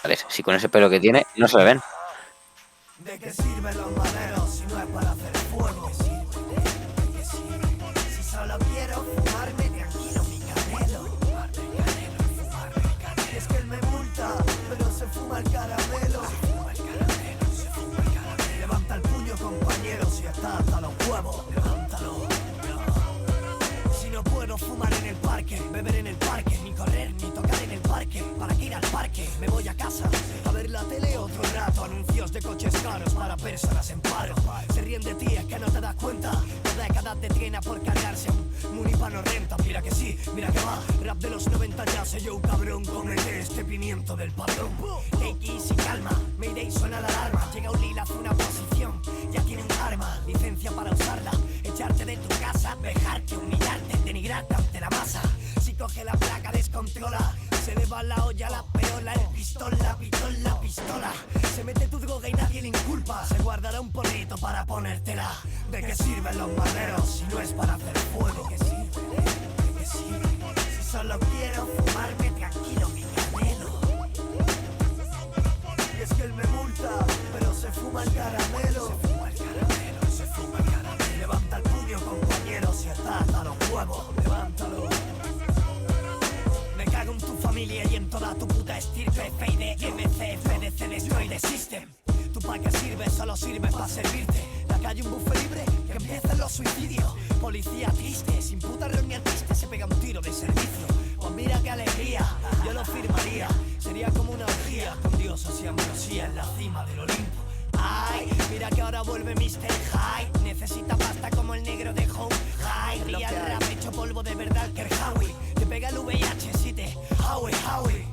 A ver, si con ese pelo que tiene no se le ven. ¿De qué sirven los maderos si no es para hacer fuego? ¿De qué sirve? Si solo quiero fumarme tranquilo mi canelo. Fumarme canelo, fumarme canelo. Es que él me multa, pero se fuma el caramelo. Se fuma el caramelo, se fuma el caramelo. Levanta el puño, compañero, si está hasta los huevos. Levántalo. Si no puedo fumar en el parque, beber en el parque, ni correr, ni tocar en el parque. ¿Para qué ir al parque? Me voy a casa a ver la tele otro rato. Anuncios de coches caros para personas en paro. Se ríen de ti, es que no te das cuenta. La década te tiene por cargarse un Munipa no renta. Mira que sí, mira que va. Rap de los 90 ya sé yo, cabrón. Cómete este pimiento del patrón. Take easy, calma, Mayday suena la alarma. Llega un lila, hace una posición, ya tiene un arma. Licencia para usarla, echarte de tu casa, dejarte, humillarte, denigrarte ante la masa. Si coge la placa descontrola, se le va la olla, la peola, el pistola, pistola, pistola. Se mete tu droga y nadie le inculpa. Se guardará un porrito para ponértela. ¿De qué sirven los maderos si no es para hacer fuego? ¿De qué sirve? ¿De qué sirve? Si solo quiero fumarme tranquilo mi canelo. Y es que él me multa, pero se fuma el caramelo. Se fuma el caramelo, se fuma el caramelo. Levanta el puño, compañero, si está hasta los huevos. Levántalo. Me cago en tu familia y en toda tu puta estirpe. FID, MC, FDC, Destroy the System. ¿Tú para qué sirves? Solo sirves para servirte. La calle un buffet libre, que empiecen los suicidios. Policía triste, sin putarlo ni al triste, se pega un tiro de servicio. Pues mira qué alegría, yo lo firmaría. Sería como una orgía con Dios así ambrosía en la cima del Olimpo. Ay, mira que ahora vuelve Mr. Hyde. Necesita pasta como el negro de Home High. Real rap hecho polvo de verdad que el Howie. Te pega el VIH si te Howie.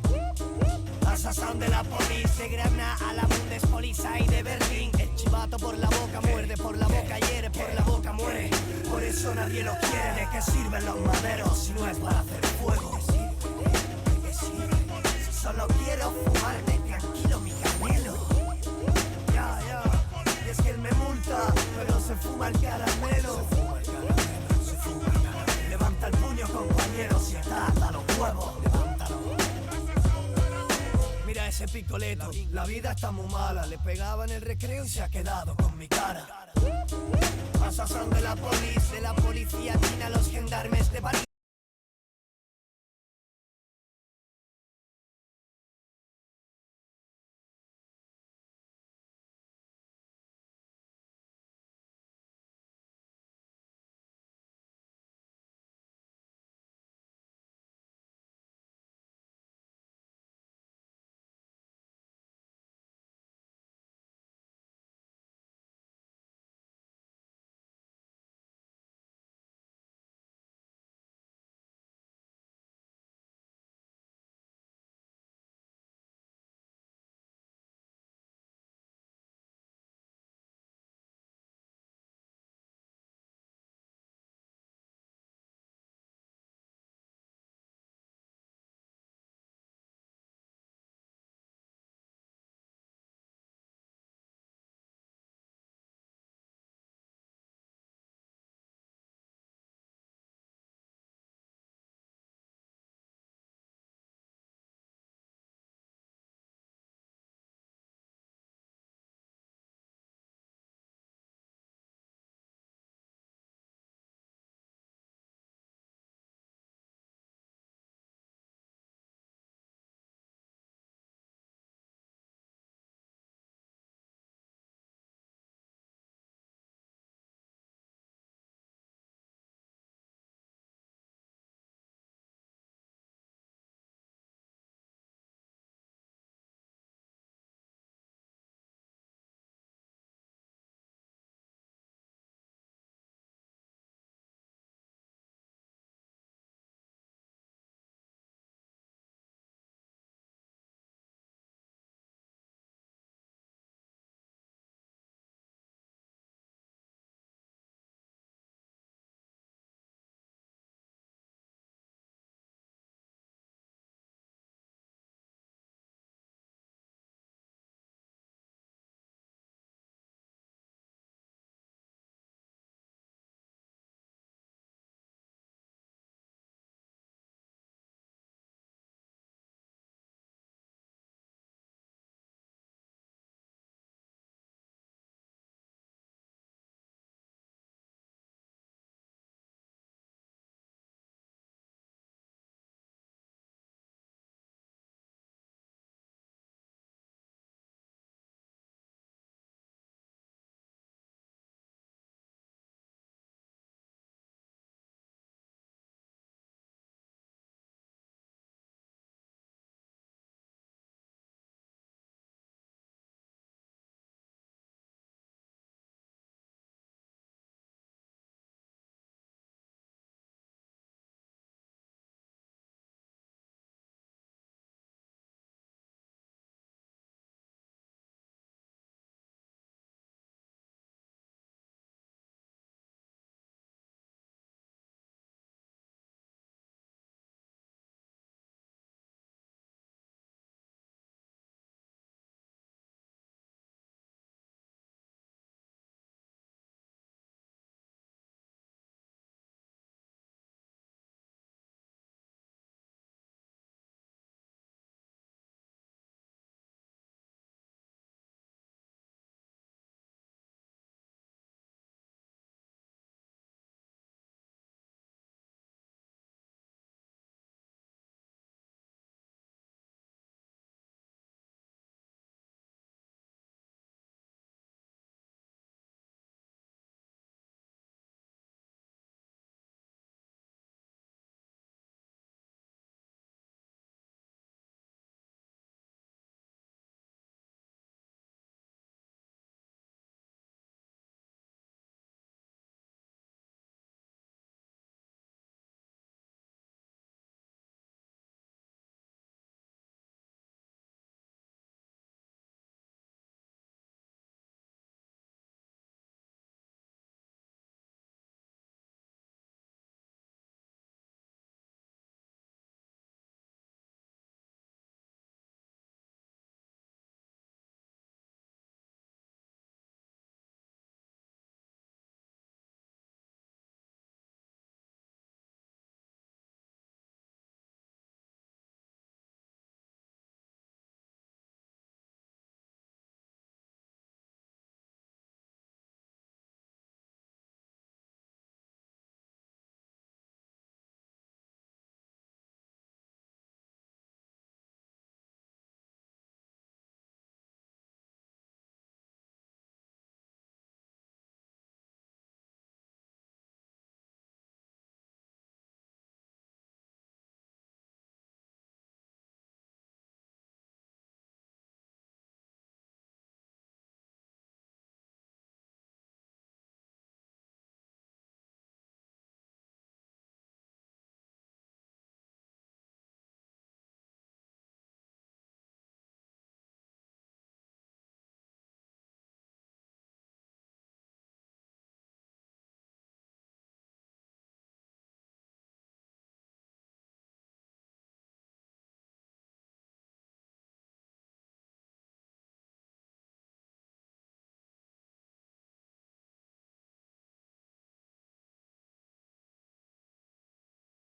Asasán de la polis, de Granada a la Bundespolizei y de Berlín. El chivato por la boca muerde, por la boca hiere, por la boca muere. Por eso nadie lo quiere. ¿De qué sirven los maderos si no es para hacer fuego? ¿De qué sirve? Si solo quiero fumarme tranquilo mi canelo. Ya, y es que él me multa, pero se fuma el caramelo. Se fuma el caramelo, se fuma el caramelo. Levanta el puño, compañero, si está hasta los huevos. Levántalo. Mira ese picoleto, la vida está muy mala. Le pegaba en el recreo y se ha quedado con mi cara. Asasán de la policía china, los gendarmes de París.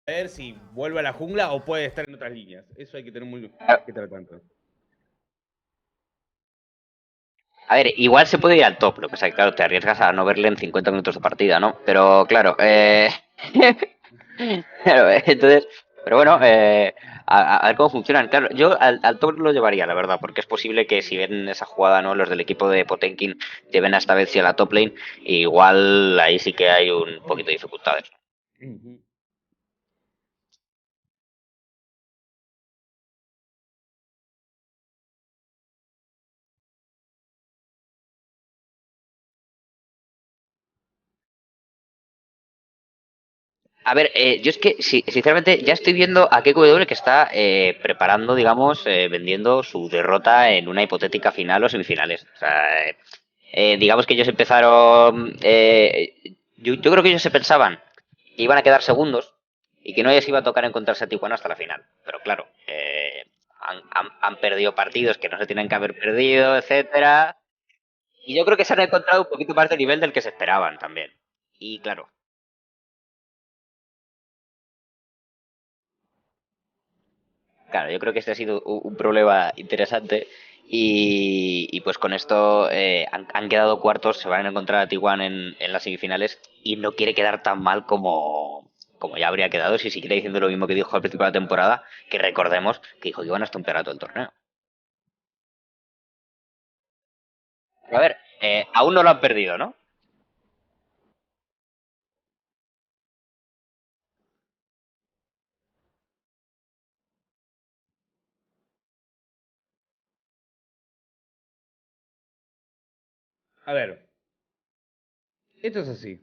ver si vuelve a la jungla o puede estar en otras líneas. Eso hay que tener muy Claro. que estar tanto. A ver, igual se puede ir al top, lo que pasa es que, claro, te arriesgas a no verle en 50 minutos de partida, ¿no? Pero, claro, claro, entonces, pero bueno, a ver cómo funcionan. Claro, yo al top lo llevaría, la verdad, porque es posible que si ven esa jugada, ¿no? Los del equipo de Potenkin lleven esta vez sí a la top lane, y igual ahí sí que hay un poquito de dificultades. Ujú. A ver, yo es que, sinceramente, ya estoy viendo a KW que está preparando, digamos, vendiendo su derrota en una hipotética final o semifinales. O sea, digamos que ellos empezaron. Yo creo que ellos se pensaban que iban a quedar segundos y que no les iba a tocar encontrarse a Tijuana hasta la final. Pero claro, han perdido partidos que no se tienen que haber perdido, etcétera. Y yo creo que se han encontrado un poquito más de nivel del que se esperaban también. Y claro, claro, yo creo que este ha sido un problema interesante y pues con esto han quedado cuartos, se van a encontrar a Tijuana en las semifinales y no quiere quedar tan mal como ya habría quedado si siguiera diciendo lo mismo que dijo al principio de la temporada, que recordemos que dijo que iban a estompear a todo el torneo. A ver, aún no lo han perdido, ¿no? A ver, esto es así.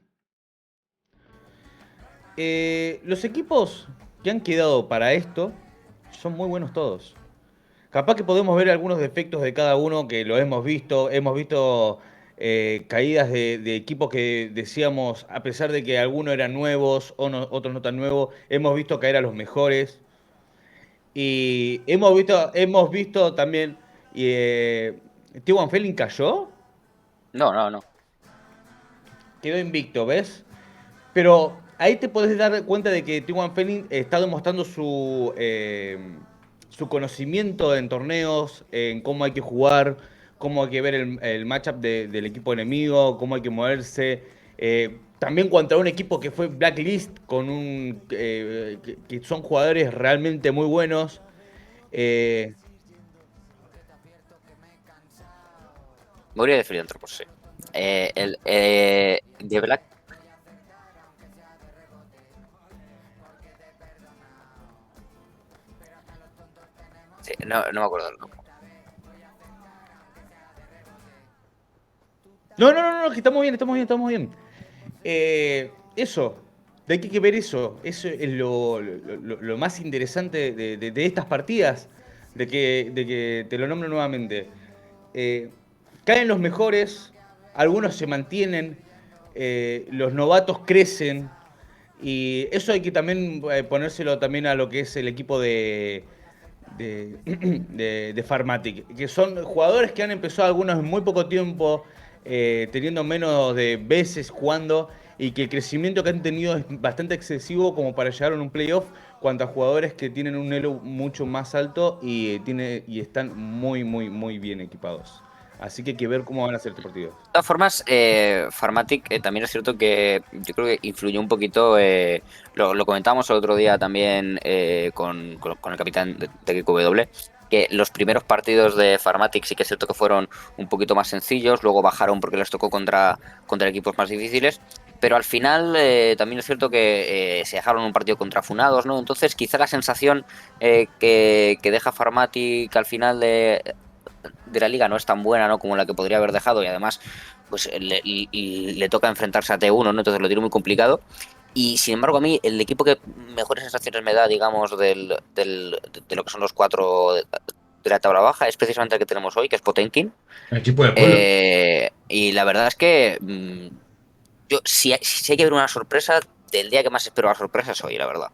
Los equipos que han quedado para esto son muy buenos todos. Capaz que podemos ver algunos defectos de cada uno que lo hemos visto. Hemos visto caídas de equipos que decíamos, a pesar de que algunos eran nuevos o otros no tan nuevos, hemos visto caer a los mejores. Y hemos visto también. T1 Felling cayó, No, no, no. quedó invicto, ¿ves? Pero ahí te podés dar cuenta de que T1 Felling está demostrando su conocimiento en torneos, en cómo hay que jugar, cómo hay que ver el matchup del equipo enemigo, cómo hay que moverse. También contra un equipo que fue Blacklist, que son jugadores realmente muy buenos. Eh, Moría de frío por sí. De Black. Sí, no, no me acuerdo el nombre. no, no, no, no, que estamos bien, estamos bien, estamos bien. Eso, hay que ver eso. Eso es lo más interesante de estas partidas. De que te lo nombro nuevamente. Eh, caen los mejores, algunos se mantienen, los novatos crecen. Y eso hay que también ponérselo también a lo que es el equipo de Farmatic, que son jugadores que han empezado algunos en muy poco tiempo, teniendo menos de veces jugando, y que el crecimiento que han tenido es bastante excesivo como para llegar a un playoff, cuanto a jugadores que tienen un elo mucho más alto y están muy, muy, muy bien equipados. Así que hay que ver cómo van a ser este partido. De todas formas, Farmatic también es cierto que yo creo que influyó un poquito, lo comentábamos el otro día también con el capitán de KW, que los primeros partidos de Farmatic sí que es cierto que fueron un poquito más sencillos, luego bajaron porque les tocó contra equipos más difíciles, pero al final también es cierto que se dejaron un partido contra Funados, ¿no? Entonces quizá la sensación que deja Farmatic al final de la liga no es tan buena, ¿no?, como la que podría haber dejado, y además pues le toca enfrentarse a T1, ¿no? Entonces lo tiene muy complicado. Y sin embargo, a mí el equipo que mejores sensaciones me da, digamos, de lo que son los cuatro de la tabla baja es precisamente el que tenemos hoy, que es Potenkin. El equipo del pueblo. Y la verdad es que yo, si hay que ver una sorpresa, del día que más espero la sorpresa es hoy, la verdad.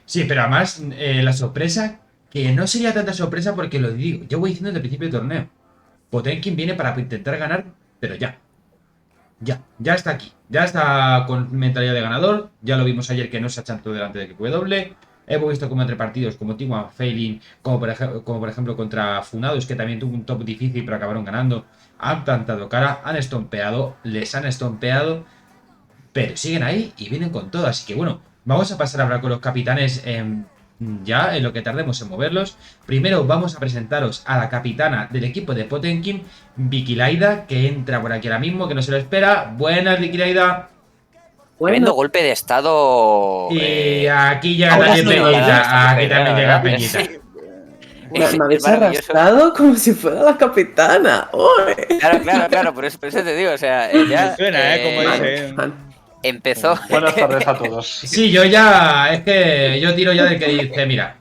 Sí, pero además la sorpresa, que no sería tanta sorpresa porque lo digo, yo voy diciendo desde el principio del torneo. Potenkin viene para intentar ganar, pero ya. ya está aquí. Ya está con mentalidad de ganador. Ya lo vimos ayer que no se achantó delante de QW. Hemos visto como entre partidos como T1 Failing, como por ejemplo contra Funados, que también tuvo un top difícil pero acabaron ganando. Han plantado cara, han estompeado, les han estompeado, pero siguen ahí y vienen con todo. Así que bueno, vamos a pasar ahora con los capitanes ya en lo que tardemos en moverlos. Primero vamos a presentaros a la capitana del equipo de Potenkin, Vicky Laida, que entra por aquí ahora mismo, que no se lo espera. Buenas, Vicky Laida. Tremendo golpe de estado. Y aquí llega ahora también sí, Peñita. Aquí también llega ¿verdad? Peñita. Me habéis maravilloso. arrastrado como si fuera la capitana. ¡Uy! Claro, por eso te digo, o sea, ya Suena, como dice. empezó. Buenas tardes a todos. Sí, yo ya. Es que yo tiro ya del que dice, mira,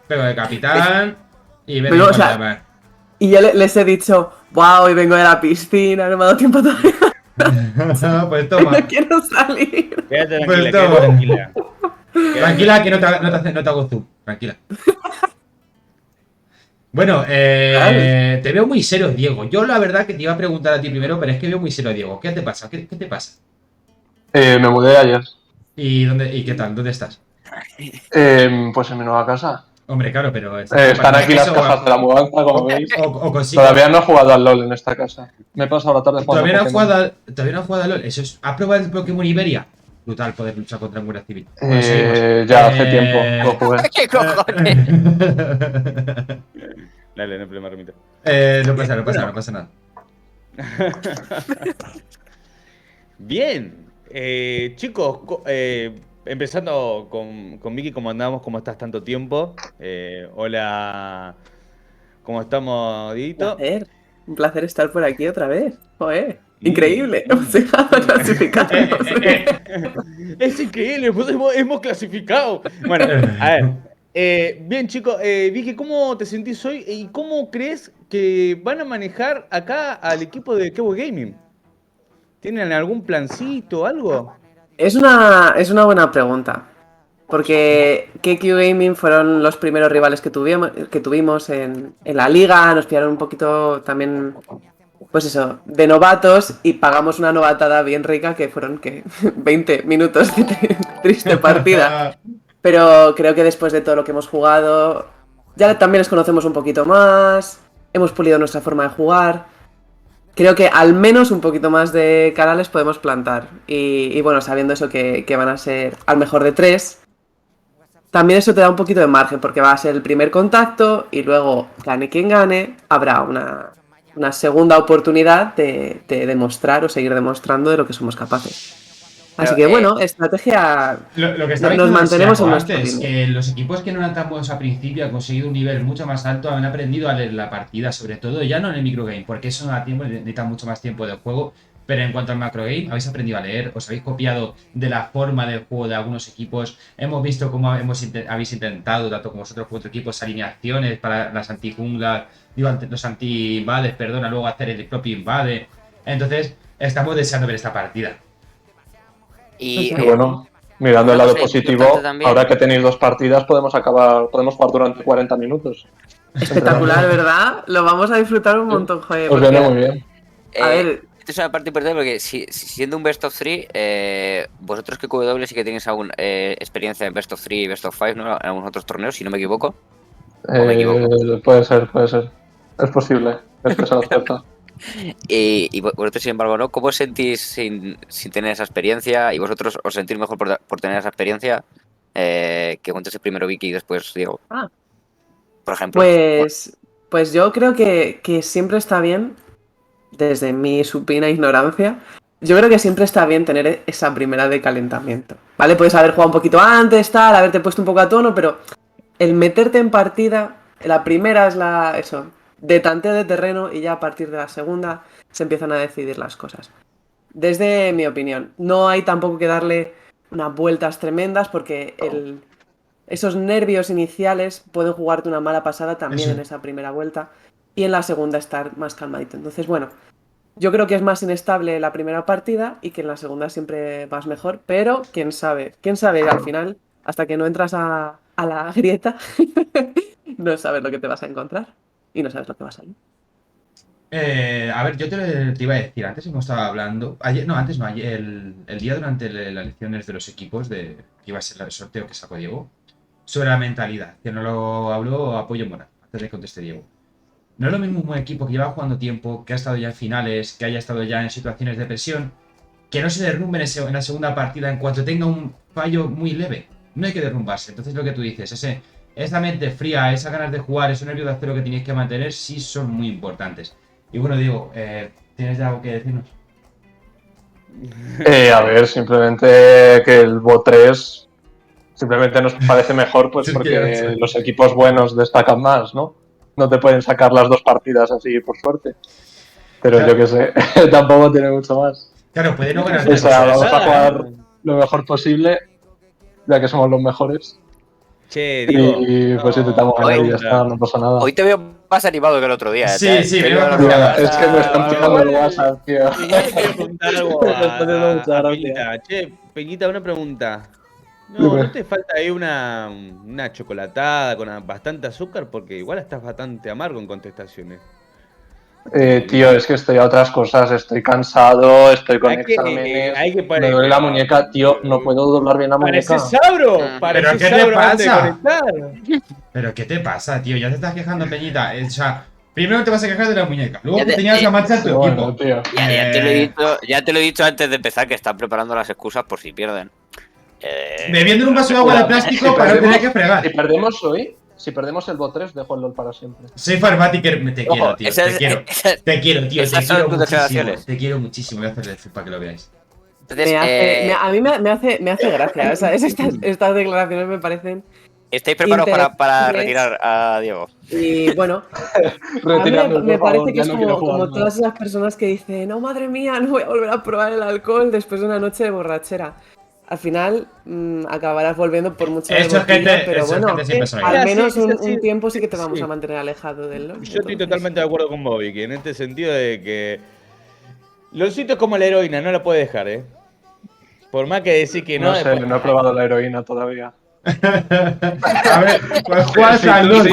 pego de capitán y me Pero, digo o sea, nada más. Y yo les he dicho, wow, hoy vengo de la piscina, no me ha dado tiempo todavía, Pues toma. no quiero salir. Quédate Pues tranquila, toma. quédate tranquila. Tranquila que no te hago zoom. Tranquila. Bueno, te veo muy serio, Diego. Yo la verdad que te iba a preguntar a ti primero, pero es que veo muy serio, Diego. ¿Qué te pasa? ¿Qué te pasa? Me mudé ayer. ¿Y qué tal? ¿Dónde estás? Pues en mi nueva casa. Hombre, claro, pero... Están aquí las eso, cajas de la mudanza, como veis. o consigo. Todavía no he jugado al LOL en esta casa. Me he pasado la tarde jugando Todavía no has Pokémon. jugado a LOL. Eso es. ¿Has probado el Pokémon Iberia? Brutal poder luchar contra un guardia civil. Ya hace tiempo lo jugué. ¿Qué cojones? Dale, no hay problema, Ramito. No pasa nada. Bien, chicos, empezando con Vicky, ¿cómo andamos? ¿Cómo estás tanto tiempo? Hola, ¿cómo estamos, Dieguito? Un placer estar por aquí otra vez. Joder, increíble, hemos llegado a clasificarnos. Es increíble, pues hemos clasificado. Bueno, a ver, bien chicos, Vicky, ¿cómo te sentís hoy y cómo crees que van a manejar acá al equipo de Kevo Gaming? ¿Tienen algún plancito o algo? Es una buena pregunta. Porque KQ Gaming fueron los primeros rivales que tuvimos en la liga. Nos pillaron un poquito también, pues eso, de novatos. Y pagamos una novatada bien rica que fueron, ¿qué? 20 minutos de triste partida. Pero creo que después de todo lo que hemos jugado, ya también les conocemos un poquito más. Hemos pulido nuestra forma de jugar. Creo que al menos un poquito más de cara les podemos plantar. Y bueno, sabiendo eso que van a ser al mejor de 3, también eso te da un poquito de margen, porque va a ser el primer contacto y luego, gane quien gane, habrá una segunda oportunidad de demostrar o seguir demostrando de lo que somos capaces. Así que bueno, estrategia, Lo que estaba nos diciendo mantenemos en Siaco nuestro antes, línea. que los equipos que no eran tan buenos al principio han conseguido un nivel mucho más alto, han aprendido a leer la partida, sobre todo ya no en el microgame, porque eso no da tiempo, necesita mucho más tiempo de juego, pero en cuanto al macrogame, habéis aprendido a leer, os habéis copiado de la forma del juego de algunos equipos, hemos visto cómo habéis intentado, tanto como vosotros como otros equipos, alineaciones para las anti-junglas, los anti-invades, perdona, luego hacer el propio invade, entonces estamos deseando ver esta partida. Y Y bueno, mirando el una lado cosa positivo, importante también. ahora que tenéis 2 partidas, podemos jugar durante 40 minutos. Espectacular, ¿verdad? Lo vamos a disfrutar un montón, joder. Os porque- viene muy bien. A ver, esta es una parte importante porque siendo un best of 3, vosotros que QW sí que tenéis aún experiencia en best of 3 y best of 5, ¿no? En algunos otros torneos, si no me equivoco. me equivoco. Puede ser. Es posible. Es que se lo acepta. Y vosotros, sin embargo, ¿no? ¿Cómo os sentís sin tener esa experiencia? ¿Y vosotros os sentís mejor por tener esa experiencia? Que cuentes primero Vicky y después Diego. Ah. Por ejemplo. Pues yo creo que siempre está bien, desde mi supina ignorancia, yo creo que siempre está bien tener esa primera de calentamiento. ¿Vale? Puedes haber jugado un poquito antes, tal, haberte puesto un poco a tono, pero el meterte en partida, la primera es eso, de tanteo de terreno y ya a partir de la segunda se empiezan a decidir las cosas. Desde mi opinión, no hay tampoco que darle unas vueltas tremendas porque esos nervios iniciales pueden jugarte una mala pasada también Eso. en esa primera vuelta y en la segunda estar más calmadito. Entonces, bueno, yo creo que es más inestable la primera partida y que en la segunda siempre vas mejor, pero quién sabe al final, hasta que no entras a la grieta, no sabes lo que te vas a encontrar y no sabes lo que va a salir. A ver, yo te iba a decir, antes hemos estado hablando, ayer, no, antes no, ayer, el día durante las elecciones de los equipos, que iba a ser el sorteo que sacó Diego, sobre la mentalidad, que no lo habló Apoyo Mora, antes de que conteste Diego. No es lo mismo un buen equipo que lleva jugando tiempo, que ha estado ya en finales, que haya estado ya en situaciones de presión, que no se derrumbe en la segunda partida en cuanto tenga un fallo muy leve. No hay que derrumbarse. Entonces lo que tú dices, esa mente fría, esas ganas de jugar, esos nervios de hacer lo que tienes que mantener, sí son muy importantes. Y bueno, Diego, ¿tienes ya algo que decirnos? A ver, simplemente que el bot 3 simplemente nos parece mejor pues Sí, porque sí. los equipos buenos destacan más, ¿no? No te pueden sacar las dos partidas así por suerte. Pero Claro. yo qué sé, tampoco tiene mucho más. Claro, puede no ganar O sea, tanto, vamos a Ah, jugar lo mejor posible, ya que somos los mejores. Che, Diego. Y pues intentamos ganar y ya está, no pasa nada. Hoy te veo más animado que el otro día. Sí, sí, te me veo iba a en la Tío, es que me casa, están algo. tocando el igual- WhatsApp, tío. Igual le quiero preguntar algo Me está haciendo a mucha gracia. Peñita. Che, Peñita, una pregunta. No, Dime. ¿no te falta ahí una chocolatada con bastante azúcar? Porque igual estás bastante amargo en contestaciones. Tío, es que estoy a otras cosas, estoy cansado, estoy con Hay que exámenes, me duele la pero, muñeca, tío, no puedo doblar bien la muñeca. Parece Sabro, Mm. parece ¿Pero qué te Sabro antes de pasa? conectar. ¿Pero qué te pasa, tío? Ya te estás quejando, Peñita. O sea, primero te vas a quejar de la muñeca, luego Ya que te- tenías la marcha en tu Bueno, equipo. tío. Ya te lo he dicho antes de empezar que están preparando las excusas por si pierden. Bebiendo en un vaso de agua de plástico para no tener que fregar. Si perdemos hoy, si perdemos el bot 3, dejo el LOL para siempre. Soy Farmatiker, te quiero, Ojo, tío. Te quiero. Te quiero, tío. Te esas son quiero tus muchísimo. declaraciones. Te quiero muchísimo. Voy a hacerle zoom para que lo veáis. Entonces, A mí me hace gracia. O sea, estas declaraciones me parecen. ¿estáis preparados para interesantes. retirar a Diego? Y bueno, a mí Retirarnos, me por favor, parece que ya es no quiero como jugar todas más. esas personas que dicen, oh madre mía, no voy a volver a probar el alcohol después de una noche de borrachera. Al final acabarás volviendo por mucho de Eso es botella, gente- pero eso es bueno, gente sin personalidad. al Ah, menos sí, un sí. tiempo sí que te vamos Sí. a mantener alejado del LOL. Yo estoy entonces. totalmente de acuerdo con Bobby, que en este sentido de que LOLcito es como la heroína, no la puede dejar, ¿eh? Por más que decir que no, No sé, después- no he probado la heroína todavía. A ver, pues juegas Sí, al tú LOL. sí,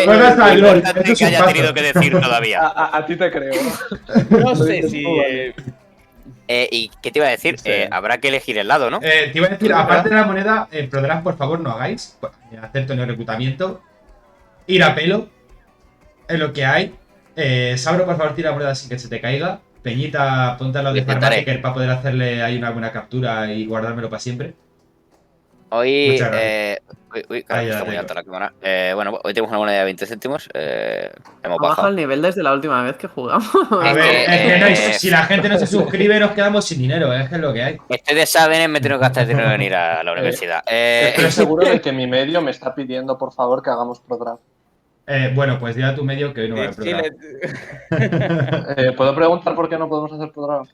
Juegas al LOL. Importante Esto es que un haya paso. tenido que decir todavía. A ti te creo. no Lo sé dices si... tú, vale. ¿Y qué te iba a decir? No sé. Habrá que elegir el lado, ¿no? Te iba a decir, aparte de la moneda, Prodraft, por favor, no hagáis. Hacer torneo de reclutamiento. Ir a pelo. Es lo que hay. Sabro, por favor, tira la moneda sin que se te caiga. Peñita, ponte al lado de Intentaré. Farmatiker para poder hacerle ahí una buena captura y guardármelo para siempre. Hoy. Muchas gracias. Claro, Ahí ya está la muy tengo. alta la cámara. Bueno, hoy tenemos una moneda de 20 céntimos. Hemos Ha bajado bajado. el nivel desde la última vez que jugamos. A Es ver, que, es que no hay- eh, si la gente no se suscribe, nos quedamos sin dinero, es que es lo que hay. Estoy de Saben, me tengo que gastar dinero en ir a la universidad. Estoy seguro de que mi medio me está pidiendo, por favor, que hagamos pro draft. Bueno, pues dile a tu medio que hoy no va a haber Sí, programa. ¿Puedo preguntar por qué no podemos hacer pro draft?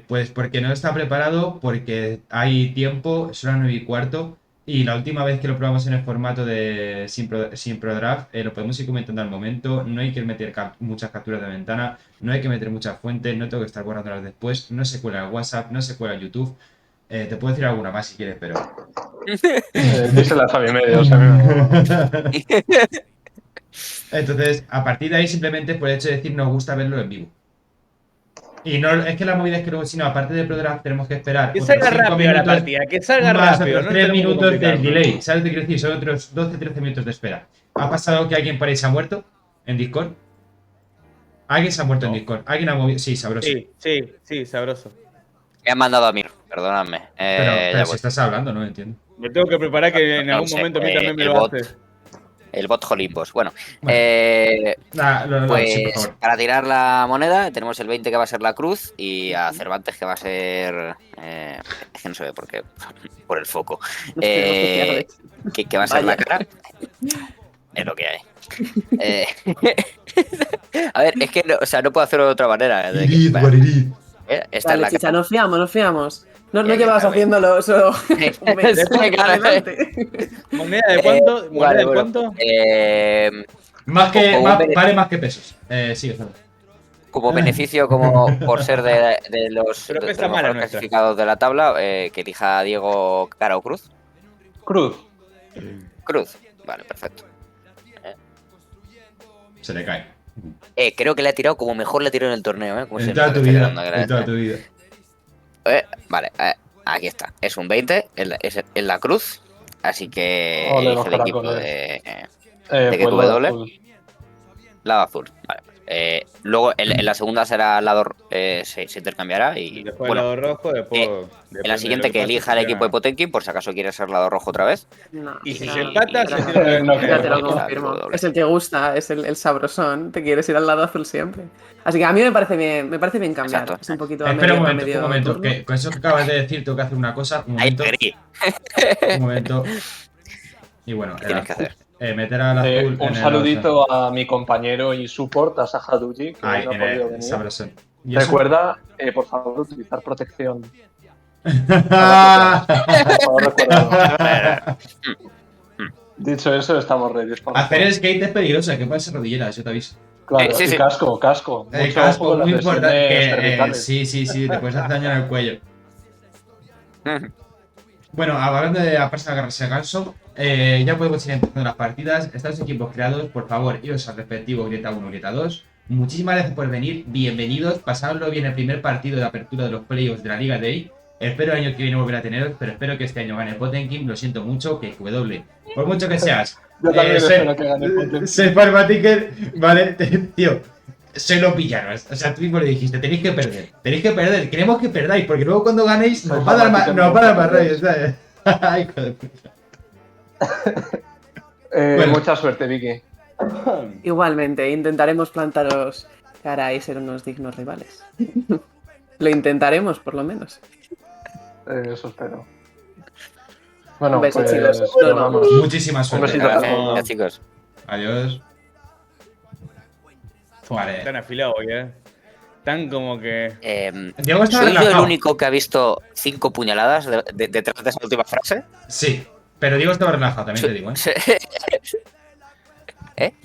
Pues porque no está preparado, porque hay tiempo, son las 9:15, y la última vez que lo probamos en el formato de sin pro draft, lo podemos ir comentando al momento, no hay que meter muchas capturas de ventana, no hay que meter muchas fuentes, no tengo que estar guardándolas después, no se cuela el WhatsApp, no se cuela el YouTube. Te puedo decir alguna más si quieres, pero... Díselas a mi medio, o sea, a mí me da igual. Entonces, a partir de ahí, simplemente por el hecho de decir nos gusta verlo en vivo. Y no es que la movida es que luego, si no, aparte de ProDraft, tenemos que esperar. que otros salga 5 rápido la minutos partida, que salga más rápido. otros no 3 tenemos que minutos de complicarnos. delay. ¿Sabes lo que quiero decir? Son otros 12-13 minutos de espera. ¿Ha pasado que alguien por ahí se ha muerto en Discord? ¿Alguien se ha muerto en Discord? ¿Alguien ha movido? Sí, sabroso. Sí, sabroso. Me han mandado a mí, perdóname. Pero ya si voy. estás hablando, no entiendo. Me tengo que preparar que en No algún sé, momento a mí también me el lo bot. hace. El bot Jolimpos. Bueno, Bueno. Sí, por pues favor. para tirar la moneda tenemos el 20 que va a ser la cruz y a Cervantes que va a ser... es que no se ve por qué. Por el foco. Que va a ser la cara. Es lo que hay. A ver, es que no, o sea, no puedo hacerlo de otra manera. Esta Vale, es la chicha, nos fiamos. No Bien, llevas bien, haciéndolo solo. un mes. Sí, claro. Adelante. ¿Moneda de cuánto? ¿Moneda Vale, de bueno, cuánto? Vale más que pesos. Sí, es verdad. como beneficio, como por ser de los, Pero de pesa los más la mejores nuestra. clasificados de la tabla, que elija a Diego cara o cruz. Cruz. Cruz. Vale, perfecto. Se le cae. Creo que le ha tirado como mejor le tiró en el torneo, Como En se toda nota tu que está vida. tirando, En toda tu agradece. vida. Vale, aquí está. Es un 20, es en la cruz. Así que Ole, elige el los equipo caracoles. de Pues lado QW. azul. Lado azul. Vale. Luego en la segunda será lado. Se intercambiará. Y Después bueno, el lado rojo, después. en depende la de siguiente lo que pase, elija se el equipo de queda- Potemkin, por si acaso quiere ser lado rojo otra vez. No, Y si no, se empata, se pero- tira para el No, Ya te lo Elija confirmo. QW. Es el que gusta, es el sabrosón. Te quieres ir al lado azul siempre. Así que a mí me parece bien cambiar. Exacto. Es un poquito a Espera medio, un medio momento, turno. que con eso que acabas de decir tengo que hacer una cosa. Un Ahí momento. agree. Un momento. Y bueno, ¿Qué tienes que hacer? meter al azul en Un el saludito a mi compañero y support, a Sahaduji, que Ahí, no ha en podido el venir. sabrosón. ¿Y eso? Recuerda, por favor, utilizar protección. Ah. Por favor, recuerda. Mm. Dicho eso, estamos ready. Hacer skate es peligroso, que puede ser rodillera, eso te aviso. Claro, Sí, y sí. casco. Mucho ojo Casco, con las muy importante. lesiones Que, cervicales. sí, te puedes hacer daño en el cuello. Bueno, hablando de la persona agarrarse el ganso, ya podemos ir empezando las partidas. Estos equipos creados, por favor, iros al respectivo Grieta 1, Grieta 2. Muchísimas gracias por venir, bienvenidos. Pasadlo bien el primer partido de apertura de los playoffs de la Liga Day. Espero el año que viene volver a teneros, pero espero que este año gane el Potemkin. Lo siento mucho, que W. Por mucho que seas. Yo también espero que gane el Potemkin. Soy Farmatiker, vale, tío. Soy los villanos. O sea, tú mismo le dijiste, tenéis que perder. Queremos que perdáis, porque luego cuando ganéis nos va a dar más rabia, ¿sabes? Ay, hijo de puta. Bueno. Mucha suerte, Vicky. Igualmente, intentaremos plantaros cara y ser unos dignos rivales. Lo intentaremos, por lo menos. Eso espero. Bueno, Un beso, pues chicos. nos No, no. vamos. Muchísima Un suerte. besito a Gracias, todos. chicos. Adiós. Vale. Están afilados, Están como que. Diego está ¿Soy yo el relajado. único que ha visto 5 puñaladas detrás de esa última frase? Sí, pero Diego estaba relajado, también te digo,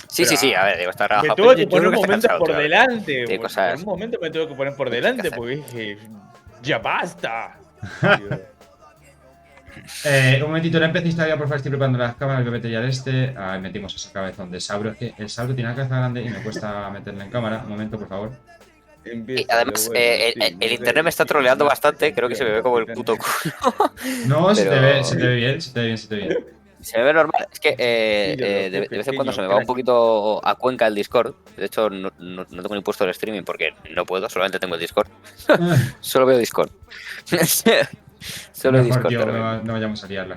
Sí, a ver, digo, está Me relajado. tuve pero que yo poner creo un que está momento cansado, por tío. delante. Qué Por cosas. un momento me tuve que poner por delante porque dije. ¡Ya basta! Un momentito, no empecéis todavía, por favor, estoy preparando las cámaras, voy a meter ya el este. Ahí metimos ese cabezón de Sabro. Es que el Sabro tiene la cabeza grande y me cuesta meterle en cámara. Un momento, por favor. Y además, el internet me está troleando bastante. Creo que se me ve como el puto culo. No, se te Pero- ve bien, se te ve bien. Se me ve normal. Es que Sí, de yo vez en cuando se me pequeño, va un poquito a Cuenca el Discord. De hecho, no tengo ni puesto el streaming porque no puedo, solamente tengo el Discord. Solo veo Discord. Solo Mejor, Discord. tío, pero- no vayamos a liarla.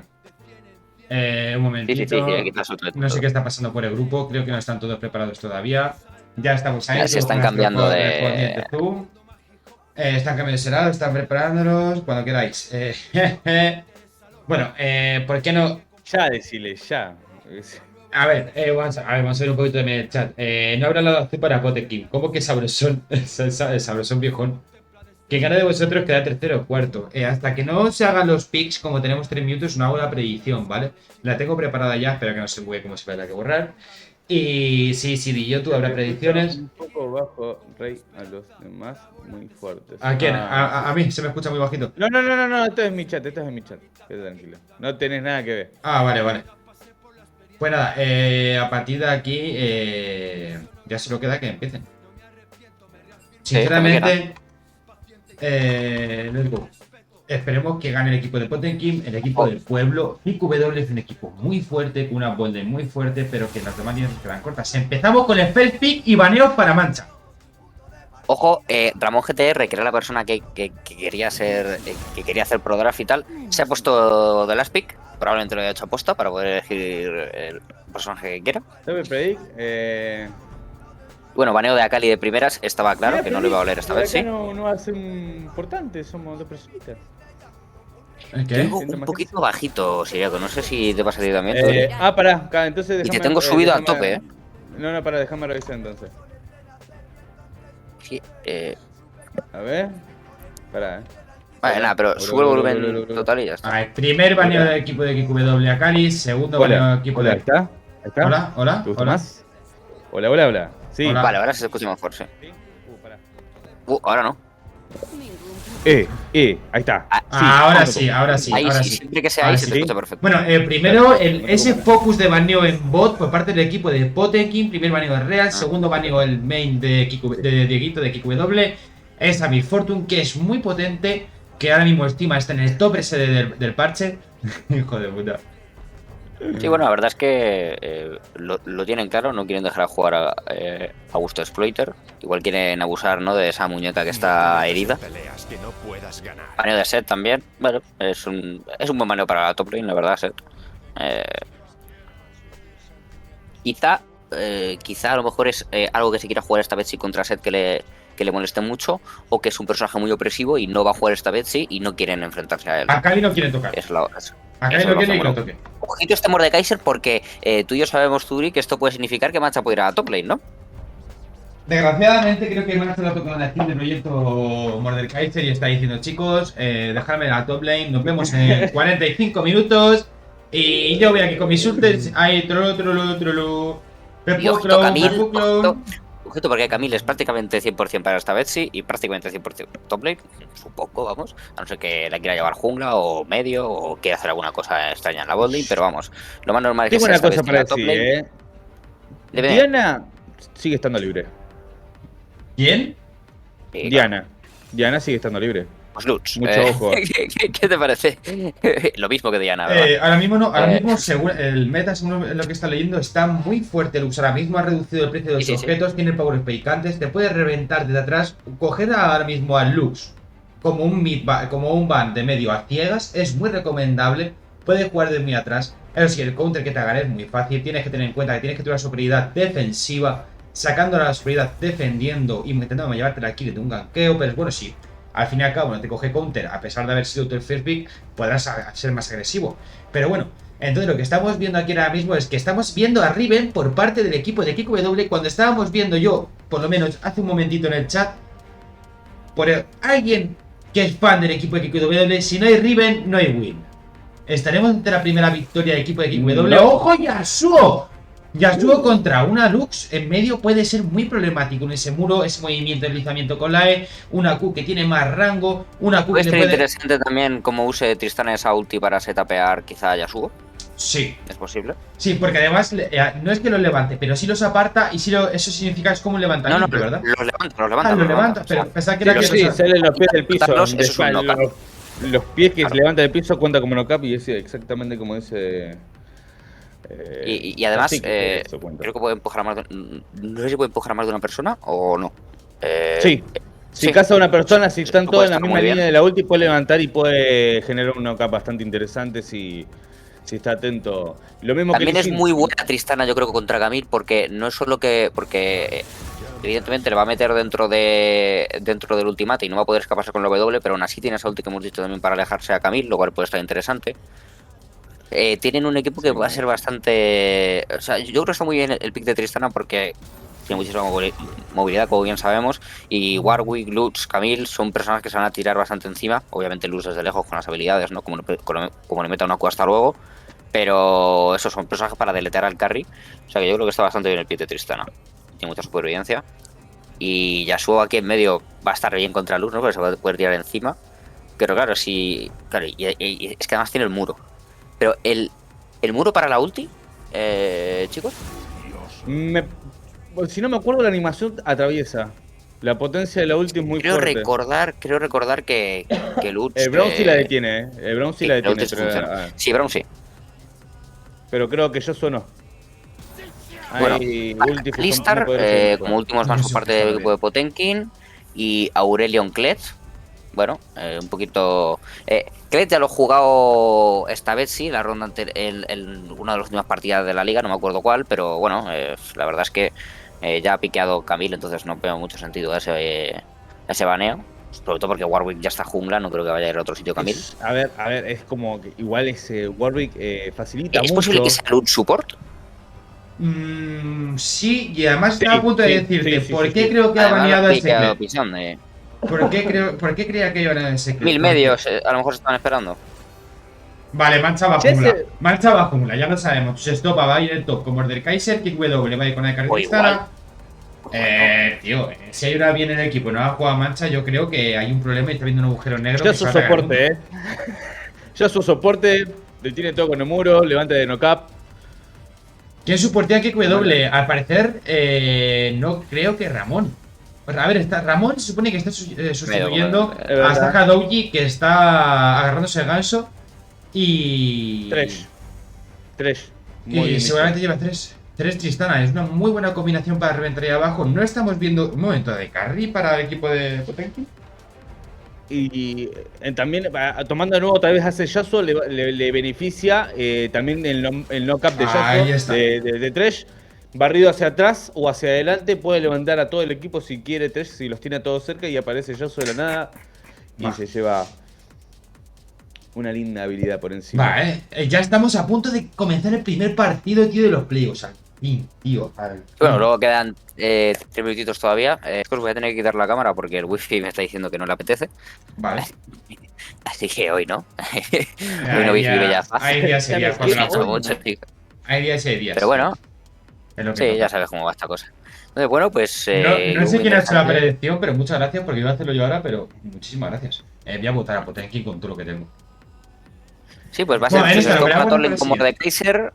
Un Sí, momentito. aquí está su No sé qué está pasando por el grupo, creo que no están todos preparados todavía. Ya estamos ahí. Ya se todos están con nuestro cambiando juego de- corriente Zoom. Están cambiando de lado, están preparándolos cuando queráis. Bueno, ¿por qué no? Ya, decile, ya. A ver, vamos a ver un poquito de el chat. No habrá lado azul para Potemkin. ¿Cómo que sabrosón? Sabrosón viejón. Quien gane de vosotros queda tercero o cuarto. Hasta que no se hagan los picks, como tenemos 3 minutos, no hago la predicción, ¿vale? La tengo preparada ya, espero que no se bugue como se vaya que borrar. Y sí, di yo, tú habrá predicciones. Un poco bajo, Rey, a los demás muy fuertes. ¿A quién? Ah. A mí, se me escucha muy bajito. No, esto es mi chat, Quédate tranquilo. No tenés nada que ver. Ah, vale. Pues nada, a partir de aquí ya solo queda que empiecen. Sinceramente, let's go. Esperemos que gane el equipo de Potemkin, el equipo del pueblo. IQW es un equipo muy fuerte, con una boulder muy fuerte, pero que las demás líneas nos quedan cortas. Empezamos con el first pick y baneos para Mancha. Ojo, Ramón GTR, que era la persona que quería ser, que quería hacer pro draft y tal, se ha puesto de last pick. Probablemente lo haya hecho aposta para poder elegir el personaje que quiera. ¿Sabes, Predic? Bueno, baneo de Akali de primeras estaba claro Mira, que no lo iba a oler esta vez, sí. No va a ser importante, somos dos personitas. ¿El Te qué? digo un poquito bajito, Siriaco, no sé si te pasa a ti también. Pará, entonces Y te tengo subido a tope, No, pará, déjame revisar entonces. Sí, A ver. Pará, vale, nada, pero sube el volumen total y ya está. A ver, primer baneo del equipo de IQW a Cali, segundo baneo del equipo Hola, de... ¿está? Hola. ¿Te gusta más? Hola. Sí. Hola. Vale, ahora se escucha mejor, sí. Pará. Ahora no. Ningún Ahí está. Ahora sí, ahora sí. Ahí Ahora sí, sí. siempre que sea Ahora ahí sí. se te escucha perfecto. Bueno, primero, ese focus de baneo en bot por parte del equipo de Potenkin. Primer baneo de Real, segundo baneo el main de Dieguito de KQW. Es a Miss Fortune, que es muy potente. Que ahora mismo estima está en el top ese del parche. Hijo de puta. Sí, bueno, la verdad es que lo tienen claro, no quieren dejar de jugar a gusto Exploiter. Igual quieren abusar, ¿no?, de esa muñeca que está herida. Peleas que no puedas ganar. Maneo de Set también. Bueno, es un buen maneo para la top lane, la verdad, Set. Quizá a lo mejor es algo que se quiera jugar esta vez sí contra Set que le moleste mucho, o que es un personaje muy opresivo y no va a jugar esta vez sí y no quieren enfrentarse a él. A Kali no quieren tocar. A Kali no quieren ni que lo toque. Ojito este Mordekaiser porque tú y yo sabemos, Turi, que esto puede significar que Mancha puede ir a la top lane, ¿no? Desgraciadamente creo que Mancha lo toca en la team del proyecto Mordekaiser y está diciendo, chicos, dejadme la top lane, nos vemos en 45 minutos y yo voy aquí con mis ulters, ahí trololo. Y ojito Camille, ojito porque Camille es prácticamente 100% para esta vez sí y prácticamente 100% top lane, supongo, vamos, a no ser que la quiera llevar jungla o medio o quiera hacer alguna cosa extraña en la bot lane, pero vamos, lo más normal es que Tengo sea una esta cosa vez para la top decir, lane. Diana sigue estando libre. ¿Quién? Sí, Diana sigue estando libre. pues Lutz, Mucho ojo. ¿Qué te parece? Lo mismo que Diana, ¿verdad? Ahora mismo no, ahora mismo según el meta, según lo que está leyendo, está muy fuerte Lux. Ahora mismo ha reducido el precio de los Sí. objetos, tiene power picantes, te puede reventar desde atrás. Coger ahora mismo a Lux como un ban de medio a ciegas es muy recomendable. Puede jugar de muy atrás. Pero si el counter que te hagan es muy fácil, tienes que tener en cuenta que tienes que tener una superioridad defensiva, sacando la superioridad defendiendo y intentando llevarte la kill de un ganqueo. Pero bueno, sí, al fin y al cabo no te coge counter, a pesar de haber sido tu el first pick, podrás ser más agresivo. Pero bueno, entonces lo que estamos viendo aquí ahora mismo es que estamos viendo a Riven por parte del equipo de KQW, cuando estábamos viendo yo, por lo menos hace un momentito en el chat, por alguien que es fan del equipo de KQW, si no hay Riven, no hay win. Estaremos ante la primera victoria del equipo de KQW. No. ¡Ojo, Yasuo! Yasuo contra una Lux en medio puede ser muy problemático en ese muro, ese movimiento de deslizamiento con la E, una Q que tiene más rango, una Q Puede que ser le puede... interesante también cómo use Tristana esa ulti para setapear quizá a Yasuo, Sí, es posible. sí, porque además no es que los levante, pero sí los aparta y sí eso significa es como un levantamiento, ¿verdad? los levanta, Los levanta, pero pensaba que era Pero que... sí, o sea, salen los pies del piso. Carlos, eso es un knockout. Los pies que Claro. se levantan del piso cuenta como knockup y es exactamente como dice. Y además, así que eso cuenta. creo que puede empujar a más de, no sé si puede empujar a más de una persona o no. Sí. Si sí. caza a una persona, si están Eso todos puede en la estar misma muy bien. línea de la ulti, puede levantar y puede generar un knockup bastante interesante si está atento. Lo mismo También que es muy buena Tristana, yo creo que contra Camille, porque no es solo que. Porque evidentemente le va a meter dentro del ultimate y no va a poder escaparse con la W, pero aún así tiene esa ulti que hemos dicho también para alejarse a Camille, lo cual puede estar interesante. Tienen un equipo que va a ser bastante. O sea, yo creo que está muy bien el pick de Tristana porque tiene muchísima movilidad, como bien sabemos. Y Warwick, Lutz, Camille son personas que se van a tirar bastante encima. Obviamente, Lutz desde lejos con las habilidades, ¿no? Como le meta una Q hasta luego. Pero esos son personajes para deletear al carry. O sea que yo creo que está bastante bien el pick de Tristana. Tiene mucha supervivencia. Y Yasuo aquí en medio va a estar bien contra Lutz, ¿no? Porque se va a poder tirar encima. Pero claro, si. Claro, y es que además tiene el muro. Pero el muro para la ulti, chicos. Si no me acuerdo, la animación atraviesa. La potencia de la ulti es muy Creo fuerte. recordar que Lutz. El Brown sí la detiene, ¿eh? El Brown sí la la detiene. ulti funciona. Sí, Brown sí. Pero creo que Yasuo no. Bueno, Hay ultis que son muy Alistar, poderosas. como últimos más por parte del equipo de Potenkin. Y Aurelion Kled. Bueno, un poquito. Kled ya lo he jugado esta vez, sí, la ronda en una de las últimas partidas de la liga, no me acuerdo cuál, pero bueno, la verdad es que ya ha piqueado Camille, entonces no veo mucho sentido a ese baneo. Sobre todo porque Warwick ya está jungla, no creo que vaya a ir a otro sitio Camille. A ver, es como que igual ese Warwick facilita ¿Es mucho. posible que sea Lutz support? Sí, y además Sí, estaba a punto de sí, decirte, sí, ¿por sí, qué sí. creo que ha Además, baneado ha ese piqueado clip? Pisón, ¿Por qué creía que iba a banear ese clip? 1000 medios, a lo mejor se están esperando. Vale, marcha va Sí, jungla. ese- Marcha va jungla, ya lo sabemos. Se estopa, va a ir el top como el del Kaiser, KW va a ir con el O característica. Tío, si hay una bien en el equipo y no ha jugado a mancha, yo creo que hay un problema y está viendo un agujero negro. Ya que su se va a tragar el soporte, mundo. Ya su soporte, le tiene todo con el muro, levanta de no cap. ¿Quién soportea que W? Al parecer, no creo que Ramón. Pues, a ver, Ramón se supone que está sustituyendo Es a verdad. Saka Douji, que está agarrándose el ganso. Y. Tres. Muy Y bien seguramente dicho. lleva tres Tristana. Es una muy buena combinación para reventar ahí abajo. No estamos viendo un momento de carry para el equipo de Potenki. Y también, tomando de nuevo, tal vez hace Yasuo, le beneficia también el knock-up de Ahí Yasuo, está. de Thresh. Barrido hacia atrás o hacia adelante, puede levantar a todo el equipo si quiere Thresh, si los tiene a todos cerca y aparece Yasuo de la nada y Va. se lleva una linda habilidad por encima. Va, ya estamos a punto de comenzar el primer partido, tío, de los playoffs. Al fin, tío. Al fin. Bueno, luego quedan 3 minutitos todavía. Os voy a tener que quitar la cámara porque el wifi me está diciendo que no le apetece. Vale. Así que hoy no. Hoy no Hay wifi bella días, paz. hay días y Ya me días cuando la siento juego. Mucho, tío. Hay días y hay días. Pero bueno, Es lo que sí, toca. ya sabes cómo va esta cosa. Entonces, bueno, pues No muy sé quién ha hecho la interesante. predicción, pero muchas gracias porque iba a hacerlo yo ahora, pero muchísimas gracias. Voy a votar a Potenki con todo lo que tengo. Sí, pues va a Bueno, ser en esta lo top veremos para para Torlin el como de siguiente. Kaiser,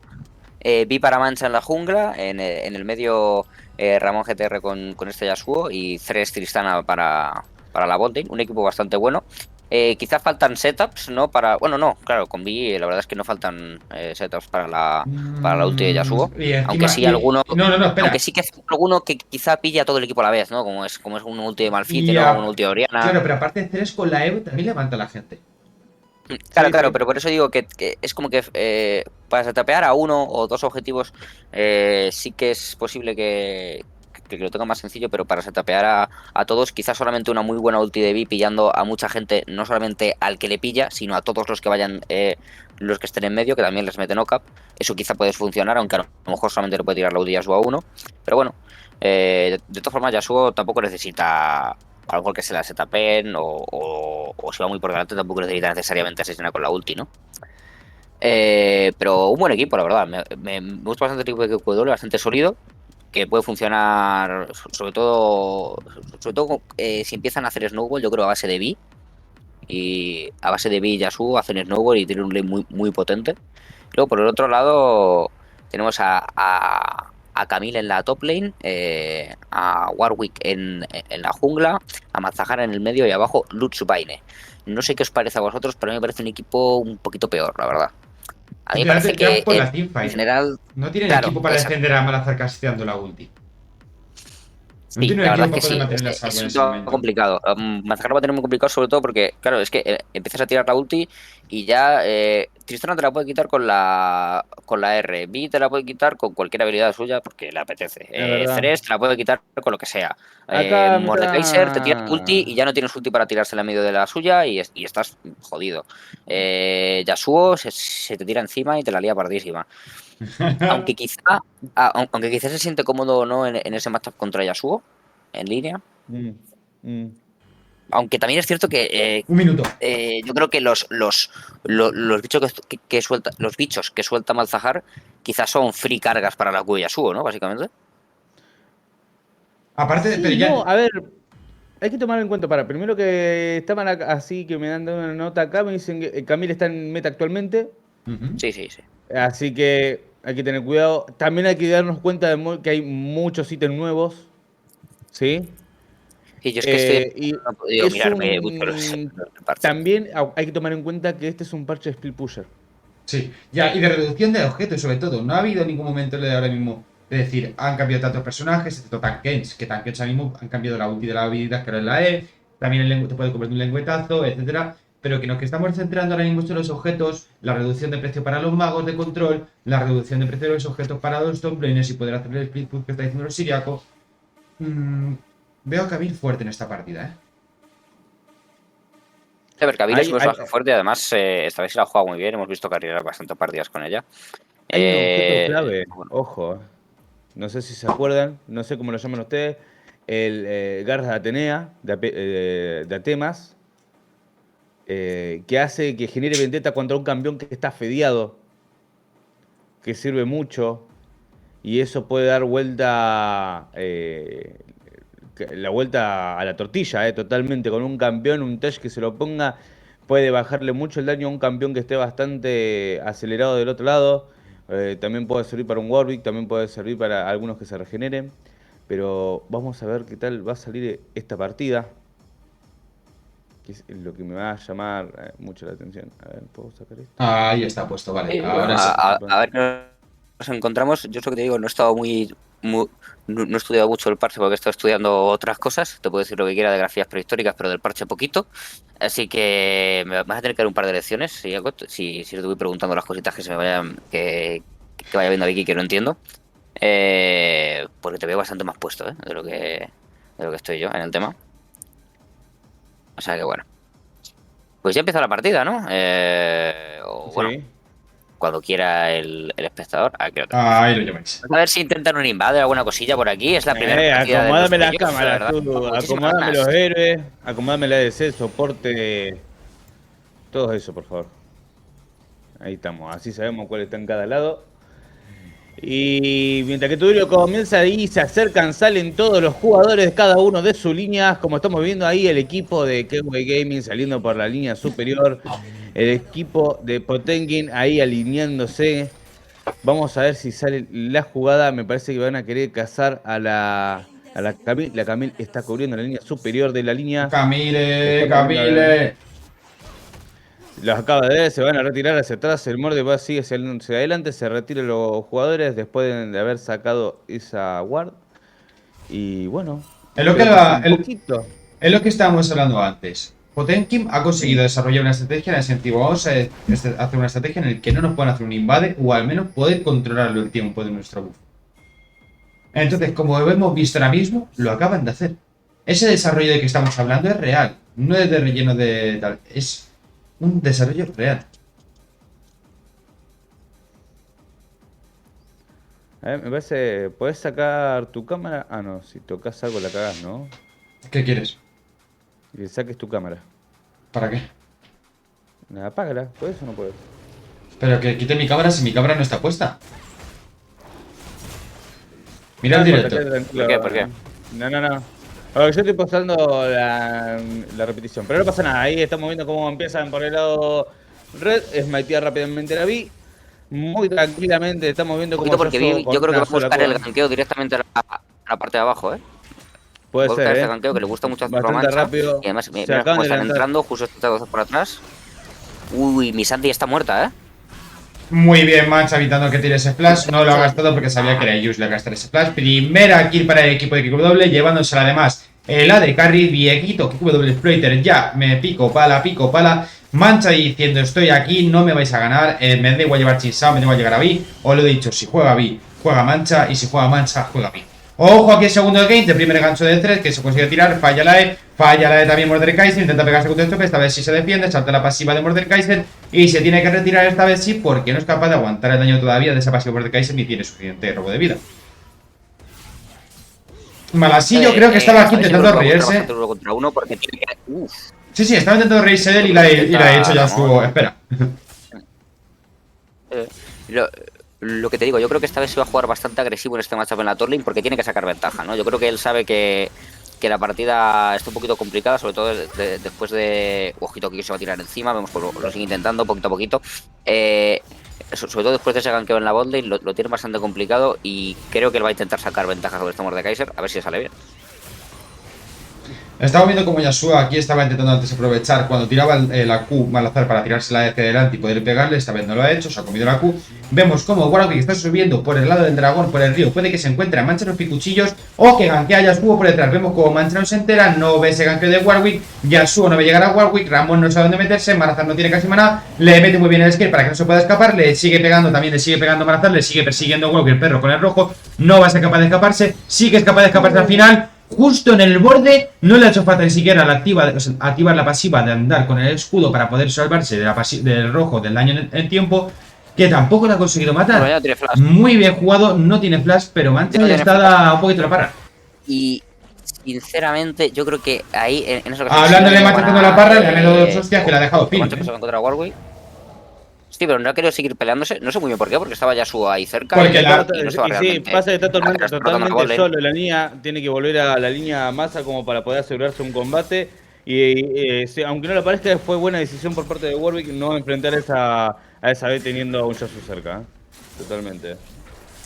Vi para Mancha en la jungla, en el medio Ramón GTR con este Yasuo y 3 Tristana para la botlane, un equipo bastante bueno. Quizás faltan setups, ¿no? Bueno, no, claro, con Vi la verdad es que no faltan setups para la ulti de Yasuo, Y aunque encima. sí alguno, No, aunque espera. sí que alguno que quizá pilla a todo el equipo a la vez, ¿no? Como es un ulti de Y Malfite o un ulti de Oriana. claro, pero aparte 3 con la Evo también levanta a la gente. Claro, Sí, claro, sí. pero por eso digo que es como que para tapear a uno o dos objetivos sí que es posible que lo tenga más sencillo, pero para tapear a todos, quizás solamente una muy buena ulti de Vi pillando a mucha gente, no solamente al que le pilla, sino a todos los que vayan, los que estén en medio, que también les meten knock-up. Eso quizá puede funcionar, aunque a lo mejor solamente le puede tirar la ulti Yasuo a uno. Pero bueno, de todas formas, Yasuo tampoco necesita a lo mejor que se la setapen o si va muy por delante tampoco necesita necesariamente asesinar con la ulti, ¿no? Pero un buen equipo, la verdad. Me gusta bastante el equipo de QW, bastante sólido, que puede funcionar sobre todo si empiezan a hacer snowball, yo creo a base de Vi. Y a base de Vi y Yasuo hacen snowball y tienen un lane muy, muy potente. Luego, por el otro lado, tenemos a Camille en la top lane, a Warwick en la jungla, a Malzahar en el medio y abajo Lutz Vayne. No sé qué os parece a vosotros, pero a mí me parece un equipo un poquito peor, la verdad. A mí me parece Ya que por la en teamfight. general, No tienen claro, equipo para defender a Malazar casteando la ulti. No sí, tienen la equipo verdad es para que poder sí, mantenerla a salvo es en un ese tema momento. complicado. Mazahar va a tener muy complicado sobre todo porque, claro, es que empiezas a tirar la ulti y ya Tristana te la puede quitar con la R, Vi te la puede quitar con cualquier habilidad suya porque le apetece, Es verdad. Ceres te la puede quitar con lo que sea, Acá, Mordekaiser te tira tu ulti y mira. ya no tienes ulti para tirársela en medio de la suya y estás jodido. Yasuo se te tira encima y te la lía pardísima. Aunque quizá, aunque quizá se siente cómodo no en ese matchup contra Yasuo en línea. Mm, mm. Aunque también es cierto que Un minuto. yo creo que los bichos que suelta, los bichos que suelta Malzahar quizás son free cargas para la Q de Yasuo, ¿no? Básicamente. Aparte, pero Sí, ya. no, a ver, hay que tomar en cuenta, primero que estaban así, que me dan una nota acá, me dicen que Camille está en meta actualmente, Ujú. Sí, sí, sí. así que hay que tener cuidado. También hay que darnos cuenta que hay muchos ítems nuevos, ¿sí? Y yo es que Y no he podido es mirarme mucho un... el parche. También hay que tomar en cuenta que este es un parche de split pusher. Sí, ya, y de reducción de objetos, sobre todo. No ha habido ningún momento de ahora mismo de decir, han cambiado tantos personajes, excepto Tankens, que Tankens ahora mismo han cambiado la ulti de la habilidad que ahora es la E, también te puede convertir en un lengüetazo, etcétera. Pero que nos que estamos centrando ahora mismo son los objetos, la reducción de precio para los magos de control, la reducción de precio de los objetos para los top laners y poder hacer el split push que está diciendo los siriacos. Veo a Camille fuerte en esta partida, ¿eh? A ver, Kabyle es un Hay, hay, personaje fuerte y además esta vez se la ha jugado muy bien. Hemos visto carreras bastante partidas con ella. hay un objeto Eh, clave, bueno, ojo, no sé si se acuerdan, no sé cómo lo llaman ustedes, el Garras de Atenea, de Atemas, que hace que genere vendetta contra un campeón que está fediado, que sirve mucho. y eso puede dar vuelta, la vuelta a la tortilla, totalmente. Con un campeón, un Tesh que se lo ponga, puede bajarle mucho el daño a un campeón que esté bastante acelerado del otro lado. También puede servir para un Warwick, también puede servir para algunos que se regeneren. Pero vamos a ver qué tal va a salir esta partida, que es lo que me va a llamar mucho la atención. A ver, ¿puedo sacar esto? Ahí está puesto, vale. Bueno, Ahora sí. a ver qué nos encontramos. Yo es lo que te digo, no he estado no he estudiado mucho el parche porque he estado estudiando otras cosas. Te puedo decir lo que quiera de grafías prehistóricas, pero del parche poquito. Así que me vas a tener que dar un par de lecciones si te voy preguntando las cositas que se me vayan, que vaya viendo aquí que no entiendo. Porque te veo bastante más puesto, de lo que estoy yo en el tema. O sea que bueno. Pues ya empieza la partida, ¿no? Bueno, Sí. cuando quiera el espectador. Aquí lo tengo. Ahí lo lleváis. Vamos a ver si intentan un invade o alguna cosilla por aquí. Es la primera partida de los Acomódame las playoffs, la cámaras, verdad. tú, Muchísimas acomódame ganas. los héroes, acomódame la ADC, soporte, todo eso, por favor. Ahí estamos, así sabemos cuál está en cada lado. Y mientras que Turio comienza ahí, se acercan, salen todos los jugadores, cada uno de sus líneas. Como estamos viendo ahí, el equipo de Keyway Gaming saliendo por la línea superior. El equipo de Potenkin ahí alineándose. Vamos a ver si sale la jugada. Me parece que van a querer cazar a la Camille. La Camille está cubriendo la línea superior de la línea. Camille, Camille. Los acaba de ver, se van a retirar hacia atrás. El Morde va sigue hacia adelante, se retiran los jugadores después de haber sacado esa ward. Y bueno, Es lo que, un poquito. es lo que estábamos hablando antes. Potenkin ha conseguido desarrollar una estrategia en el sentido, vamos a hacer una estrategia en la que no nos puedan hacer un invade o al menos poder controlarlo el tiempo de nuestro buff. Entonces, como hemos visto ahora mismo, lo acaban de hacer. Ese desarrollo de que estamos hablando es real, no es de relleno de tal, es un desarrollo real. A ver, me parece, ¿podés sacar tu cámara? Ah, no, si tocas algo la cagás, ¿no? ¿Qué quieres? Que saques tu cámara. ¿Para qué? Apágala, ¿puedes o no puedes? Pero que quite mi cámara si mi cámara no está puesta. Mira el directo. ¿Por qué? ¿Por qué? No. Yo estoy pasando la repetición, pero no pasa nada. Ahí estamos viendo cómo empiezan por el lado red. Smitear rápidamente la vi. Muy tranquilamente estamos viendo cómo Porque Yasuo con yo creo que una va a sola buscar el cosa. ganqueo directamente a la parte de abajo, Puede buscar ser, este ganqueo que le gusta mucho a bastante Mancha. rápido. Y además, Se mira acaban cómo de están lanzar. entrando, justo está por atrás. Uy, mi Sandy está muerta, Muy bien, Mancha, evitando que tire ese flash. No lo ha gastado porque sabía que era useless gastar ese flash. Primera kill para el equipo de QW, llevándosela además el AD Carry, viejito QW Exploiter. Ya me pico pala. Mancha diciendo estoy aquí, no me vais a ganar. Me da igual llevar Chinsao, me da igual llegar a B. Os lo he dicho, si juega B, juega Mancha. Y si juega Mancha, juega B. Ojo aquí el segundo game, de primer gancho de 3 que se consigue tirar, falla la E también Mordekaiser, intenta pegarse con esto, esta vez sí se defiende, salta la pasiva de Mordekaiser y se tiene que retirar esta vez sí porque no es capaz de aguantar el daño todavía de esa pasiva de Mordekaiser ni tiene suficiente robo de vida. Malasillo creo que estaba aquí intentando reírse. Contra uno porque tiene que... Sí, estaba intentando reírse de él y la he hecho ya su... Espera. Lo que te digo, yo creo que esta vez se va a jugar bastante agresivo en este matchup en la Torlin porque tiene que sacar ventaja, ¿no? Yo creo que él sabe que la partida está un poquito complicada, sobre todo después de... Ojito que se va a tirar encima, vemos que lo sigue intentando poquito a poquito. Sobre todo después de ese ganqueo en la botlane, lo tiene bastante complicado y creo que él va a intentar sacar ventaja sobre este Mordekaiser, a ver si le sale bien. Estaba viendo como Yasuo aquí estaba intentando antes aprovechar cuando tiraba la Q mal azar para tirarse la E hacia delante y poder pegarle. Esta vez no lo ha hecho, se ha comido la Q. Vemos como Warwick está subiendo por el lado del dragón, por el río. Puede que se encuentre a Mancha los picuchillos o que ganquea a Yasuo por detrás. Vemos como Mancha no se entera, no ve ese ganqueo de Warwick. Yasuo no ve llegar a Warwick, Ramón no sabe dónde meterse, Malazar no tiene casi maná. Le mete muy bien el skill para que no se pueda escapar. Le sigue pegando Malazar, le sigue persiguiendo Warwick el perro con el rojo. No va a ser capaz de escaparse, sí que es capaz de escaparse al final. Justo en el borde, no le ha hecho falta ni siquiera activar la pasiva de andar con el escudo para poder salvarse del rojo del daño en tiempo, que tampoco lo ha conseguido matar. Bueno, ya tiene flash. Muy bien jugado, no tiene flash, pero Mancha ya está un poquito la parra. Y sinceramente, yo creo que ahí en esa ocasión. Hablando de Mancha haciendo la parra, le ha metido dos hostias que le ha dejado pin. Mancha que se va a encontrar a Warwick. Sí, pero no ha querido seguir peleándose. No sé muy bien por qué, porque estaba Yasuo ahí cerca. Porque y, la- y no estaba Sí, realmente. pasa que está Pero está rotando la totalmente botlane. solo. La línea tiene que volver a la línea masa como para poder asegurarse un combate. Y sí, aunque no le parezca, fue buena decisión por parte de Warwick no enfrentar a esa B teniendo a un Yasuo cerca. Totalmente.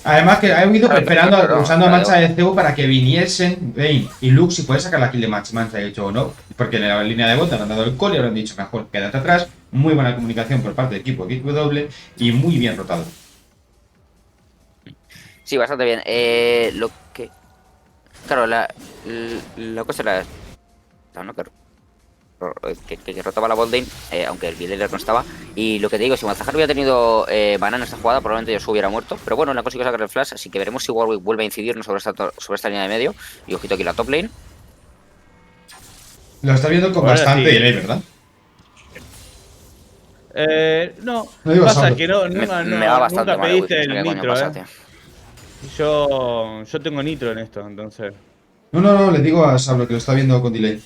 Además que ha ido Claro, esperando, claro, usando a claro. Mancha de CU para que viniesen Vayne y Lux si puede sacar la kill de Mancha ha dicho o no, porque en la línea de bot han dado el call y habrán dicho mejor, quédate atrás. Muy buena comunicación por parte del equipo de KW y muy bien rotado. Sí, bastante bien. Lo que. Claro, la cosa era. ¿No? Que rotaba la botlane, aunque el Villager no estaba. Y lo que te digo, si Malzahar hubiera tenido banana en esta jugada, probablemente yo hubiera muerto. Pero bueno, le ha conseguido sacar el flash, así que veremos si Warwick vuelve a incidirnos sobre esta línea de medio. Y ojito aquí la top lane. Lo está viendo con Ahora bastante sí. delay, ¿verdad? No, No digo pasa solo. que no, Me da bastante nunca mal, pediste no sé qué el coño nitro, pasa, tío. Yo tengo nitro en esto, entonces. No, le digo a Sablo que lo está viendo con delay.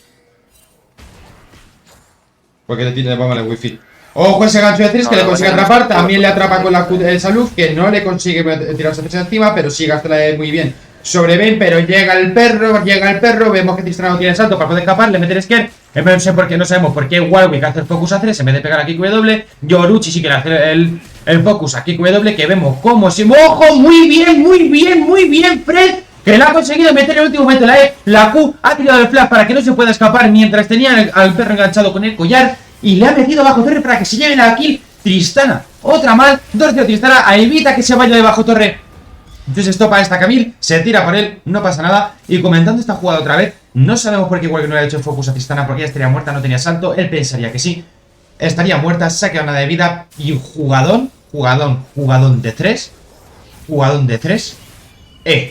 Porque le tiene vamos el wifi. Ojo ese gancho de 3 que No, le lo consigue bueno, atrapar, no, también le atrapa no, con la no, Q de Salud, que no le consigue tirarse encima, pero sí gasta muy bien sobre Vayne, pero llega el perro, vemos que Tristana no tiene salto para poder escapar, le mete el scare, no sé por qué, no sabemos por qué Warwick hace el focus a 3 en vez de pegar a KW, Yoruchi sí que le hace el focus a KW, que vemos cómo se... ¡Ojo! Muy bien, Fred! Que le ha conseguido meter en el último momento la Q, ha tirado el flash para que no se pueda escapar mientras tenía al perro enganchado con el collar y le ha metido bajo torre para que se lleve la kill Tristana. Otra mal, 2-0 Tristana, evita que se vaya de bajo torre. Entonces estopa esta Camille, se tira por él, no pasa nada. Y comentando esta jugada otra vez, no sabemos por qué igual que no le ha hecho focus a Tristana, porque ella estaría muerta, no tenía salto, él pensaría que sí. Estaría muerta, se ha quedado nada de vida y jugadón de 3. Jugadón de 3.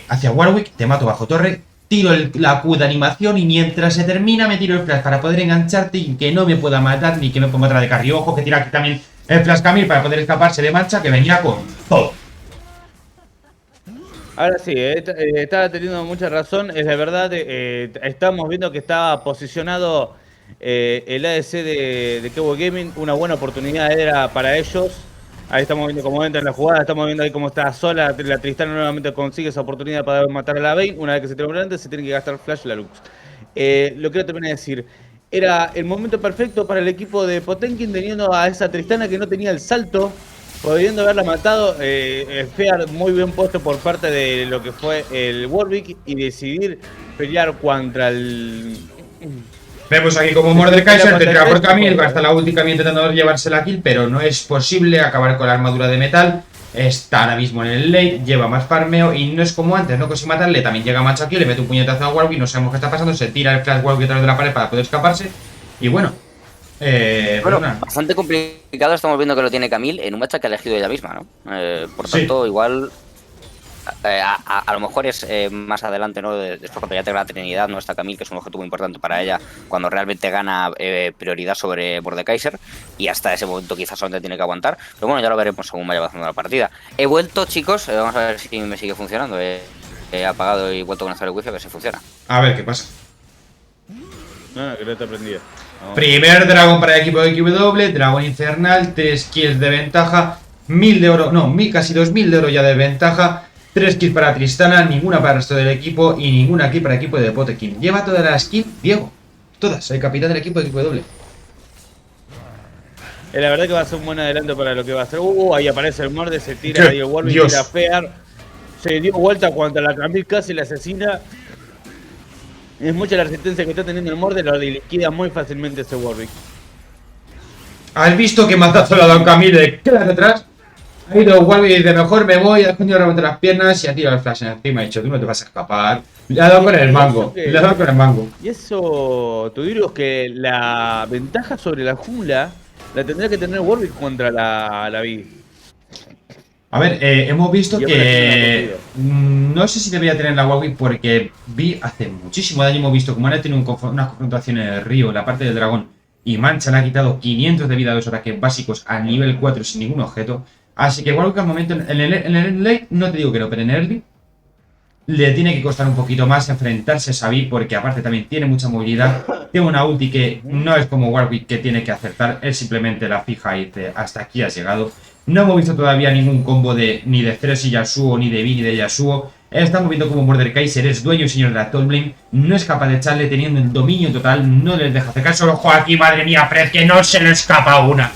Hacia Warwick, te mato bajo torre, tiro la Q de animación y mientras se termina me tiro el flash para poder engancharte y que no me pueda matar ni que me pueda matar de carry. Ojo que tira aquí también el flash Camille para poder escaparse de Mancha, que venía con todo. Ahora sí, estaba teniendo mucha razón, es de verdad, estamos viendo que estaba posicionado el ADC de Kevo Gaming, una buena oportunidad era para ellos. Ahí estamos viendo cómo entra en la jugada, estamos viendo ahí cómo está sola, la Tristana nuevamente consigue esa oportunidad para matar a la Vayne, una vez que se tira por delante se tiene que gastar flash la Lux. Lo quiero terminar de decir, era el momento perfecto para el equipo de Potenkin teniendo a esa Tristana que no tenía el salto, pudiendo haberla matado, Fear muy bien puesto por parte de lo que fue el Warwick y decidir pelear contra el... Vemos aquí como Mordekaiser te tira por Camille, gasta la ulti Camille intentando llevarse la kill, pero no es posible acabar con la armadura de metal. Está ahora mismo en el late, lleva más farmeo y no es como antes, no consigue matarle, también llega Mancha aquí, le mete un puñetazo a Warwick, no sabemos qué está pasando, se tira el flash Warwick a través de la pared para poder escaparse y bueno. Bueno, bastante complicado, estamos viendo que lo tiene Camille en un match que ha elegido ella misma, ¿no? Por tanto, igual a lo mejor es más adelante, ¿no? Después cuando ya tenga la Trinidad, ¿no? Está Camille, que es un objetivo muy importante para ella, cuando realmente gana prioridad sobre Mordekaiser, y hasta ese momento quizás solamente tiene que aguantar, pero bueno, ya lo veremos según vaya avanzando la partida. He vuelto, chicos, vamos a ver si me sigue funcionando, he apagado y vuelto a conectar el wifi a ver si funciona. A ver qué pasa. No, que no te aprendí. Primer dragón para el equipo de QW, dragón infernal, 3 kills de ventaja, 1000 de oro, no, casi 2000 de oro ya de ventaja, 3 kills para Tristana, ninguna para el resto del equipo y ninguna kill para el equipo de Potekin. Lleva todas las kills Diego, todas, el capitán del equipo de QW. La verdad que va a ser un buen adelanto para lo que va a ser. Ahí aparece el Morde, se tira ¿Qué? ahí el Warwick, Dios. tira Fear. Se dio vuelta contra la Camille, casi la asesina. Es mucha la resistencia que está teniendo el Morde, lo liquida muy fácilmente ese Warwick. ¿Has visto que matazo le ha dado Camille? Quédate atrás. Ha ido Warwick y dice, mejor me voy, ha escondido realmente las piernas y ha tirado el flash encima. Ha dicho, tú no te vas a escapar. Le ha dado con el mango. Le ha dado con el mango. Y eso, tú dirías que la ventaja sobre la jungla la tendría que tener Warwick contra la Vi. A ver, hemos visto Yo que creo que no sé si debería tener la Warwick porque Vi hace muchísimo daño. Hemos visto como han tenido unas confrontaciones en el río, en la parte del dragón, y Mancha le ha quitado 500 de vida a los ataques básicos a nivel 4 sin ningún objeto. Así que Warwick al momento, en el late, no te digo que no, pero en el early le tiene que costar un poquito más enfrentarse a Xavi porque aparte también tiene mucha movilidad. Tiene una ulti que no es como Warwick que tiene que acertar, él simplemente la fija y dice hasta aquí has llegado. No hemos visto todavía ningún combo ni de Zeros y Yasuo, ni de Vi, ni de Yasuo. Estamos viendo como Mordekaiser es dueño y señor de la Top-Lane, no es capaz de echarle teniendo el dominio total, no les deja hacer caso. Ojo aquí, madre mía, Fred, que no se le escapa una.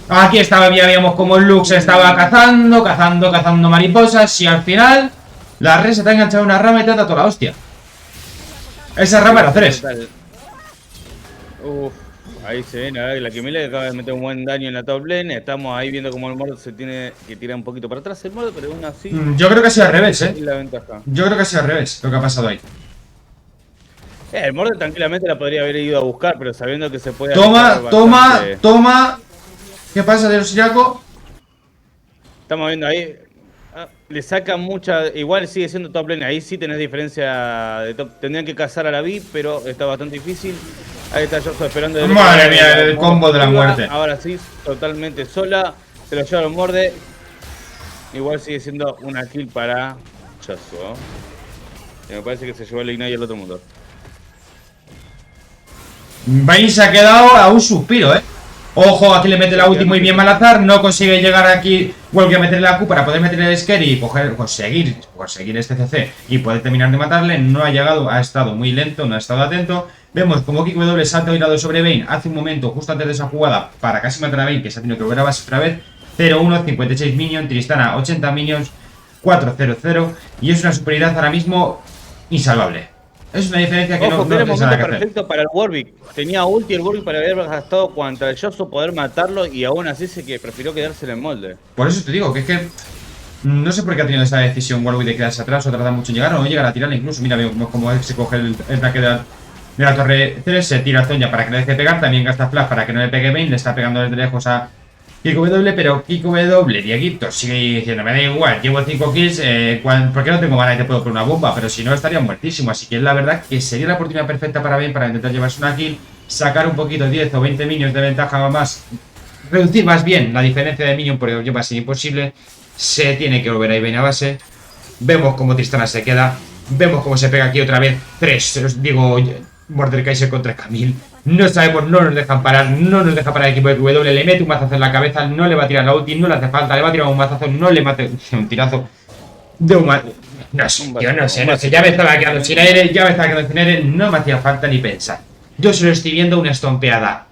Aquí veíamos como Lux estaba cazando mariposas y al final la red se te ha enganchado en una rama y te ha dado toda la hostia. Esa rama era 3. Uf, ahí se ven, la Kimela acaba de meter un buen daño en la top lane. Estamos ahí viendo como el Mord se tiene que tirar un poquito para atrás el Mord, pero aún así Yo creo que ha sido al revés, es la ventaja. Yo creo que ha sido al revés lo que ha pasado ahí. El Mord tranquilamente la podría haber ido a buscar, pero sabiendo que se puede... Toma. bastante- ¿Qué pasa de los Siriaco? Estamos viendo ahí. Le saca mucha. Igual sigue siendo top lane. Ahí sí tenés diferencia de top. Tendrían que cazar a la Vi, pero está bastante difícil. Ahí está Yasuo esperando. Madre mía, el combo de la muerte. Ahora sí, totalmente sola. Se lo lleva el Morde. Igual sigue siendo una kill para Yasuo. Y me parece que se llevó el Ignite al otro mundo. Vayne se ha quedado a un suspiro, Ojo, aquí le mete la ulti muy bien Malazar. No consigue llegar aquí. Vuelve a meterle la Q para poder meterle el Scary y conseguir este CC y poder terminar de matarle. No ha llegado, ha estado muy lento, no ha estado atento. Vemos como KW salta oirado sobre Vayne hace un momento, justo antes de esa jugada, para casi matar a Vayne, que se ha tenido que volver a base otra vez. 0-1, 56 minions, Tristana 80 minions, 4-0-0. Y es una superioridad ahora mismo insalvable. Es una diferencia que Ojo, no era el tienes nada momento que hacer. perfecto para el Warwick. Tenía ulti el Warwick para haber gastado contra el Yasuo, poder matarlo y aún así prefirió quedarse en el molde. Por eso te digo que es que no sé por qué ha tenido esa decisión Warwick de quedarse atrás o tarda mucho en llegar o no llegar a tirarle incluso. Mira, vemos como se coge el ataque de la torre 3, se tira a Zonya para que le deje pegar, también gasta flash para que no le pegue Vayne, le está pegando desde lejos a KW, pero KW, Dieguito, sigue diciendo, me da igual, llevo 5 kills, ¿por qué no tengo mana y te puedo poner una bomba? Pero si no estaría muertísimo, así que la verdad que sería la oportunidad perfecta para Vayne para intentar llevarse una kill, sacar un poquito 10 o 20 minions de ventaja más, reducir más bien la diferencia de minion, porque va a ser imposible, se tiene que volver a Vayne a base, vemos como Tristana se queda, vemos cómo se pega aquí otra vez 3, Mordekaiser contra Camille. No sabemos, no nos dejan parar, no nos deja parar el equipo de W, le mete un mazazo en la cabeza, no le va a tirar la ulti, no le hace falta, le va a tirar un mazazo, no le mate un tirazo de un no sé, yo no sé, ya me estaba quedando sin aire, no me hacía falta ni pensar. Yo solo estoy viendo una estompeada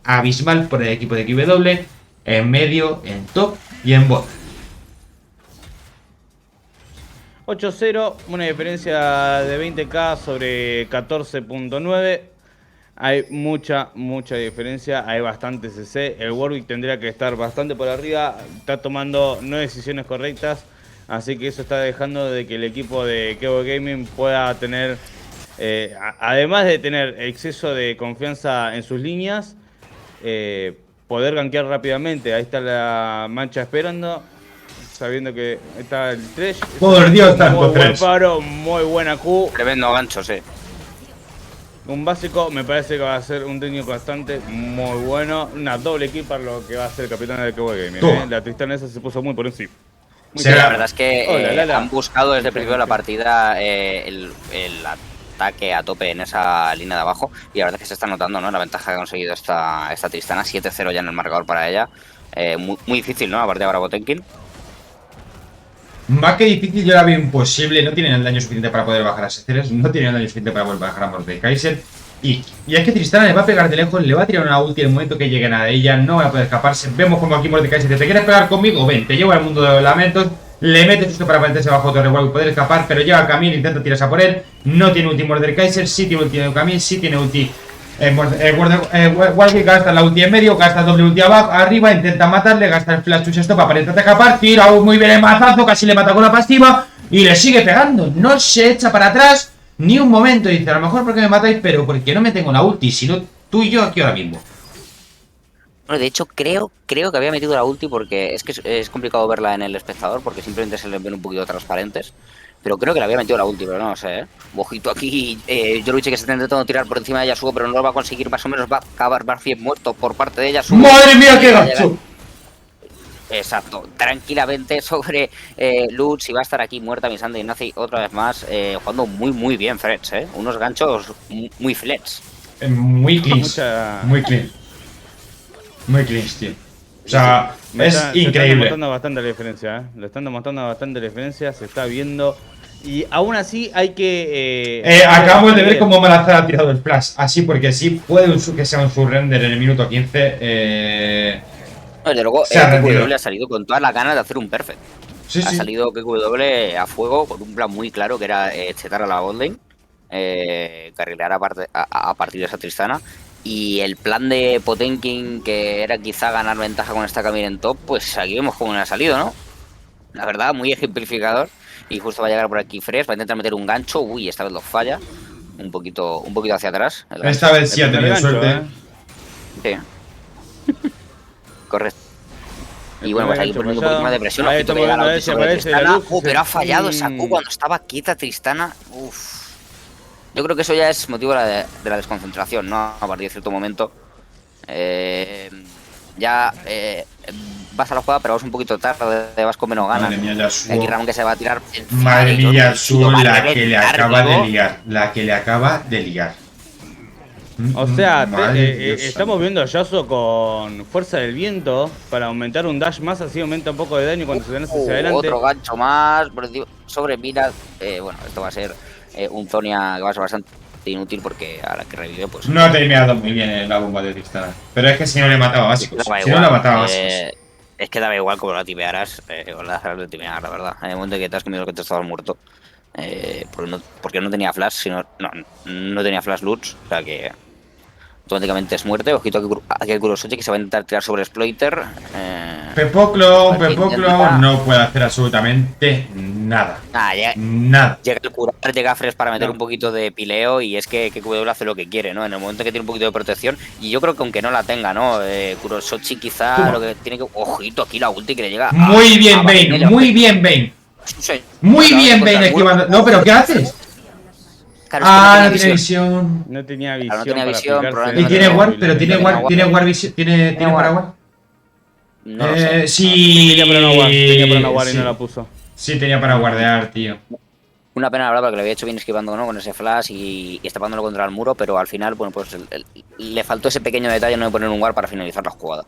abismal por el equipo de QW, en medio, en top y en bot. 8-0, una diferencia de 20k sobre 14.9. Hay mucha diferencia, hay bastante CC. El Warwick tendría que estar bastante por arriba, está tomando no decisiones correctas. Así que eso está dejando de que el equipo de Kevo Gaming pueda tener, además de tener exceso de confianza en sus líneas, poder gankear rápidamente. Ahí está la mancha esperando. Sabiendo que está el Thresh. Por Dios, tanto muy buen Thresh. paro, muy buena Q. Tremendo gancho, sí. Un básico, me parece que va a ser un técnico bastante muy bueno. Una doble kill para lo que va a ser el capitán del Kevo Gaming. La Tristana esa se puso muy por encima. Sí, la verdad es que la. han buscado desde el principio de la partida el ataque a tope en esa línea de abajo. Y la verdad es que se está notando, ¿no? La ventaja que ha conseguido esta Tristana. 7-0 ya en el marcador para ella. Muy difícil, ¿no? Aparte de ahora Botenkin. Más que difícil, yo la veo imposible. No tienen el daño suficiente para poder bajar a Seceres. No tienen el daño suficiente para poder bajar a Mordekaiser. Y es que Tristana le va a pegar de lejos, le va a tirar una ulti en el momento que lleguen a ella. No va a poder escaparse. Vemos como aquí Mordekaiser dice: ¿te quieres pegar conmigo? Ven, te llevo al mundo de los lamentos. Le mete justo para meterse bajo Torre Wall y poder escapar. Pero llega a Camille, intenta tirarse a por él. No tiene ulti Mordekaiser, sí tiene ulti de Camille, sí tiene ulti. Warwick gasta la ulti en medio, gasta el doble ulti abajo, arriba, intenta matarle, gasta el flash to stop para intentar escapar, tira muy bien el mazazo, casi le mata con la pasiva y le sigue pegando, no se echa para atrás ni un momento, dice: a lo mejor porque me matáis, pero porque no me tengo la ulti, sino tú y yo aquí ahora mismo. Bueno, de hecho creo que había metido la ulti porque es que es complicado verla en el espectador porque simplemente se le ven un poquito transparentes. Pero creo que le había metido la ulti, pero no sé, ¿eh? Ojito aquí, yo lo dije que se está intentando tirar por encima de Yasuo, pero no lo va a conseguir, más o menos va a acabar Barfield muerto por parte de Yasuo. ¡Madre mía, qué gancho! Exacto, tranquilamente sobre Lutz y va a estar aquí muerta Missandei Nazi otra vez más, jugando muy bien Freds, unos ganchos muy flets. Muy clean, Mucha- muy clean. Muy clean, tío. O sea, es Se está increíble. demostrando bastante la diferencia, ¿eh? Lo están demostrando bastante la diferencia, se está viendo. Y aún así hay que... Acabamos de ver cómo Malazar ha tirado el flash. Así porque sí, puede que sea un surrender en el minuto 15. Desde luego, Se ha rendido. KW ha salido con todas las ganas de hacer un perfect. Sí, Ha sí. salido KW a fuego con un plan muy claro que era chetar a la botlane, carrilear a partir de esa Tristana. Y el plan de Potenkin, que era quizá ganar ventaja con esta Camille en top, pues aquí vemos cómo le ha salido, ¿no? La verdad, muy ejemplificador. Y justo va a llegar por aquí Fresh, va a intentar meter un gancho. Uy, esta vez lo falla. Un poquito hacia atrás. El Esta vez sí ha tenido gancho, suerte. Sí. Correcto. Y bueno, pues primer aquí gancho poniendo un poquito más de presión. Ahí Ojito que estamos llega la viendo, ulti si sobre aparece la Tristana. luz, Pero ha fallado esa mm. Q cuando estaba quieta Tristana. Uf. Yo creo que eso ya es motivo de la desconcentración, ¿no? A partir de cierto momento. Ya vas a la jugada, pero vas un poquito tarde, vas con menos ganas. Madre mía, Yasuo. Aquí Ramón que se va a tirar encima Madre de John, mía, y lo va a la que le reventar acaba de vivo. liar. La que le acaba de liar. O sea, Madre Dios estamos santo. viendo a Yasuo con fuerza del viento para aumentar un dash más, así aumenta un poco de daño cuando se dan hacia adelante. Otro gancho más por encima- sobre Mira. Bueno, esto va a ser un Zonia que va a ser bastante inútil porque a la que revive, pues. No ha terminado muy bien en la bomba de Tristana. Pero es que si no le mataba básicos. daba Si no igual, le mataba básicos. es que daba igual como la timearas, o la dejaras de timear, la verdad. En el momento que te has comido que te estabas muerto. Porque no tenía flash, no tenía flash loots, o sea que automáticamente es muerte. Ojito aquí el Kurosochi que se va a intentar tirar sobre Exploiter. Pepoclo aquí intenta- no puede hacer absolutamente nada. Nada. Llega el curar, llega Fresh para meter No. un poquito de pileo y es que KW hace lo que quiere, ¿no? En el momento que tiene un poquito de protección, y yo creo que aunque no la tenga, ¿no? Kurosochi quizá Toma. lo que tiene que... Ojito aquí la ulti que le llega Muy bien, a Bane. Vanilla. Muy bien, Bane. Sí. Muy Acaba de bien, encontrar Bane el muro. esquivando. No, pero ¿qué haces? Claro, es que Ah, no tenía tiene visión. visión. No tenía Claro, visión no tenía para visión, picarse. probablemente Y no tiene tenía war, móvil, pero tiene tenía war, tiene war visión. ¿Tiene Tenía war. paraguas? No lo sé. Sí. Tenía para no guardar, tenía para no guardar sí. y no la puso. Sí, tenía para guardear, tío. Una pena, la verdad, porque le había hecho bien esquivando, ¿no? Con ese flash y estapándolo contra el muro, pero al final, bueno, pues le faltó ese pequeño detalle, no de poner un war para finalizar la jugada.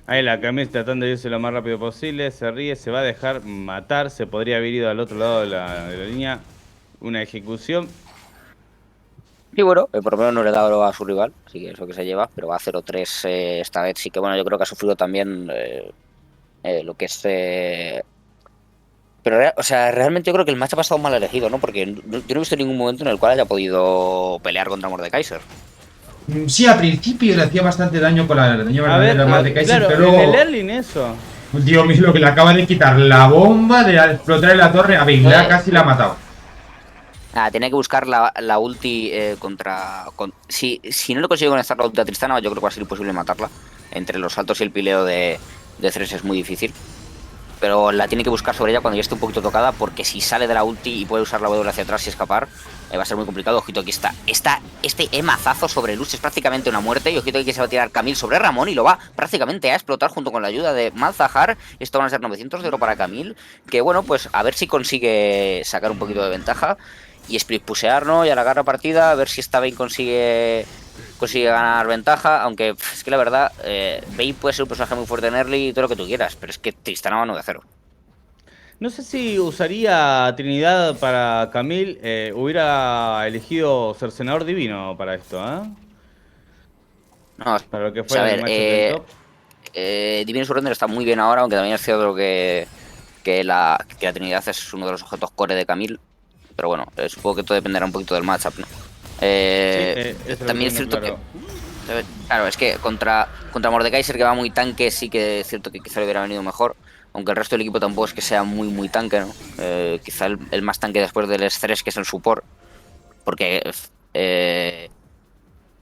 Ahí la Camille tratando de irse lo más rápido posible, se ríe, se va a dejar matar, se podría haber ido al otro lado de la línea. Una ejecución. Y bueno, por lo menos no le he dado a su rival, así que es lo que se lleva, pero va a 0-3 esta vez. Sí que bueno, yo creo que ha sufrido también lo que es... Pero, o sea, realmente yo creo que el match ha estado mal elegido, ¿no? Porque yo no he visto ningún momento en el cual haya podido pelear contra Mordekaiser. Sí, al principio le hacía bastante daño con la daño A ver, verdadera de Kaiser, claro, pero en el luego. Erling eso. Dios mío, lo que le acaba de quitar la bomba de explotar en la torre. A ver, casi la ha matado. Tenía que buscar la ulti contra... Si no le consigo conectar la ulti a Tristana, yo creo que va a ser imposible matarla. Entre los saltos y el pileo de Thresh es muy difícil. Pero la tiene que buscar sobre ella cuando ya esté un poquito tocada, porque si sale de la ulti y puede usar la W hacia atrás y escapar, va a ser muy complicado. Ojito, aquí está. Este mazazo sobre Luz es prácticamente una muerte. Y ojito aquí que se va a tirar Camille sobre Ramón y lo va prácticamente a explotar junto con la ayuda de Malzahar. Esto van a ser 900 de oro para Camille. Que bueno, pues a ver si consigue sacar un poquito de ventaja. Y split pushear, ¿no? Y alargar la partida, a ver si esta Vayne consigue ganar ventaja, aunque es que la verdad, Vayne puede ser un personaje muy fuerte en early y todo lo que tú quieras, pero es que Tristana va 9-0. No sé si usaría Trinidad para Camille, hubiera elegido Cercenador Divino para esto, ¿eh? No, Para lo que fue a el ver, match del top. Divine Surrender está muy bien ahora, aunque también es cierto que la Trinidad es uno de los objetos core de Camille, pero bueno, supongo que todo dependerá un poquito del matchup, ¿no? También es cierto claro. que... Claro, es que contra Mordekaiser, que va muy tanque, sí que es cierto que quizá le hubiera venido mejor. Aunque el resto del equipo tampoco es que sea muy tanque, ¿no? Quizá el más tanque después del Thresh, que es el support. Porque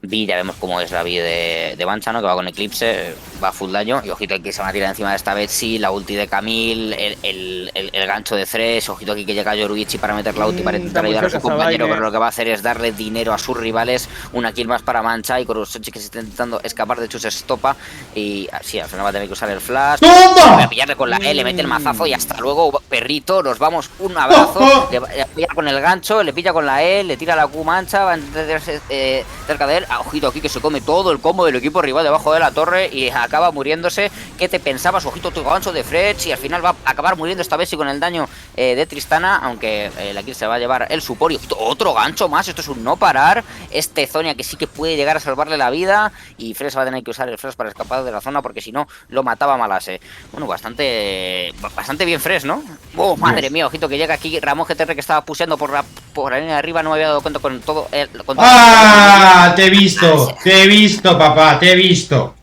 Vi, ya vemos cómo es la Vi de Bancha, ¿no? Que va con Eclipse, va full daño. Y ojito aquí que se va a tirar encima de esta Betsy, la ulti de Camille, el gancho de Thresh. Ojito aquí que llega Yoruichi para meter la ulti para intentar ayudar a su compañero. Pero lo que va a hacer es darle dinero a sus rivales. Una kill más para Mancha y Kurosochi que se está intentando escapar. De hecho se estopa. Y sí, al final va a tener que usar el flash. ¡Toma! Voy a pillarle con la E, le mete el mazazo y hasta luego, perrito. Nos vamos, un abrazo. Le voy a con el gancho, le pilla con la E, le tira la Q mancha, va a entenderse cerca de él. Ojito aquí que se come todo el combo del equipo rival debajo de la torre y acaba muriéndose. ¿Qué te pensabas? Ojito tu gancho de Fretch y al final va a acabar muriendo esta vez sí con el daño de Tristana, aunque la kill se va a llevar el support. Y ojito, otro gancho más, esto es un no parar. Este Zonia que sí que puede llegar a salvarle la vida y Fresh va a tener que usar el Fresh para escapar de la zona porque si no lo mataba Malase. Bueno, bastante bien Fresh, ¿no? Oh, madre mía, ojito que llega aquí Ramón GTR que estaba puseando por la línea de arriba, no me había dado cuenta con todo ¡Ah! Te he visto, papá, te he visto.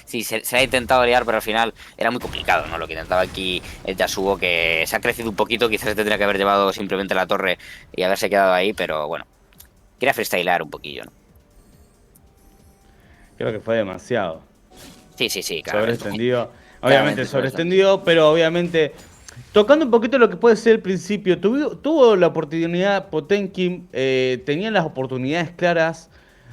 Sí, se ha intentado liar, pero al final era muy complicado, ¿no? Lo que intentaba aquí el Yasuo, que se ha crecido un poquito, quizás se tendría que haber llevado simplemente la torre y haberse quedado ahí, pero bueno, quería freestylear un poquillo, ¿no? Creo que fue demasiado. Sí, claro. Sobreextendido. Obviamente sobreextendido, pero obviamente tocando un poquito lo que puede ser el principio. Tuvo la oportunidad Potemkin, tenían las oportunidades claras,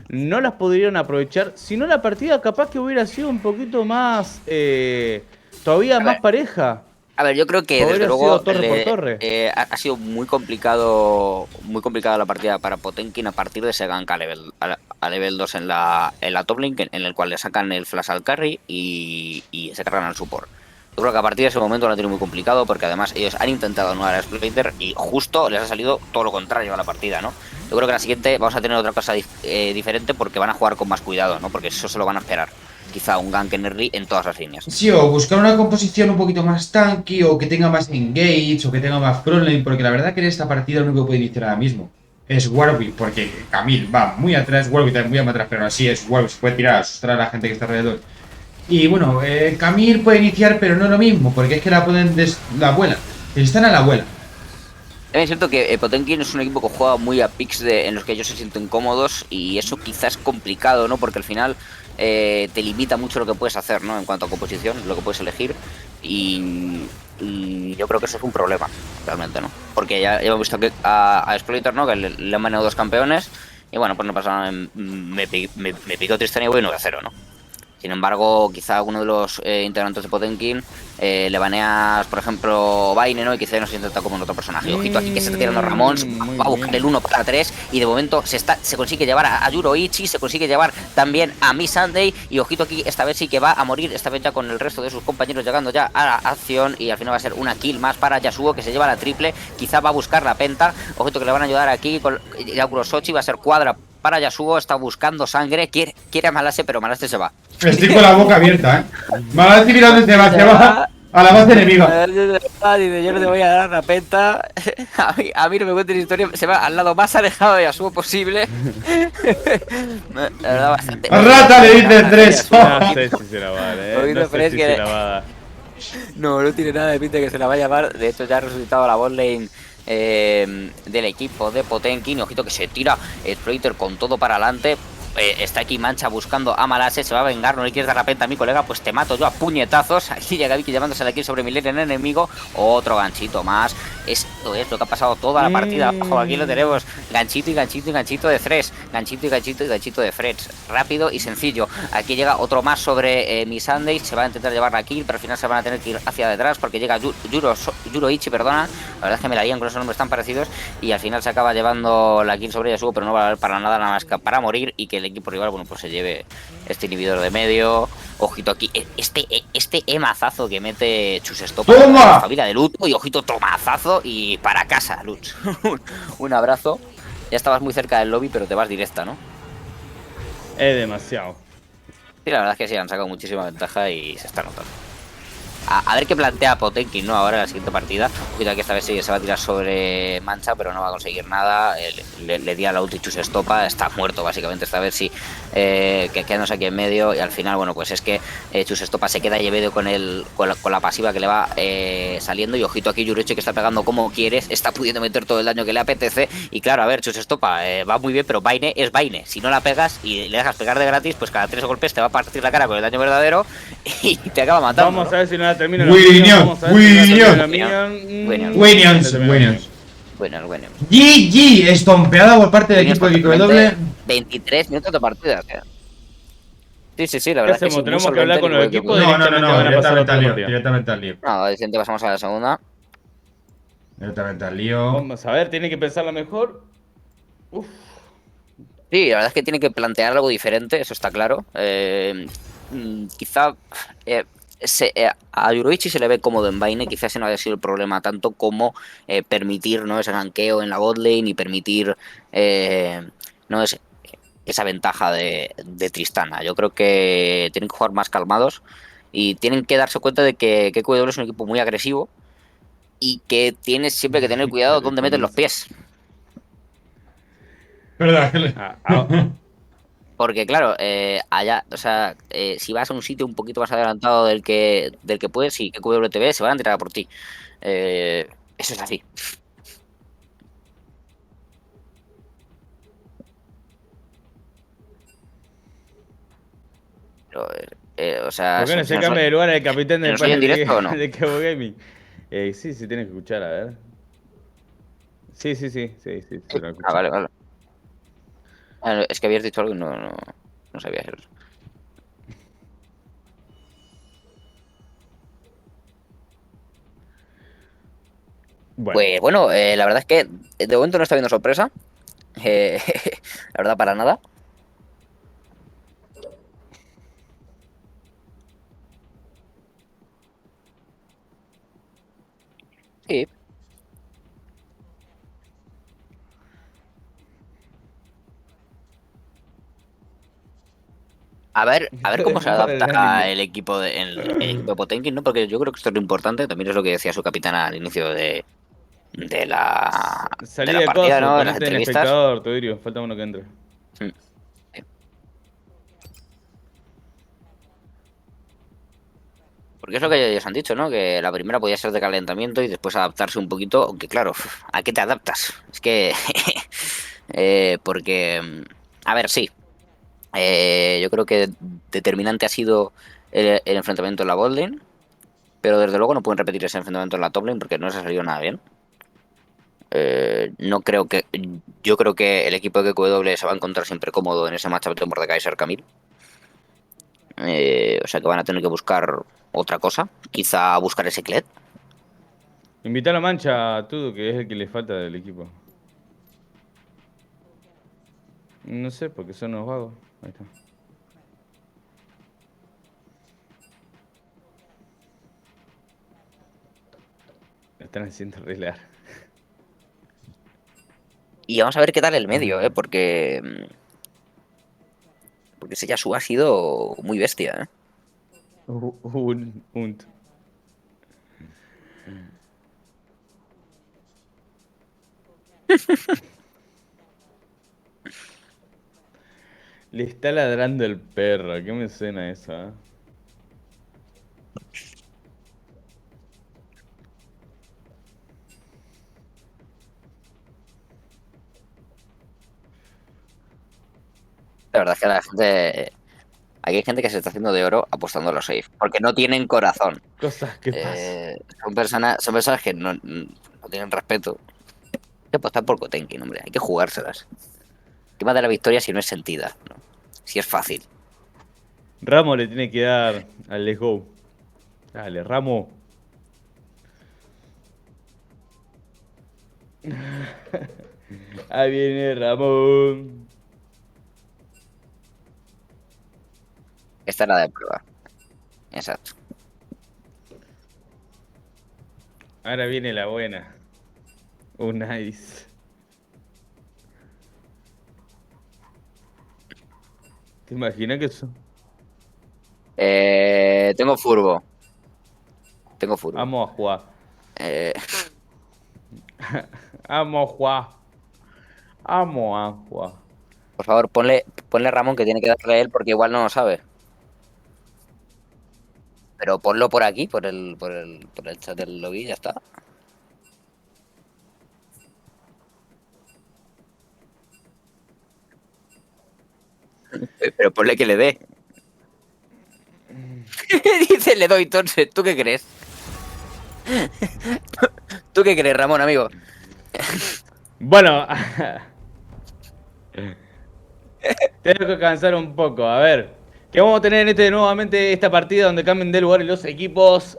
no las pudieron aprovechar. Si no, la partida capaz que hubiera sido un poquito más, todavía más pareja. A ver, yo creo que Podría desde haber luego sido torre por torre. ha sido muy complicada la partida para Potemkin a partir de ese gank a level 2 en la top lane, en el cual le sacan el flash al carry y se cargan al support. Yo creo que a partir de ese momento lo han tenido muy complicado porque además ellos han intentado anular a Exploiter y justo les ha salido todo lo contrario a la partida, ¿no? Yo creo que la siguiente vamos a tener otra cosa diferente porque van a jugar con más cuidado, ¿no? Porque eso se lo van a esperar. Quizá un gank en early en todas las líneas. Sí, o buscar una composición un poquito más tanky, o que tenga más engage, o que tenga más frontline, porque la verdad que en esta partida lo único que puede iniciar ahora mismo es Warwick, porque Camille va muy atrás, Warwick también muy atrás, pero así es Warwick, se puede tirar a asustar a la gente que está alrededor. Y bueno, Camille puede iniciar, pero no lo mismo, porque es que la pueden la vuela, están a la vuela. Es cierto que Potemkin es un equipo que juega muy a picks en los que ellos se sienten cómodos y eso quizás es complicado, ¿no? Porque al final te limita mucho lo que puedes hacer, ¿no? En cuanto a composición, lo que puedes elegir y yo creo que eso es un problema, realmente, ¿no? Porque ya hemos visto que a Exploiter, ¿no? Que le han manejado 2 campeones y bueno, pues no pasa nada, me picó Tristana y voy 9-0, ¿no? Sin embargo, quizá alguno de los integrantes de Potemkin le baneas, por ejemplo, Vaine, ¿no? Y quizá nos intenta como en otro personaje. Ojito aquí que se está tirando Ramón, va a buscar el 1 para 3 y de momento se consigue llevar a Yuroichi, se consigue llevar también a Miss Sunday y ojito aquí, esta vez sí que va a morir, esta vez ya con el resto de sus compañeros llegando ya a la acción y al final va a ser una kill más para Yasuo que se lleva la triple, quizá va a buscar la penta, ojito que le van a ayudar aquí con Yakurosochi, va a ser cuadra para Yasuo, está buscando sangre, quiere a Malase, pero Malase se va. Estoy con la boca abierta, Malase mira dónde se va a la base enemiga. Dice, yo no te voy a dar la penta. A mí no me cuentes historia, se va al lado más alejado de Yasuo posible. La verdad, bastante. ¡Rata! Le dice 3. No sé si se la va a dar, No sé si se la va a dar. No tiene nada de pinta que se la vaya a llevar. De hecho, ya ha resucitado la botlane del equipo de Potemkin. Ojito que se tira Exploiter con todo para adelante. Está aquí Mancha buscando a Malase, se va a vengar, no le quieres dar la penta a mi colega, pues te mato yo a puñetazos. Aquí llega Vicky llevándose aquí sobre mi línea enemigo. Otro ganchito más. Esto es lo que ha pasado toda la partida. Abajo aquí lo tenemos. Ganchito y ganchito y ganchito de Fresh. Ganchito y ganchito y ganchito de Fresh. Rápido y sencillo. Aquí llega otro más sobre mi Sunday. Se va a intentar llevar la kill, pero al final se van a tener que ir hacia detrás porque llega Yuroichi, perdona. La verdad es que me la lían con esos nombres tan parecidos. Y al final se acaba llevando la kill sobre Yasuo, pero no va a valer para nada más que para morir y que el equipo rival, bueno, pues se lleve este inhibidor de medio. Ojito aquí, este emazazo que mete Chusestopa en la familia de Lutz. Y ojito, tomazazo y para casa, Lutz. Un abrazo. Ya estabas muy cerca del lobby, pero te vas directa, ¿no? Es demasiado. Sí, la verdad es que sí, han sacado muchísima ventaja y se está notando. A ver qué plantea Potemkin, ¿no? Ahora en la siguiente partida. Cuidado que esta vez sí se va a tirar sobre Mancha, pero no va a conseguir nada. Le di a la ulti Chusestopa, está muerto básicamente esta vez sí. Que quedándose aquí en medio. Y al final, bueno, pues es que Chusestopa se queda llevedo con la pasiva que le va saliendo. Y ojito aquí Yuroichi que está pegando como quieres. Está pudiendo meter todo el daño que le apetece. Y claro, a ver, Chusestopa va muy bien, pero Vaine es Vaine. Si no la pegas y le dejas pegar de gratis, pues cada 3 golpes te va a partir la cara con el daño verdadero y te acaba matando. Vamos a ver si no la termina. Williams. GG, estompeada por parte del equipo de IQW. 23 minutos de partida. Sí, la verdad es que tenemos que hablar con el equipo. No, directamente al lío. No, decente, pasamos a la segunda. Directamente al lío. Vamos a ver, tiene que pensarla mejor. Uf. Sí, la verdad es que tiene que plantear algo diferente, eso está claro. Quizá a Yuroichi se le ve cómodo en Vayne, quizás ese no haya sido el problema tanto como permitir, ¿no?, ese ganqueo en la botlane y permitir ¿no?, esa ventaja de Tristana. Yo creo que tienen que jugar más calmados y tienen que darse cuenta de que QW es un equipo muy agresivo y que tienes siempre que tener cuidado donde meten los pies. ¿Verdad? Ah, ah, Porque claro, allá, o sea, si vas a un sitio un poquito más adelantado del que puedes, y que QWTV se van a tirar a por ti. Eso es así. Pero, o sea, ¿por qué no se nos cambia de lugar el capitán del ¿nos oyen panel directo o no? de Cabo Gaming? Sí, sí, tiene que escuchar, a ver. Sí, se lo escucha. Vale, vale. Es que habías dicho algo y no sabía eso. Bueno, Pues bueno, la verdad es que de momento no está habiendo sorpresa. Eh, la verdad, para nada. Sí. A ver cómo se para el adapta anime. el equipo de Potenkin, ¿no? Porque yo creo que esto es lo importante, también es lo que decía su capitana al inicio de Salí la de partida, coso, ¿no? De las ponete en entrevistas. espectador, Tudirio. Falta uno que entre. Mm, sí. Porque es lo que ellos han dicho, ¿no? Que la primera podía ser de calentamiento y después adaptarse un poquito, aunque claro, ¿a qué te adaptas? Es que... porque... A ver, sí. Yo creo que determinante ha sido el enfrentamiento en la botlane, pero desde luego no pueden repetir ese enfrentamiento en la top lane porque no les ha salido nada bien. No creo que. Yo creo que el equipo de QW se va a encontrar siempre cómodo en ese matchup de Mordekaiser Camille. O sea que van a tener que buscar otra cosa. Quizá buscar ese Kled. Invita a la mancha a Tudo, que es el que le falta del equipo. No sé, porque son unos vagos. Ahí está. Lo están haciendo arreglar. Y vamos a ver qué tal el medio, porque. Porque ese Yasuo ha sido muy bestia, Un. Le está ladrando el perro. ¿Qué me suena eso, eh? La verdad es que la gente. Aquí hay gente que se está haciendo de oro apostando a los safe. Porque no tienen corazón. Cosas que pasan. Son personas que no tienen respeto. Hay que apostar por Potenkin, hombre. Hay que jugárselas. ¿Qué más da la victoria si no es sentida? ¿No? Si es fácil. Ramo le tiene que dar al Let's Go. Dale, Ramo. Ahí viene Ramón. Esta era de prueba. Exacto. Ahora viene la buena. Nice. ¿Te imaginas que eso? Tengo furbo. Tengo furbo. Vamos a jugar. Eh, Vamos a jugar. Vamos a jugar. por favor, ponle a Ramón que tiene que darle a él porque igual no lo sabe. Pero ponlo por aquí, por el chat del lobby y ya está. Pero ponle que le dé. Dice, le doy, entonces. ¿Tú qué crees? ¿Tú qué crees, Ramón, amigo? Bueno. Tengo que cansar un poco. A ver. ¿Qué vamos a tener nuevamente esta partida donde cambien de lugar los equipos?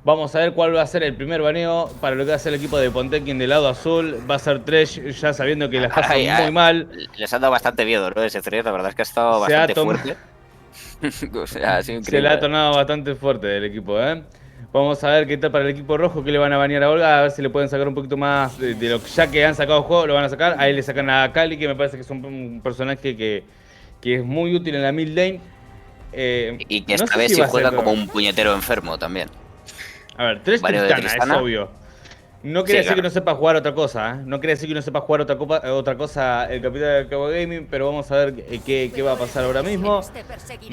Vamos a ver cuál va a ser el primer baneo para lo que va a ser el equipo de Pontekin del lado azul. Va a ser Thresh, ya sabiendo que la está Ay, muy mal. les han dado bastante miedo, ¿no? Ese Thresh, la verdad es que ha estado Se ha bastante tomado. fuerte. O sea, ha sido Se la ha increíble. tornado bastante fuerte el equipo, ¿eh? Vamos a ver qué tal para el equipo rojo, que le van a banear a Olga, a ver si le pueden sacar un poquito más de lo que ya que han sacado el juego, lo van a sacar. Ahí le sacan a Kali, que me parece que es un personaje que es muy útil en la mid lane. Y que No esta sé vez si sí va a ser... juega como un puñetero enfermo también. A ver, tres Baneo de Tristana, es Tristana. obvio. No quiere Sí, decir que claro. no sepa jugar otra cosa, ¿eh? No quiere decir que no sepa jugar otra cosa el capitán del Cabo Gaming, pero vamos a ver qué va a pasar ahora mismo.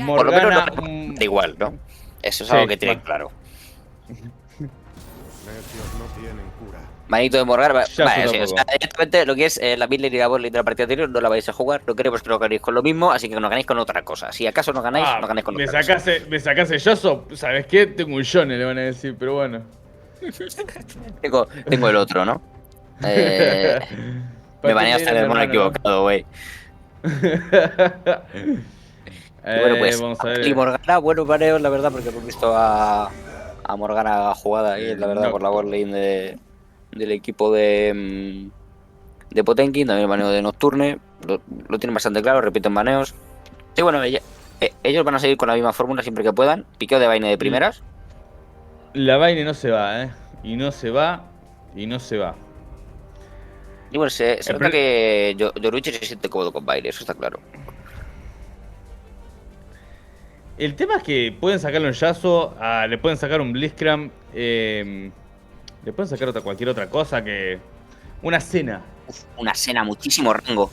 Por lo menos Morgana... no da igual, ¿no? Eso es sí, algo que tiene bueno. claro. Necios no tienen cura. Manito de Morgana, Ya vale, su sí, o sea, tampoco. directamente lo que es la mid lane y la bot lane de la partida anterior no la vais a jugar, no queremos que lo ganéis con lo mismo, así que no ganéis con otra cosa. Si acaso no ganáis, no ganéis con me otra cosa. sacaste Yoso, ¿sabes qué? Tengo un Yone, le van a decir, pero bueno. Tengo el otro, ¿no? Me ¿Para qué baneaste en me el mono hermano, no? equivocado, güey. Y bueno, pues Vamos a y ver. Morgana, buenos baneos, la verdad, porque hemos visto a Morgana jugada ahí, la verdad, No. por la bot lane del equipo de Potenkin, también el baneo de Nocturne, lo tienen bastante claro, repiten baneos. Sí, bueno, ellos van a seguir con la misma fórmula siempre que puedan, piqueo de vaina de primeras. La vaina no se va, ¿eh? Y no se va, y no se va. Y bueno, se nota que Yoruichi se siente cómodo con baile, eso está claro. El tema es que pueden sacarle un Yasuo, le pueden sacar un Blitzcrank, le pueden sacar cualquier otra cosa que... Una cena. Una Sena, muchísimo rango.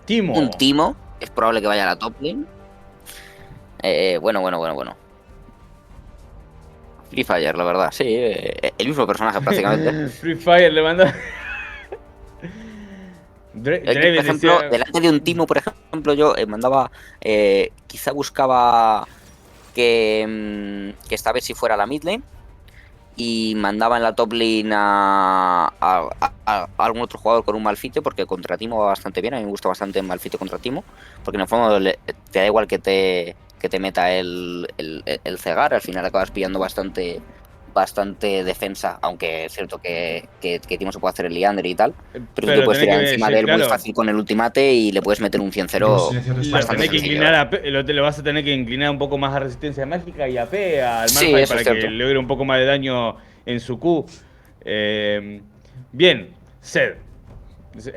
Timo. Un Timo, es probable que vaya a la top lane. Bueno. Free Fire, la verdad, sí, el mismo personaje prácticamente. Free Fire le manda... Por ejemplo, delante de un Timo, por ejemplo, yo mandaba, quizá buscaba que esta vez si fuera la mid lane y mandaba en la top lane a algún otro jugador con un Malfite, porque contra Timo va bastante bien, a mí me gusta bastante Malfite contra Timo, porque en el fondo te da igual que te meta el cegar, al final acabas pillando bastante defensa, aunque es cierto que Timo se puede hacer el Liander y tal, pero tú te puedes tirar encima de él muy fácil con el ultimate y le puedes meter un 100-0 bastante sencillo. Lo vas a tener que inclinar un poco más a resistencia mágica y AP al Sí, Malphite eso para es que cierto. logre un poco más de daño en su Q. Bien, Zed.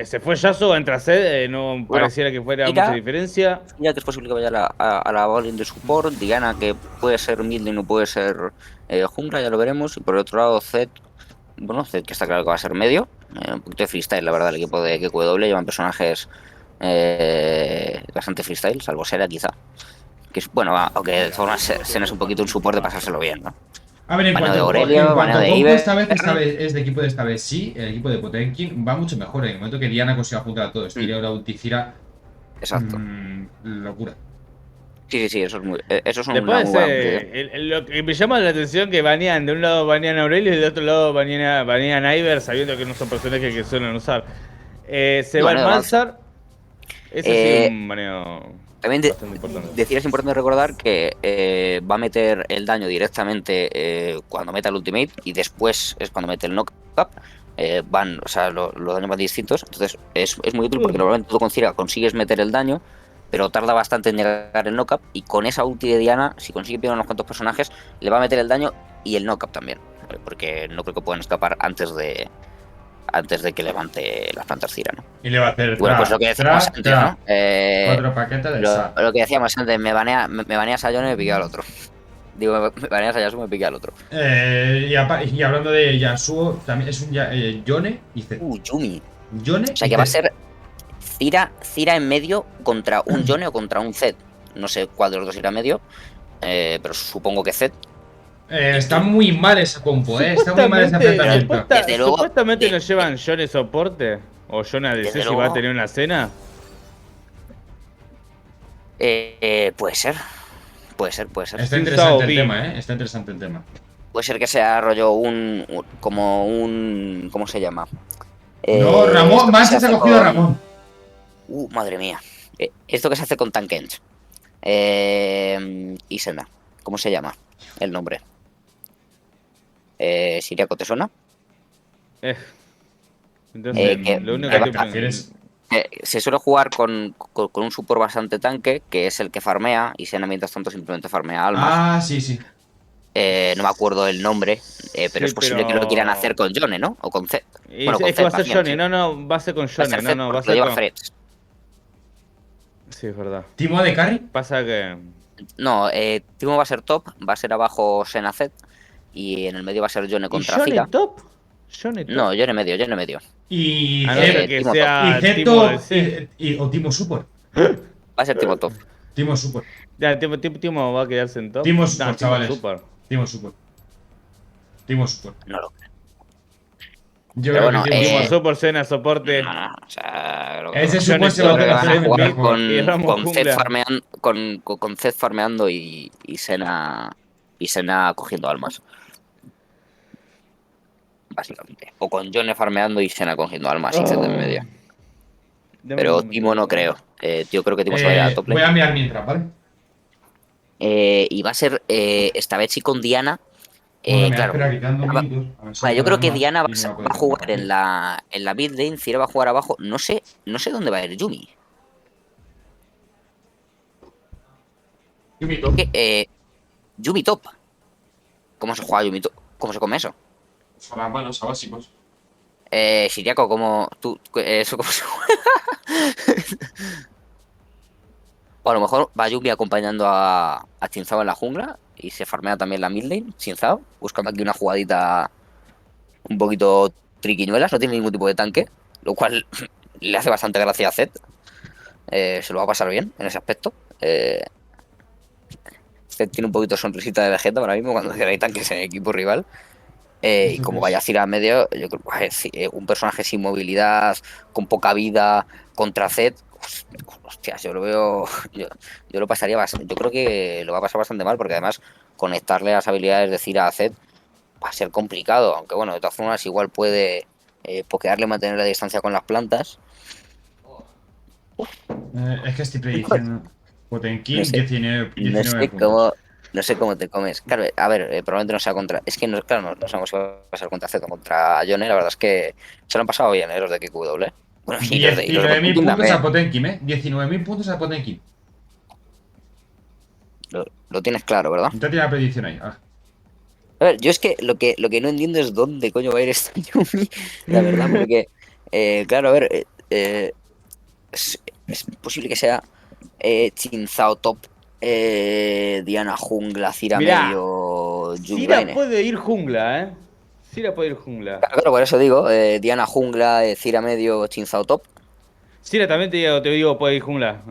Se fue Yasuo, entra Zed, no pareciera que fuera Mira, mucha diferencia. Ya que es posible que vaya a la bot de support, Diana que puede ser mid lane o puede ser jungla, ya lo veremos. Y por el otro lado Zed, bueno, Zed que está claro que va a ser medio, un poquito de freestyle, la verdad, el equipo de QW llevan personajes bastante freestyle, salvo Sera quizá. Que es, bueno, aunque de todas formas Sen es un poquito un support de pasárselo bien, ¿no? A ver, en Baneo de cuanto Aurelio, a baneo de compo, Iber. esta vez es de equipo de esta vez sí, el equipo de Potenkin va mucho mejor. En el momento que Diana consiga juntar a todos, tire ahora Ulticira, Exacto. locura. Sí, eso es eso es una Después, muy buena opción. lo que me llama la atención que banean, de un lado banean a Aurelio y del otro lado banean a Iber, sabiendo que no son personajes que suelen usar. Se va el Malzar. Ese sí es un baneo También bastante importante. decir, es importante recordar que va a meter el daño directamente cuando meta el ultimate y después es cuando mete el knockup. O sea, los daños van distintos. Entonces es muy útil porque normalmente tú con Cira consigues meter el daño, pero tarda bastante en llegar el knockup. Y con esa ulti de Diana, si consigue pillar unos cuantos personajes, le va a meter el daño y el knockup también. ¿Vale? Porque no creo que puedan escapar antes de que levante las plantas Cira, ¿no? Y le va a hacer Bueno, pues lo que decíamos antes, ¿no? 4 paquetes de SAT. Lo que decíamos antes, me baneas a Yone y me piqué al otro. Digo, me baneas a Yasuo y me piqué al otro. Y hablando de Yasuo, también es un Yone y Zed. Yumi. Yone O sea y que va a Zed. ser Cira en medio contra un Yone o contra un Zed. No sé cuál de los dos irá a medio, pero supongo que Zed. Está muy mal ese compo, está muy mal ese enfrentamiento. Desde luego, Supuestamente nos llevan Yone soporte. O Yone ADC Desde si luego. va a tener una cena. Puede ser. Está interesante el tema, está interesante el tema. Puede ser que sea rollo como un ¿cómo se llama? No, Ramón, Mancha se ha cogido a Ramón. Madre mía. Esto que se hace con Tankens. Y Sena. ¿Cómo se llama el nombre? Siriaco, ¿te suena? Entonces, que- lo único que que prefieres- Se suele jugar con un support bastante tanque, que es el que farmea, y Senna mientras tanto simplemente farmea almas. Ah, sí, sí. No me acuerdo el nombre, pero Sí, es posible que lo quieran hacer con Yone, ¿no? O con Zed. Bueno, con es que va a Zed, ser más bien, Johnny, sí. no, va a ser con Va a Johnny, ser Zed va a porque lo ser lleva con... Freds. Sí, es verdad. ¿Timo de carry? Pasa que... No, Timo va a ser top, va a ser abajo Senna Zed, y en el medio va a ser Yone ¿Y contra Johnny Zira. top? ¿Johnny top? No, Yone medio, Yone medio. Y A no Zed- ser que Timo sea y Zed Timo top, de C. o Timo Support. Va a ser Timo top. Timo Support. Ya, Timo va a quedarse en top. Timo Support, chavales. Super. Timo Support. Timo Support. No lo creo. Yo Pero creo bueno, que Timo Timo Support. Support, Cena, soporte. No, o sea, Ese Johnny Support se va a Top, creo que van a hacer jugar mejor. Y Ramos con Zed jungla. farmeando, con Zed farmeando y Senna cogiendo almas. Básicamente. O con Yone farmeando y Senna cogiendo almas y Zed en medio. Dame Pero un Timo no momento. creo. Yo creo que Timo se va a ir a top Voy lane. a mirar mientras, ¿vale? Y va a ser esta vez sí con Diana. Bueno, me voy a Claro. esperar quitando Va- minutos. A ver si Vale, yo me creo dan que más Diana y va me a poder jugar poner. en la mid lane, Cira va a jugar abajo. No sé dónde va a ir Yumi. Yumi top. Yumi top. ¿Cómo se juega Yumi top? ¿Cómo se come eso? Son las manos a básicos. Siriaco, ¿cómo tú eso cómo se juega? O a lo mejor va Yumi acompañando a Chinzao en la jungla y se farmea también la mid lane, Chinzao, buscando aquí una jugadita un poquito triquiñuelas, no tiene ningún tipo de tanque, lo cual le hace bastante gracia a Zed. Se lo va a pasar bien en ese aspecto. Zed tiene un poquito de sonrisita de Vegeta ahora mismo cuando hay tanques en el equipo rival. Y como vaya a Cira a medio, yo creo que un personaje sin movilidad, con poca vida, contra Zed, hostias, yo lo veo. Yo lo pasaría bastante. Yo creo que lo va a pasar bastante mal, porque además conectarle las habilidades de Cira a Zed va a ser complicado. Aunque bueno, de todas formas, igual puede pokearle, mantener la distancia con las plantas. Es que estoy prediciendo. Potenkin, No sé. 19 puntos. No sé cómo te comes. Claro, a ver, probablemente no sea contra. Es que claro, no sabemos si va a pasar contra Zed o contra Yone. La verdad es que se lo han pasado bien, los de KQW. Bueno, y los de 19.000 Potenkin puntos también. a Potenkin, ¿eh? 19.000 puntos a Potenkin. Lo tienes claro, ¿verdad? Ya tiene la predicción ahí. Ah. A ver, yo es que lo que no entiendo es dónde coño va a ir este Yumi, la verdad, porque, claro, a ver, es posible que sea Chinzao top, Diana jungla, Cira Mirá, medio, Yumi Cira lane. puede ir jungla, Cira puede ir jungla. Claro, por eso digo, Diana jungla, Cira medio, Chinzao top. Cira también te digo puede ir jungla.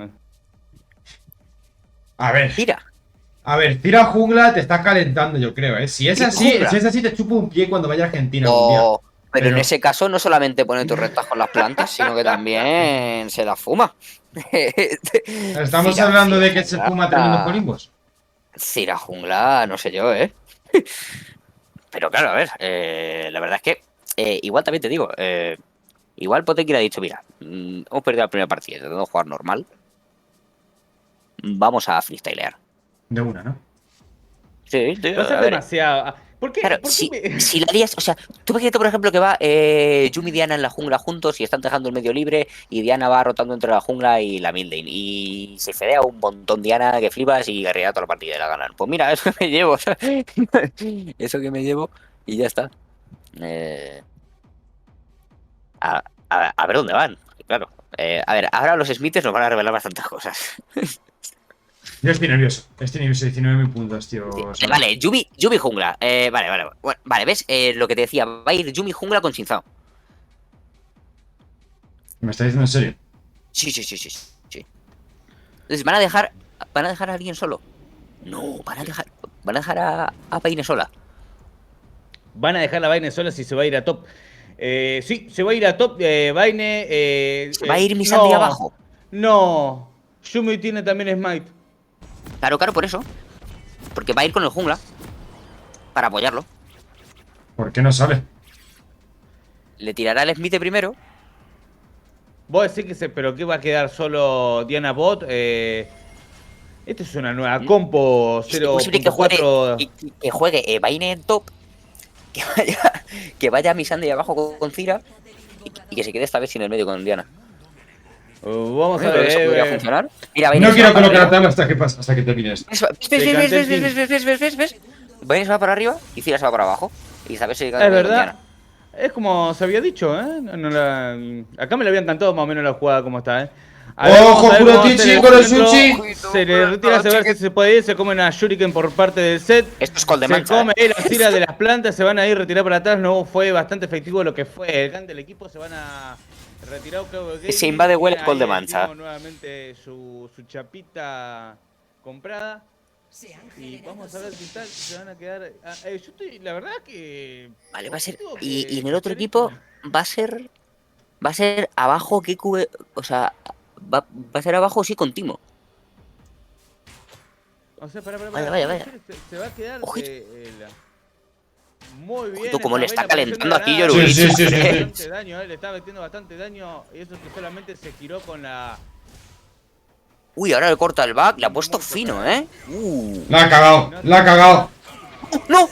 A ver, Cira. tira jungla, te estás calentando, yo creo, ¿eh? Si es Tira así, jungla. te chupo un pie cuando vaya a Argentina algún día. Pero en Pero- ese caso no solamente pone tus rectas con las plantas, sino que también se las fuma. Estamos Cira, hablando de Cira que se jungla. fuma tremendos colimbos. Cira jungla, no sé yo, ¿eh? Pero claro, a ver, la verdad es que igual también te digo, igual Potenkin ha dicho, mira, hemos perdido la primera partida, intentando jugar normal, vamos a freestylear. De una, ¿no? Sí, Va a ser a ver, demasiado. ¿Por qué? claro, ¿Por qué si, me- si la lías, o sea, tú imagínate, por ejemplo, que va Yumi y Diana en la jungla juntos y están dejando el medio libre y Diana va rotando entre la jungla y la mid lane y se fedea un montón Diana que flipas y guerrea toda la partida y la ganan. Pues mira, eso que me llevo, ¿sabes? Eso que me llevo y ya está. A ver dónde van, claro. A ver, ahora los Smiths nos van a revelar bastantes cosas. Yo estoy nervioso. 19.000 puntos, tío. ¿sabes? Vale, Yumi jungla. Vale. Bueno, vale, ¿ves? Lo que te decía, va a ir Yumi jungla con Chinzao. ¿Me estás diciendo en serio? Sí. Entonces, ¿van a dejar a alguien solo? No, van a dejar a Paine sola. Van a dejar la Vaine sola si se va a ir a top. Sí, se va a ir a top. Vaine. Se va a ir Misandri abajo. No. Yumi tiene también Smite. Claro, por eso. Porque va a ir con el jungla. Para apoyarlo. ¿Por qué no sale? Le tirará el Smith primero. Vos decís pero que va a quedar solo Diana Bot. Esta es una nueva compo Es posible que juegue, 0.4. que juegue Vaine en top. que vaya Missandei abajo con Cira y que se quede esta vez sin el medio con Diana. Vamos a Creo que eso podría ver. funcionar. Mira, No Vayne se quiero va para colocar arriba. tabla hasta que termines. ¿Ves? Se canté el pin. ¿Ves? Vayne se va para arriba y Cira se va para abajo. Y esta vez se queda Es con verdad. Diana. Es como se había dicho, ¿eh? Acá me lo habían cantado más o menos la jugada como está, ¿eh? ¡Ojo, vamos a ver cómo Kurokichi, hace el Kurosuchi! centro. Se le retira, se ve si se puede ir, se comen a Shuriken por parte del set. Esto es Call de Se mancha. come la Cira de las plantas, se van a ir retirar para atrás. No fue bastante efectivo lo que fue el gan del equipo. Se van a retirar. Se invade Well Tiene Call de ahí el mancha. primo nuevamente su chapita comprada. Y vamos a ver qué tal se van a quedar. Yo estoy, la verdad que. Vale, va a ser. Digo Y que en el otro hacer equipo esto- va a ser. Va a ser abajo Kiku. O sea, va a ser abajo sí con Timo. O sea, Vaya. Se va a quedar. Ojito. Muy bien. Ojito, como le está esta vena calentando aquí apareciendo de la Yoruichi. nada. Sí. Bastante daño, le está metiendo bastante daño. Y eso que solamente se giró con la. Uy, ahora le corta el back. Le ha puesto fino, ¿eh? La ha cagado, la ha cagado, ¡No!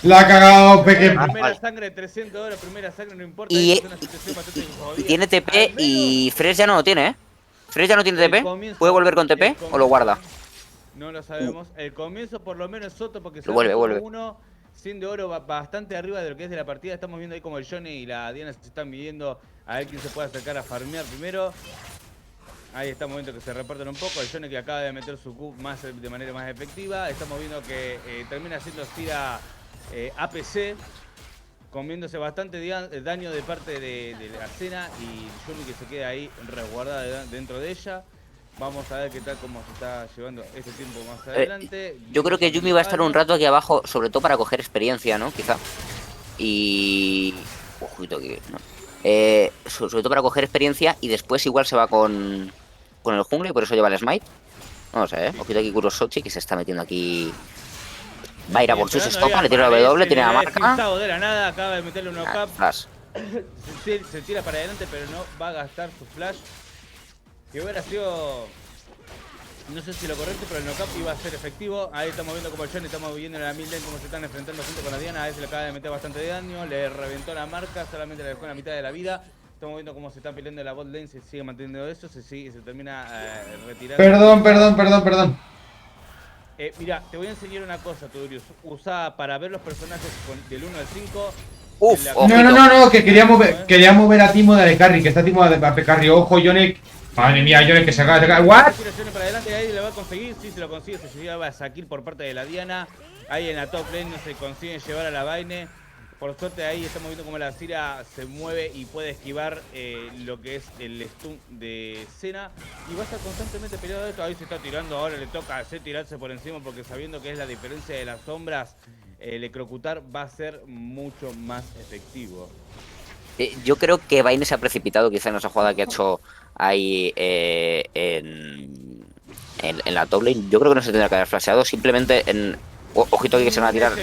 la ha cagado, Peque. Primera sangre, 300 horas, primera sangre, no importa. Y, es una situación bastante jodida. y tiene Al TP menos y Fresh ya no lo tiene, ¿eh? Fresh ya no tiene el TP. comienzo- ¿Puede volver con TP el o lo comienzo- guarda? No lo sabemos. El comienzo por lo menos Soto porque Lo vuelve. uno 100 de oro bastante arriba de lo que es de la partida. Estamos viendo ahí como el Johnny y la Diana se están midiendo a ver quién se puede acercar a farmear primero. Ahí estamos viendo que se reparten un poco. El Johnny que acaba de meter su Q de manera más efectiva. Estamos viendo que termina siendo Cira APC, comiéndose bastante daño de parte de la cena. Y Johnny que se queda ahí resguardada dentro de ella. Vamos a ver qué tal cómo se está llevando este tiempo más adelante. Yo creo que Yumi va a estar un rato aquí abajo, sobre todo para coger experiencia, ¿no? Quizá. Y... Ojito que... No. Sobre todo para coger experiencia y después igual se va con el jungla y por eso lleva el smite. No lo sé, ¿eh? Ojito aquí Kurosochi que se está metiendo aquí... Va a ir a por sus estopas, le tira la W, tiene la marca. De la nada, acaba de meterle un knock-up. Flash. Se tira para adelante, pero no va a gastar su flash. Que hubiera sido... No sé si lo correcto, pero el knock-up iba a ser efectivo. Ahí estamos viendo como el Johnny, estamos viendo en la mid lane cómo se están enfrentando junto con la Diana. A ese le acaba de meter bastante daño, le reventó la marca, solamente le dejó en la mitad de la vida. Estamos viendo cómo se están peleando en la bot lane, se sigue manteniendo eso, se termina retirando. Perdón. Mira, te voy a enseñar una cosa, Tudorius. Usa para ver los personajes del 1 al 5. Uf, en la- ojito. No, que quería mover a Timo de AD Carry, que está Timo de AP Carry. Ojo, Yonek. Madre mía, Yonek que se acaba de cagar. ¿What? Tiraciones para adelante, ahí le va a conseguir, sí se lo consigue, se lleva a Sakir por parte de la Diana. Ahí en la top lane no se consigue llevar a la Vayne. Por suerte ahí estamos viendo cómo la Cira se mueve y puede esquivar lo que es el stun de Senna. Y va a estar constantemente peleado esto. Ahí se está tirando, ahora le toca hacer tirarse por encima porque sabiendo que es la diferencia de las sombras, electrocutar va a ser mucho más efectivo. Yo creo que Vayne se ha precipitado quizá en esa jugada que ha hecho ahí en la top lane. Yo creo que no se tendría que haber flasheado, simplemente en... Ojito aquí que se van a tirar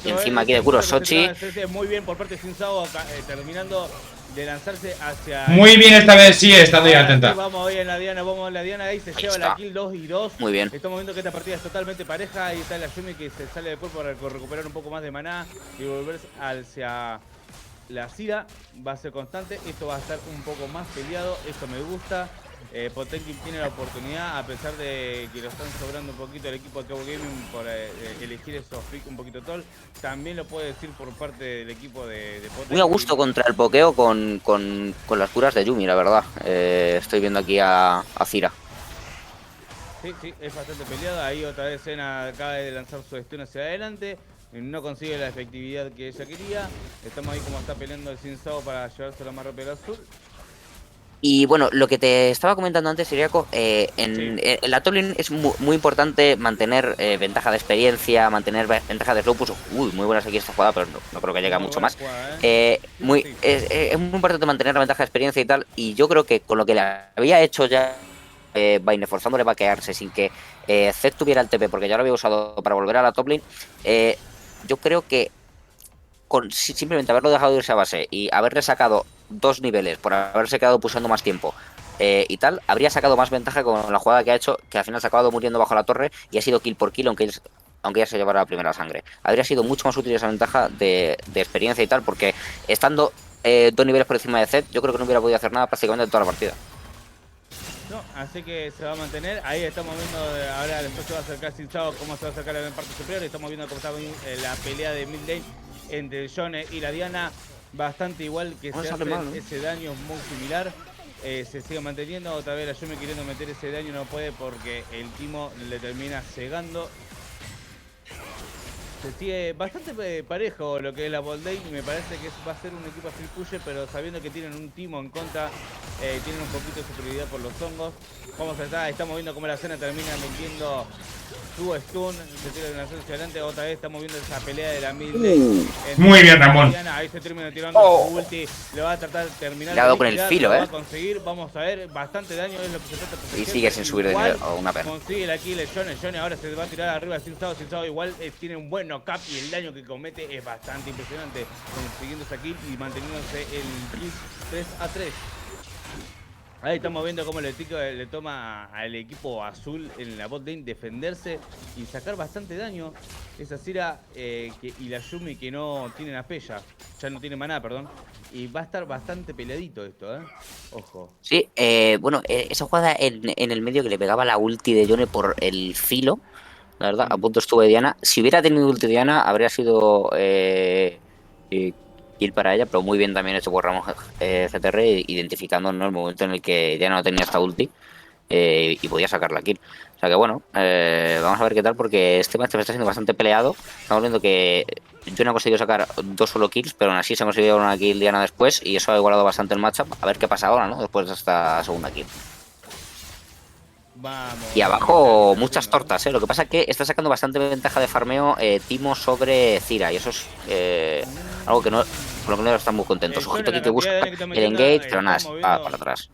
encima aquí de Kurosochi. Muy bien por parte de Shinzao, terminando de lanzarse hacia... Muy bien esta vez, sigue estando ya atenta. Vamos hoy en la Diana, ahí se lleva está. la kill 2 y 2. Muy bien. Estamos viendo que esta partida es totalmente pareja. Ahí está la Yumi que se sale del cuerpo para recuperar un poco más de maná y volver hacia la Cira. Va a ser constante, esto va a estar un poco más peleado, esto me gusta. Potenkin tiene la oportunidad, a pesar de que lo están sobrando un poquito el equipo de Cabo Gaming por elegir esos picks un poquito tall. También lo puede decir por parte del equipo de Potenkin. Muy a gusto contra el pokeo con las curas de Yumi, la verdad. Estoy viendo aquí a Cira. Sí, es bastante peleado. Ahí otra vez Senna acaba de lanzar su stun hacia adelante. No consigue la efectividad que ella quería. Estamos ahí como está peleando el Shinzao para llevárselo más rápido al sur. Y bueno, lo que te estaba comentando antes, Iriaco, en la top lane es muy importante mantener ventaja de experiencia, mantener ventaja de slow push. Uy, muy buena aquí esta jugada, pero no creo que llegue a mucho más. Es muy importante mantener la ventaja de experiencia y tal. Y yo creo que con lo que le había hecho ya Vayne, forzándole a vaquearse sin que Zed tuviera el TP, porque ya lo había usado para volver a la top lane, yo creo que con simplemente haberlo dejado irse a base y haberle sacado 2 niveles por haberse quedado pulsando más tiempo y tal, habría sacado más ventaja con la jugada que ha hecho, que al final se ha acabado muriendo bajo la torre y ha sido kill por kill, aunque aunque ya se llevara la primera sangre. Habría sido mucho más útil esa ventaja de experiencia y tal, porque estando 2 niveles por encima de Zed, yo creo que no hubiera podido hacer nada prácticamente en toda la partida. No, así que se va a mantener. Ahí estamos viendo, ahora después se va a acercar Silsao, cómo se va a acercar en la parte superior. Estamos viendo cómo está la pelea de mid lane entre el Yone y la Diana. Bastante igual, que No se sale hace mal, ¿no? ese daño muy similar. Se sigue manteniendo. Otra vez la Yumi queriendo meter ese daño no puede porque el Timo le termina cegando. Se sigue bastante parejo lo que es la bot lane y me parece que va a ser un equipo free pusher, pero sabiendo que tienen un Timo en contra, tienen un poquito de superioridad por los hongos. Vamos a estar, estamos viendo cómo la escena termina metiendo su stun, se tira de una hacia adelante. Otra vez estamos viendo esa pelea de la mid lane. Muy bien, Ramón. Ahí se termina tirando su ulti, le va a tratar de terminar. Cuidado con el filo, lo va a conseguir, vamos a ver, bastante daño es lo que se trata de Y proteger. sigue sin subir de Igual nivel, una pena. consigue la kill el Yone ahora se va a tirar arriba sin Silsao igual tiene un buen knock-up y el daño que comete es bastante impresionante, consiguiendo esa kill y manteniéndose el kill 3-3. Ahí estamos viendo cómo le toma al equipo azul en la bot lane defenderse y sacar bastante daño. Esa Sira y la Yumi que no tienen AP ya no tiene maná, perdón. Y va a estar bastante peleadito esto, Ojo. Sí, bueno, esa jugada en el medio que le pegaba la ulti de Yone por el filo, la verdad, a punto estuvo de Diana. Si hubiera tenido ulti de Diana, habría sido kill para ella, pero muy bien también hecho por Ramos CTR, identificando, ¿no?, el momento en el que Diana no tenía esta ulti y podía sacar la kill. O sea que bueno, vamos a ver qué tal, porque este match me está siendo bastante peleado. Estamos viendo que yo no he conseguido sacar 2 solo kills, pero aún así se ha conseguido una kill Diana después y eso ha igualado bastante el matchup. A ver qué pasa ahora, ¿no?, después de esta segunda kill. Vamos. Y abajo muchas tortas, ¿eh? Lo que pasa es que está sacando bastante ventaja de farmeo Timo sobre Cira, y eso es algo que no, con lo que no están muy contentos. Ojito aquí que busca el engage, pero nada, va para atrás.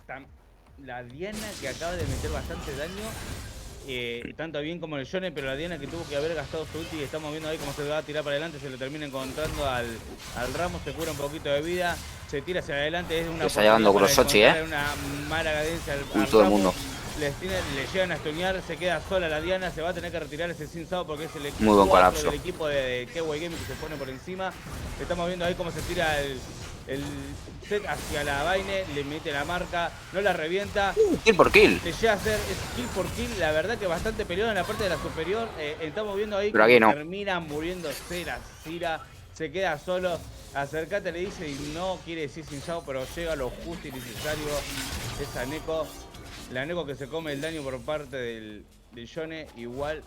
La Diana que acaba de meter bastante daño, tanto bien como el Yone, pero la Diana que tuvo que haber gastado su ulti, y estamos viendo ahí cómo se va a tirar para adelante, se le termina encontrando al Ramos, se cura un poquito de vida, se tira hacia adelante, es una está llevando Grossochi, una mala cadencia al todo el Ramos. mundo. Le llegan a estunear, se queda sola la Diana, se va a tener que retirar ese Sin Sao porque es el equipo, Muy buen colapso del equipo de KY Gaming que se pone por encima. Estamos viendo ahí cómo se tira el set hacia la Vaine, le mete la marca, no la revienta. Kill por kill. Le llega a hacer kill por kill, la verdad que bastante peleado en la parte de la superior. Estamos viendo ahí pero aquí no. termina muriéndose la Cira, se queda solo. Acercate, le dice, y no quiere decir Sin Sao, pero llega lo justo y necesario. Esa Neko. La Neko que se come el daño por parte del Yone, igual.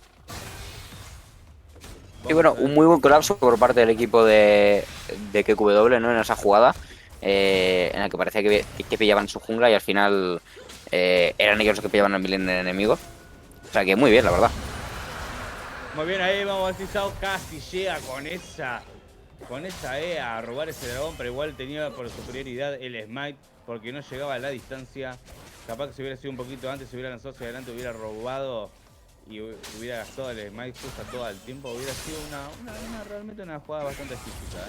Y bueno, un muy buen colapso por parte del equipo de KQW, ¿no?, en esa jugada, en la que parecía que pillaban su jungla y al final eran ellos los que pillaban el milen enemigo. O sea que muy bien, la verdad. Muy bien, ahí vamos a ver si Sao casi llega con esa a robar ese dragón, pero igual tenía por superioridad el smite, porque no llegaba a la distancia. Capaz que si hubiera sido un poquito antes, se hubiera lanzado hacia adelante, hubiera robado y hubiera gastado el smite justo todo el tiempo. Hubiera sido realmente una jugada bastante física,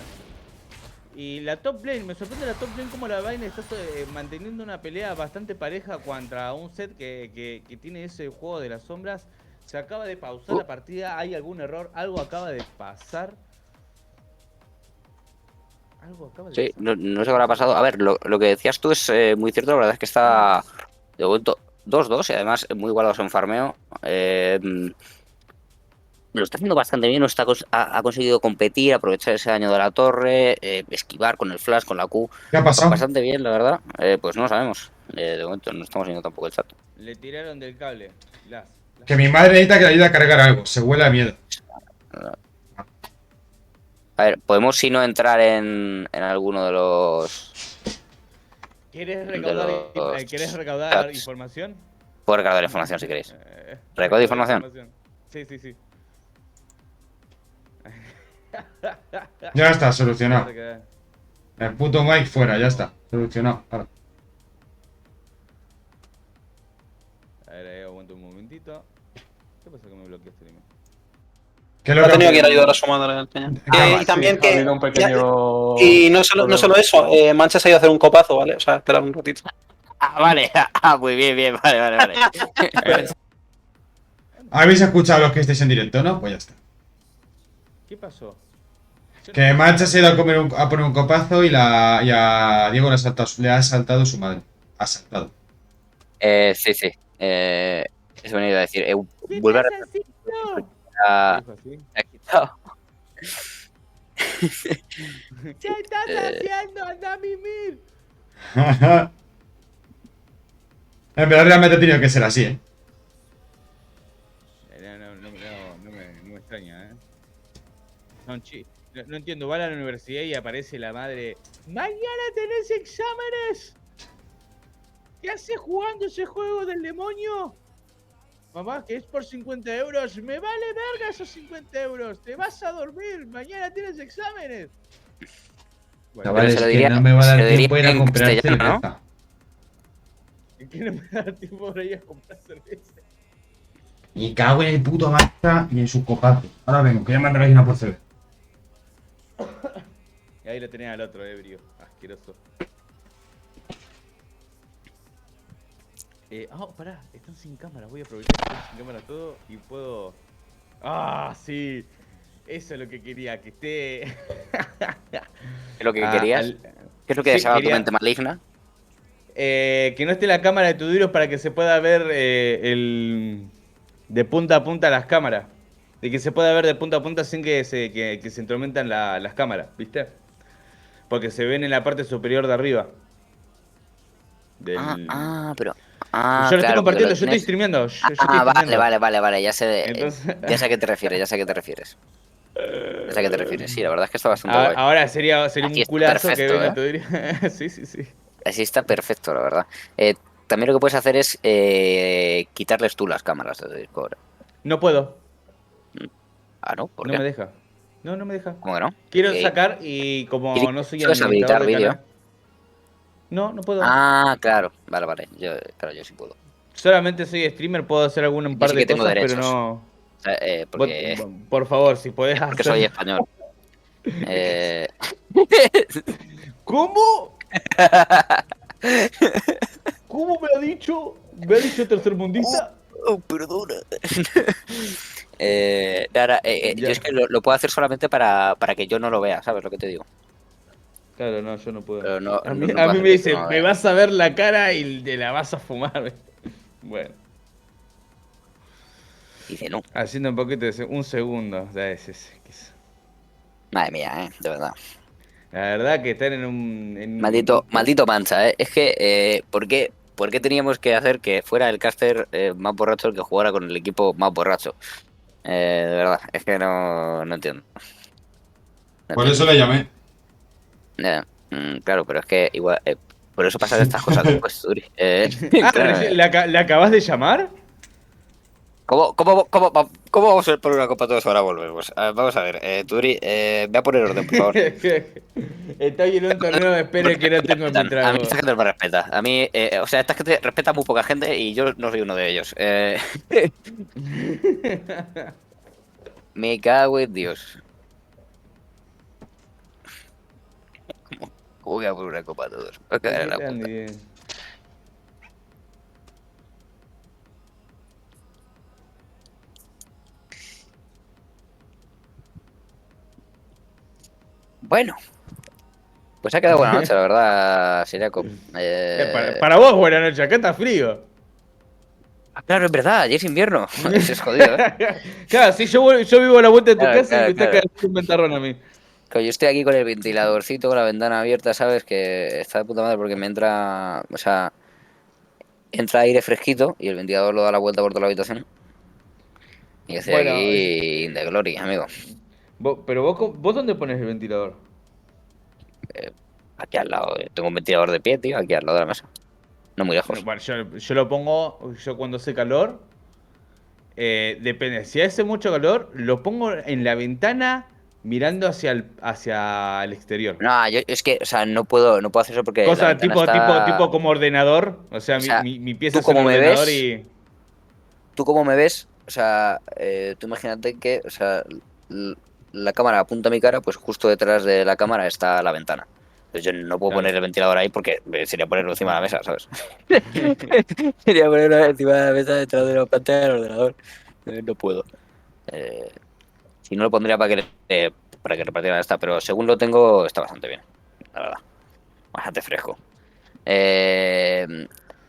Y la top lane, me sorprende la top lane como la Vayne está manteniendo una pelea bastante pareja contra un set que tiene ese juego de las sombras. Se acaba de pausar la partida, hay algún error, algo acaba de pasar. Sí, no sé qué habrá pasado. A ver, lo que decías tú es muy cierto. La verdad es que está de momento 2-2 y además muy igualados en farmeo. Lo está haciendo bastante bien. Ha conseguido competir, aprovechar ese daño de la torre, esquivar con el flash, con la Q. ¿Qué ha pasado? Bastante bien, la verdad. Pues no lo sabemos. De momento no estamos viendo tampoco el chat. Le tiraron del cable. Que mi madre necesita que le ayude a cargar algo. Se huele a miedo. A ver, podemos si no entrar en alguno de los... ¿Quieres recaudar información? Puedo recaudar información si queréis. ¿Recaudo información? Sí. Ya está, solucionado. El puto Mike fuera, ya está. Solucionado. Ahora. A ver, aguanta un momentito. ¿Qué pasa que me bloqueaste el email? ¿Qué es lo Ha que tenido que ir a ayudar a su madre en el peña. vale, Y también Ha que. habido un pequeño... Y no solo eso, Mancha se ha ido a hacer un copazo, ¿vale? O sea, esperar un ratito. Vale. Muy bien. Vale. ¿Habéis escuchado los que estéis en directo, no? Pues ya está. ¿Qué pasó? Yo Que no- Mancha se ha ido a, a poner un copazo y a Diego le ha saltado su madre. Ha saltado. Sí, sí. Eso venía a decir. ¿Qué Vuelve a estás repetir. haciendo? ¿Qué Ha dijo así? quitado. ¿Qué estás Eh, haciendo? Anda a mimir. Pero realmente ha tenido que ser así, ¿eh? No me extraña, ¿eh? No entiendo, va a la universidad y aparece la madre. ¡Mañana tenés exámenes! ¿Qué haces jugando ese juego del demonio? Mamá, que es por 50 euros. ¡Me vale verga esos 50 euros! ¡Te vas a dormir! ¡Mañana tienes exámenes! Bueno, Chavales, se lo que diría- no me va a se dar lo diría tiempo a ir a en comprar castellano, ¿no? cerveza. ¿en qué no me da tiempo para ir a comprar cerveza? Y cago en el puto Mancha y en su copazo. Ahora vengo, que ya me han traído una por cerveza. Y ahí lo tenés al otro ebrio, asqueroso. Pará, están sin cámara, voy a aprovechar que están sin cámara todo y puedo... ¡Ah, sí! Eso es lo que quería, que esté... ¿Qué es lo que Ah, querías? ¿Qué es lo que sí, deseaba tu quería- mente maligna? que no esté la cámara de tu Duros para que se pueda ver de punta a punta las cámaras. De que se pueda ver de punta a punta sin que se entrometan las cámaras, ¿viste? Porque se ven en la parte superior de arriba. Del... Pero. Yo lo estoy Claro, porque compartiendo, lo yo estoy tienes. streameando. Yo estoy Vale, streameando. vale. Entonces... Ya sé a qué te refieres, ya sé a qué te refieres. Ya sé a qué te refieres. Sí, la verdad es que está bastante guay. Ahora sería Así un está culazo que perfecto, venga ¿eh? tu Duros. Sí, sí, sí. Así está perfecto, la verdad. También lo que puedes hacer es quitarles tú las cámaras de Discord. No puedo, Ah, ¿no? ¿Por no qué? me deja. No, no me deja. ¿Cómo que no? Quiero sacar y como no soy ¿Puedes administrador habilitar del vídeo? canal. No, no puedo. Claro. Vale. Yo sí puedo. Solamente soy streamer, puedo hacer un Yo par sí de que tengo cosas, pero derechos. no. O sea, porque, Por favor, si podés porque soy hacer. español. Eh, ¿Cómo? ¿Cómo me ha dicho? ¿Me ha dicho tercermundista? Perdona. Nada, yo Ya. es que lo puedo hacer solamente para que yo no lo vea, ¿sabes lo que te digo? Claro, no, yo no puedo. Pero no, A no, mí, no a puedo mí hacer me que tú dice, no lo me veas. vas a ver la cara y te la vas a fumar. Bueno, Dice, no. haciendo un poquito de un segundo. Madre mía, de verdad. La verdad que están Maldito Mancha, Es que, ¿por qué teníamos que hacer que fuera el caster más borracho el que jugara con el equipo más borracho? De verdad, es que no entiendo. No Por entiendo. eso le llamé. Claro, pero es que igual, por eso pasan estas cosas después, Turi. Claro. ¿La acabas de llamar? ¿Cómo vamos a ir por una copa todos ahora volvemos? Vamos a ver, Turi, ve a poner orden, por favor. Estoy en un torneo de espera que no tengo mi A mí trago. esta gente no me respeta. A mí, o sea, esta gente respeta a muy poca gente y yo no soy uno de ellos. Me cago en Dios. ¿Cómo voy a poner una copa todos? Voy a cagar en la puta. Bueno. Pues ha quedado buena noche, la verdad, Siriaco. Para vos, buena noche, acá está frío. Claro, es verdad, ayer es invierno. Eso es jodido, ¿eh? Claro, si yo vivo a la vuelta de tu Claro, casa y me está claro. cayendo un ventarrón a mí. Yo estoy aquí con el ventiladorcito, con la ventana abierta, ¿sabes? Que está de puta madre porque me entra. O sea, entra aire fresquito y el ventilador lo da la vuelta por toda la habitación. Y estoy Bueno, aquí in the glory, amigo. pero vos ¿dónde pones el ventilador? Aquí al lado. Tengo un ventilador de pie, tío, aquí al lado de la mesa. No muy lejos. Bueno, yo lo pongo, yo cuando hace calor, depende, si hace mucho calor, lo pongo en la ventana mirando hacia el exterior. No, yo es que, o sea, no puedo hacer eso porque. la Cosa ventana tipo, está- tipo como ordenador, o sea, O sea, mi pieza tú es un como me ordenador ves, y... Tú como me ves, o sea, tú imagínate que, o sea, la cámara apunta a mi cara, pues justo detrás de la cámara está la ventana. Entonces yo no puedo Claro. poner el ventilador ahí porque sería ponerlo encima de la mesa, ¿sabes? Sería ponerlo encima de la mesa detrás de la pantalla del ordenador. No puedo. Si no lo pondría para que para que repartiera esta, pero según lo tengo, está bastante bien, la verdad. Bastante fresco.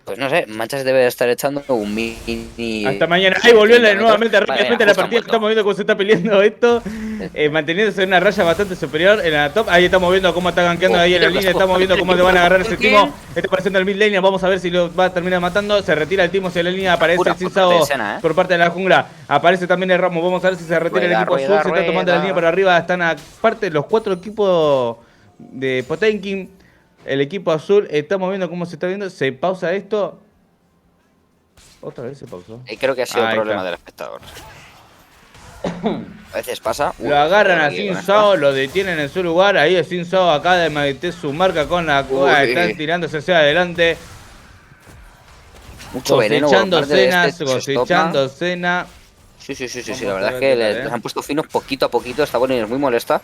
Pues no sé, Manchas debe estar echando un mini. Hasta mañana. Ahí volvió nuevamente rápidamente la justo partida. han vuelto. Estamos viendo cómo se está peleando esto. Manteniéndose en una raya bastante superior en la top. Ahí estamos viendo cómo está gankeando ahí en la línea. Estamos viendo cómo le van a agarrar ese timo. Está apareciendo el mid lane. Vamos a ver si lo va a terminar matando. Se retira el timo hacia la línea. Aparece Pura el Sin por parte de Sao Senna, por parte de la jungla. Aparece también el Ramos. Vamos a ver si se retira el Rueda, equipo azul. rueda, Se está tomando la rueda. línea por arriba. Están aparte los 4 equipos de Potemkin. El equipo azul. Estamos viendo cómo se está viendo. Se pausa esto. Otra vez se pausó. Creo que ha sido Ahí problema está. del espectador. A veces pasa. Lo agarran a aquí Sin con Sao, lo detienen en su lugar. Ahí es Sin Sao acá de meter su marca con la coda. Uy. Están tirándose hacia adelante. esto. Mucho veneno. por Cosechando parte de cenas, este, se cosechando stoppa. cena. Sí. Vamos La a verdad ver es que qué tal, les han puesto finos poquito a poquito. Esta Bonnie es muy molesta.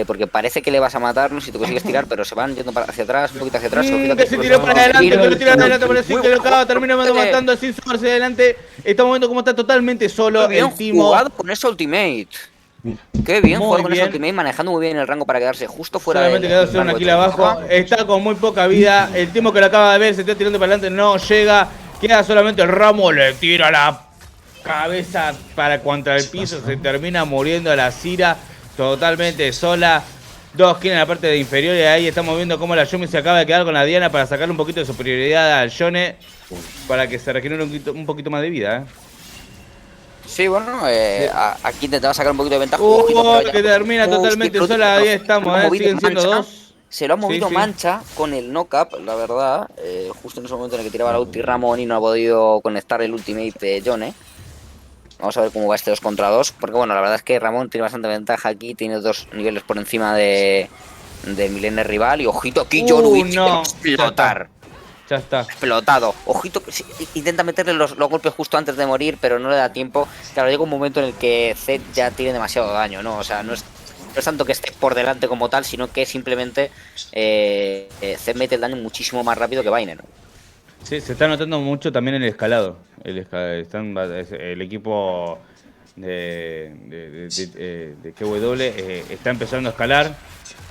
Porque parece que le vas a matar, no sé si te consigues tirar, pero se van yendo hacia atrás, un poquito hacia atrás. Que se tiró para adelante, que lo tira adelante por el 5 lo acaba, termina matando a Sin Sao hacia adelante. Estamos viendo cómo está totalmente solo Qué bien el timo. jugado con ese ultimate. Qué bien Muy jugado con ese bien. ultimate, manejando muy bien el rango para quedarse justo fuera Solamente del quedó un rango kill de abajo. tiro. Está con muy poca vida. El timo que lo acaba de ver se está tirando para adelante. No llega. Queda solamente el Ramo. Le tira la cabeza para contra el piso. Se termina muriendo la Cira. Totalmente sola. 2 kills en la parte de inferior. Y ahí estamos viendo cómo la Yumi se acaba de quedar con la Diana para sacarle un poquito de superioridad al Yone. Para que se regenere un poquito más de vida. Sí, bueno, aquí intentaba sacar un poquito de ventaja. Ojito, pero ya- Que termina totalmente Hostia, sola. Ahí se lo estamos, ha movido siguen siendo Mancha. 2. Se lo ha movido Sí. Mancha con el knock-up, la verdad. Justo en ese momento en el que tiraba la ulti Ramón y no ha podido conectar el ultimate de Yone. Vamos a ver cómo va este 2 contra 2. Porque bueno, la verdad es que Ramón tiene bastante ventaja aquí. Tiene 2 niveles por encima de Milene rival. Y ojito aquí, Yoruichi. No. Explotar. Ya está. Explotado. Ojito, sí, intenta meterle los golpes justo antes de morir, pero no le da tiempo. Claro, llega un momento en el que Zed ya tiene demasiado daño, ¿no? O sea, no es tanto que esté por delante como tal, sino que simplemente Zed mete el daño muchísimo más rápido que Vayne, ¿no? Sí, se está notando mucho también el escalado. El equipo de KW está empezando a escalar.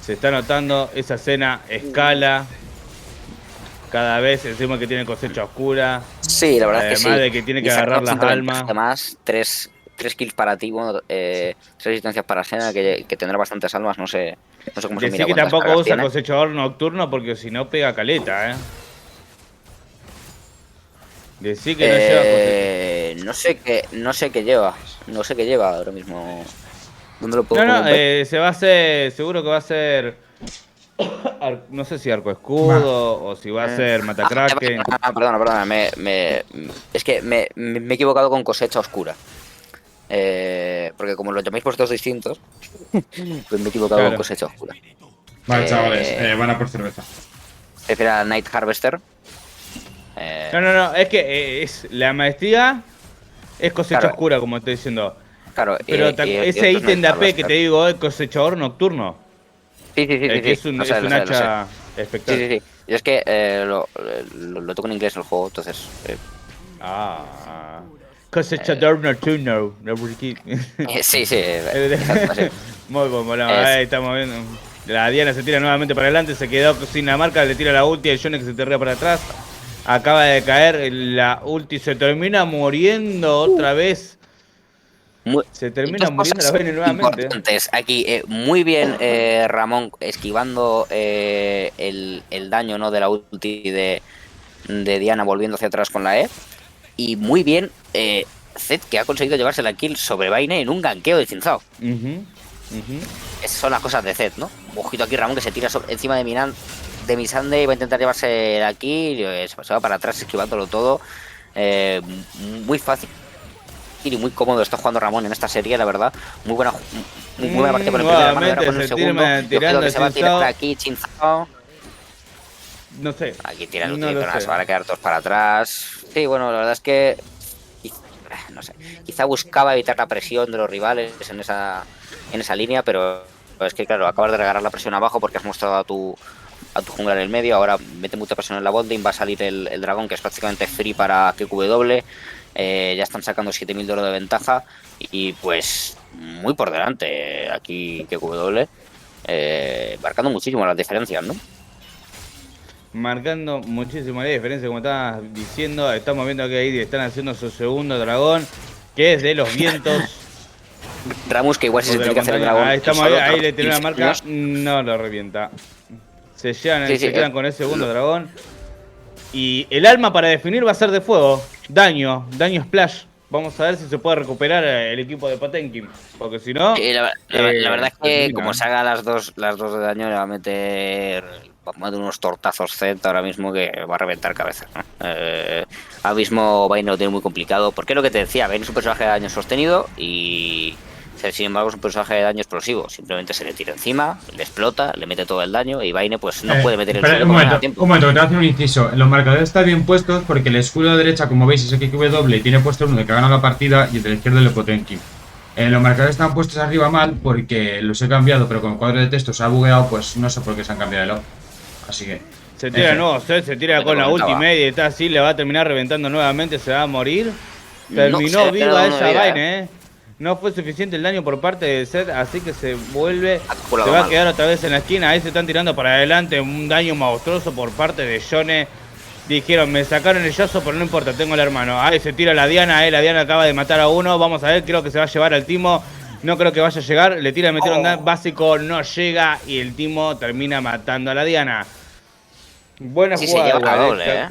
Se está notando esa escena escala. Cada vez encima que tiene cosecha oscura. Sí, la verdad es que sí. Además de que tiene que Y agarrar las bastante almas. ventaja. Además, 3 kills para ti, bueno, 3 asistencias para Senna, que tendrá bastantes almas, no sé cómo se mira. Decí que cuántas tampoco cargas usa tiene. cosechador nocturno porque si no pega caleta, Decí que no lleva cosecha. No sé qué lleva. No sé qué lleva ahora mismo. ¿Dónde lo puedo No, ver? se va a hacer, seguro que va a ser, no sé si arco escudo o si va a ser matacraken. Perdona. Es que me he equivocado con cosecha oscura. Porque como lo llamáis vosotros distintos, pues me he equivocado Claro. con cosecha oscura. Vale, chavales, van a por cerveza. Era Night Harvester. No, es que es la maestría es cosecha Claro. oscura, como estoy diciendo. Claro, Pero y ese otros ítem de Night AP que Harvester. te digo es cosechador nocturno. Sí. Que es un, Lo sé, es lo un sé, lo sé. hacha espectral. Sí. Yo es que lo toco en inglés el juego, entonces. Ah. Cosechador nocturno. Sí. Exacto, sí. Muy bueno, Es- ahí estamos viendo. La Diana se tira nuevamente para adelante, se quedó sin la marca, le tira la ulti, el Yone que se terrea para atrás. Acaba de caer la ulti, se termina muriendo otra vez. Se termina Dos muriendo la cosas Vayne nuevamente. importantes. Aquí, muy bien Ramón esquivando el daño, ¿no?, de la ulti de Diana volviendo hacia atrás con la E. Y muy bien Zed, que ha conseguido llevarse la kill sobre Vayne en un ganqueo de Cinzao. Esas son las cosas de Zed, ¿no? Ojito aquí Ramón que se tira encima de Missandei y va a intentar llevarse la kill. Se va para atrás esquivándolo todo. Muy fácil y muy cómodo está jugando Ramón en esta serie, la verdad. Muy buena partida con el primer mano, ahora con el segundo. Yo creo que se va a tirar aquí Chinzao. No sé. Aquí tira el No lo último, sé. se van a quedar todos para atrás. Sí, bueno, la verdad es que no sé, quizá buscaba evitar la presión de los rivales en esa línea, pero es que claro, acabas de regalar la presión abajo porque has mostrado a tu jungla en el medio. Ahora mete mucha presión en la botlane, va a salir el dragón, que es prácticamente free para KW. Ya están sacando 7000 de oro de ventaja y pues muy por delante aquí que QW, marcando muchísimo las diferencias, ¿no? Marcando muchísimo la diferencia, como estabas diciendo. Estamos viendo que ahí están haciendo su segundo dragón, que es de los vientos. Ramus, que igual si se tiene que hacer el dragón. Ahí estamos, solo, ahí le tiene la 15 marca, años. no lo revienta. Se Sí, quedan con el segundo dragón. Y el alma para definir va a ser de fuego. Daño splash. Vamos a ver si se puede recuperar el equipo de Potemkin. Porque si no. La verdad es que termina. como se haga las dos de daño, le va a meter unos tortazos Z ahora mismo que va a reventar cabezas, ¿no? Ahora mismo Vayne lo tiene muy complicado. Porque es lo que te decía, Vayne es un personaje de daño sostenido y sin embargo es un personaje de daño explosivo. Simplemente se le tira encima, le explota, le mete todo el daño y Vayne pues no puede meter el suelo un a tiempo. momento, que te voy a hacer un inciso. Los marcadores están bien puestos porque el escudo de derecha, como veis, es XW y tiene puesto uno de que ha ganado la partida y el de la izquierda el de Potemkin. Los marcadores están puestos arriba mal porque los he cambiado, pero con el cuadro de texto se ha bugueado, pues no sé por qué se han cambiado de lado. Así que... Se tira de nuevo, se tira con la ultimate y está así, le va a terminar reventando nuevamente, se va a morir. Terminó viva esa Vayne, No fue suficiente el daño por parte de Zed, así que se vuelve, se va a quedar otra vez en la esquina. Ahí se están tirando para adelante, un daño monstruoso por parte de Yone. Dijeron, me sacaron el Yasuo, pero no importa, tengo el hermano. Ahí se tira la Diana, la Diana acaba de matar a uno. Vamos a ver, creo que se va a llevar al Timo. No creo que vaya a llegar, le tira, metieron básico, no llega y el Timo termina matando a la Diana. Buena jugada. Se lleva la doble,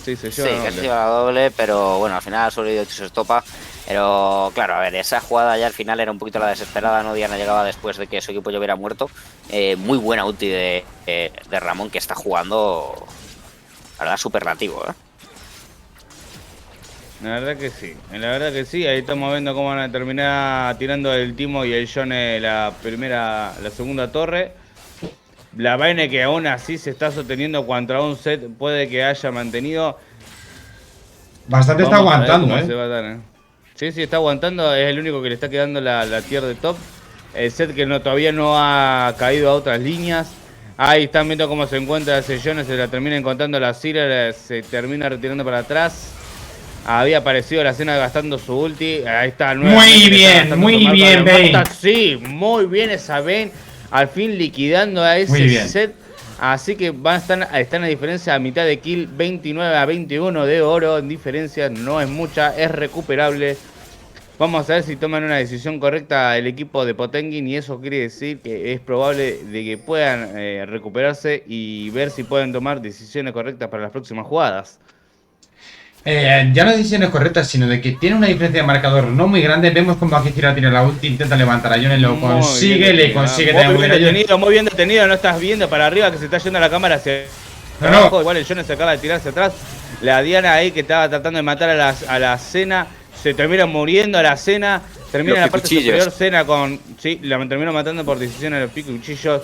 Sí, se lleva casi se lleva la doble, pero bueno, al final ha sobrevivido Chus Estopa. Pero claro, a ver, esa jugada ya al final era un poquito la desesperada, ¿no? Diana llegaba después de que su equipo ya hubiera muerto. Muy buena ulti de Ramón, que está jugando, la verdad, superlativo, La verdad que sí, ahí estamos viendo cómo van a terminar tirando el Timo y el Yone la segunda torre. La Vayne que aún así se está sosteniendo contra un set, puede que haya mantenido. Bastante está aguantando, Sí, está aguantando, es el único que le está quedando la tier de top. El set que todavía no ha caído a otras líneas. Ahí están viendo cómo se encuentra ese Yone, se la termina encontrando la Cira, se termina retirando para atrás. Había aparecido la escena gastando su ulti. Ahí está. Muy bien, Vayne. Sí, muy bien esa Vayne. Al fin liquidando a ese set. Así que están a diferencia a mitad de kill. 29 a 21 de oro. En diferencia no es mucha, es recuperable. Vamos a ver si toman una decisión correcta el equipo de Potemkin. Y eso quiere decir que es probable de que puedan recuperarse y ver si pueden tomar decisiones correctas para las próximas jugadas. Ya no decisiones correctas, sino de que tiene una diferencia de marcador no muy grande. Vemos como aquí Kira tiene la ulti, intenta levantar a Yone, lo consigue, le consigue también. Muy bien detenido, no estás viendo para arriba que se está yendo la cámara hacia abajo. Igual el Yone se acaba de tirarse atrás. La Diana ahí que estaba tratando de matar a la Cena, se termina muriendo a la Cena. Termina en la parte superior Cena con... Sí, la terminó matando por decisión a los picuchillos.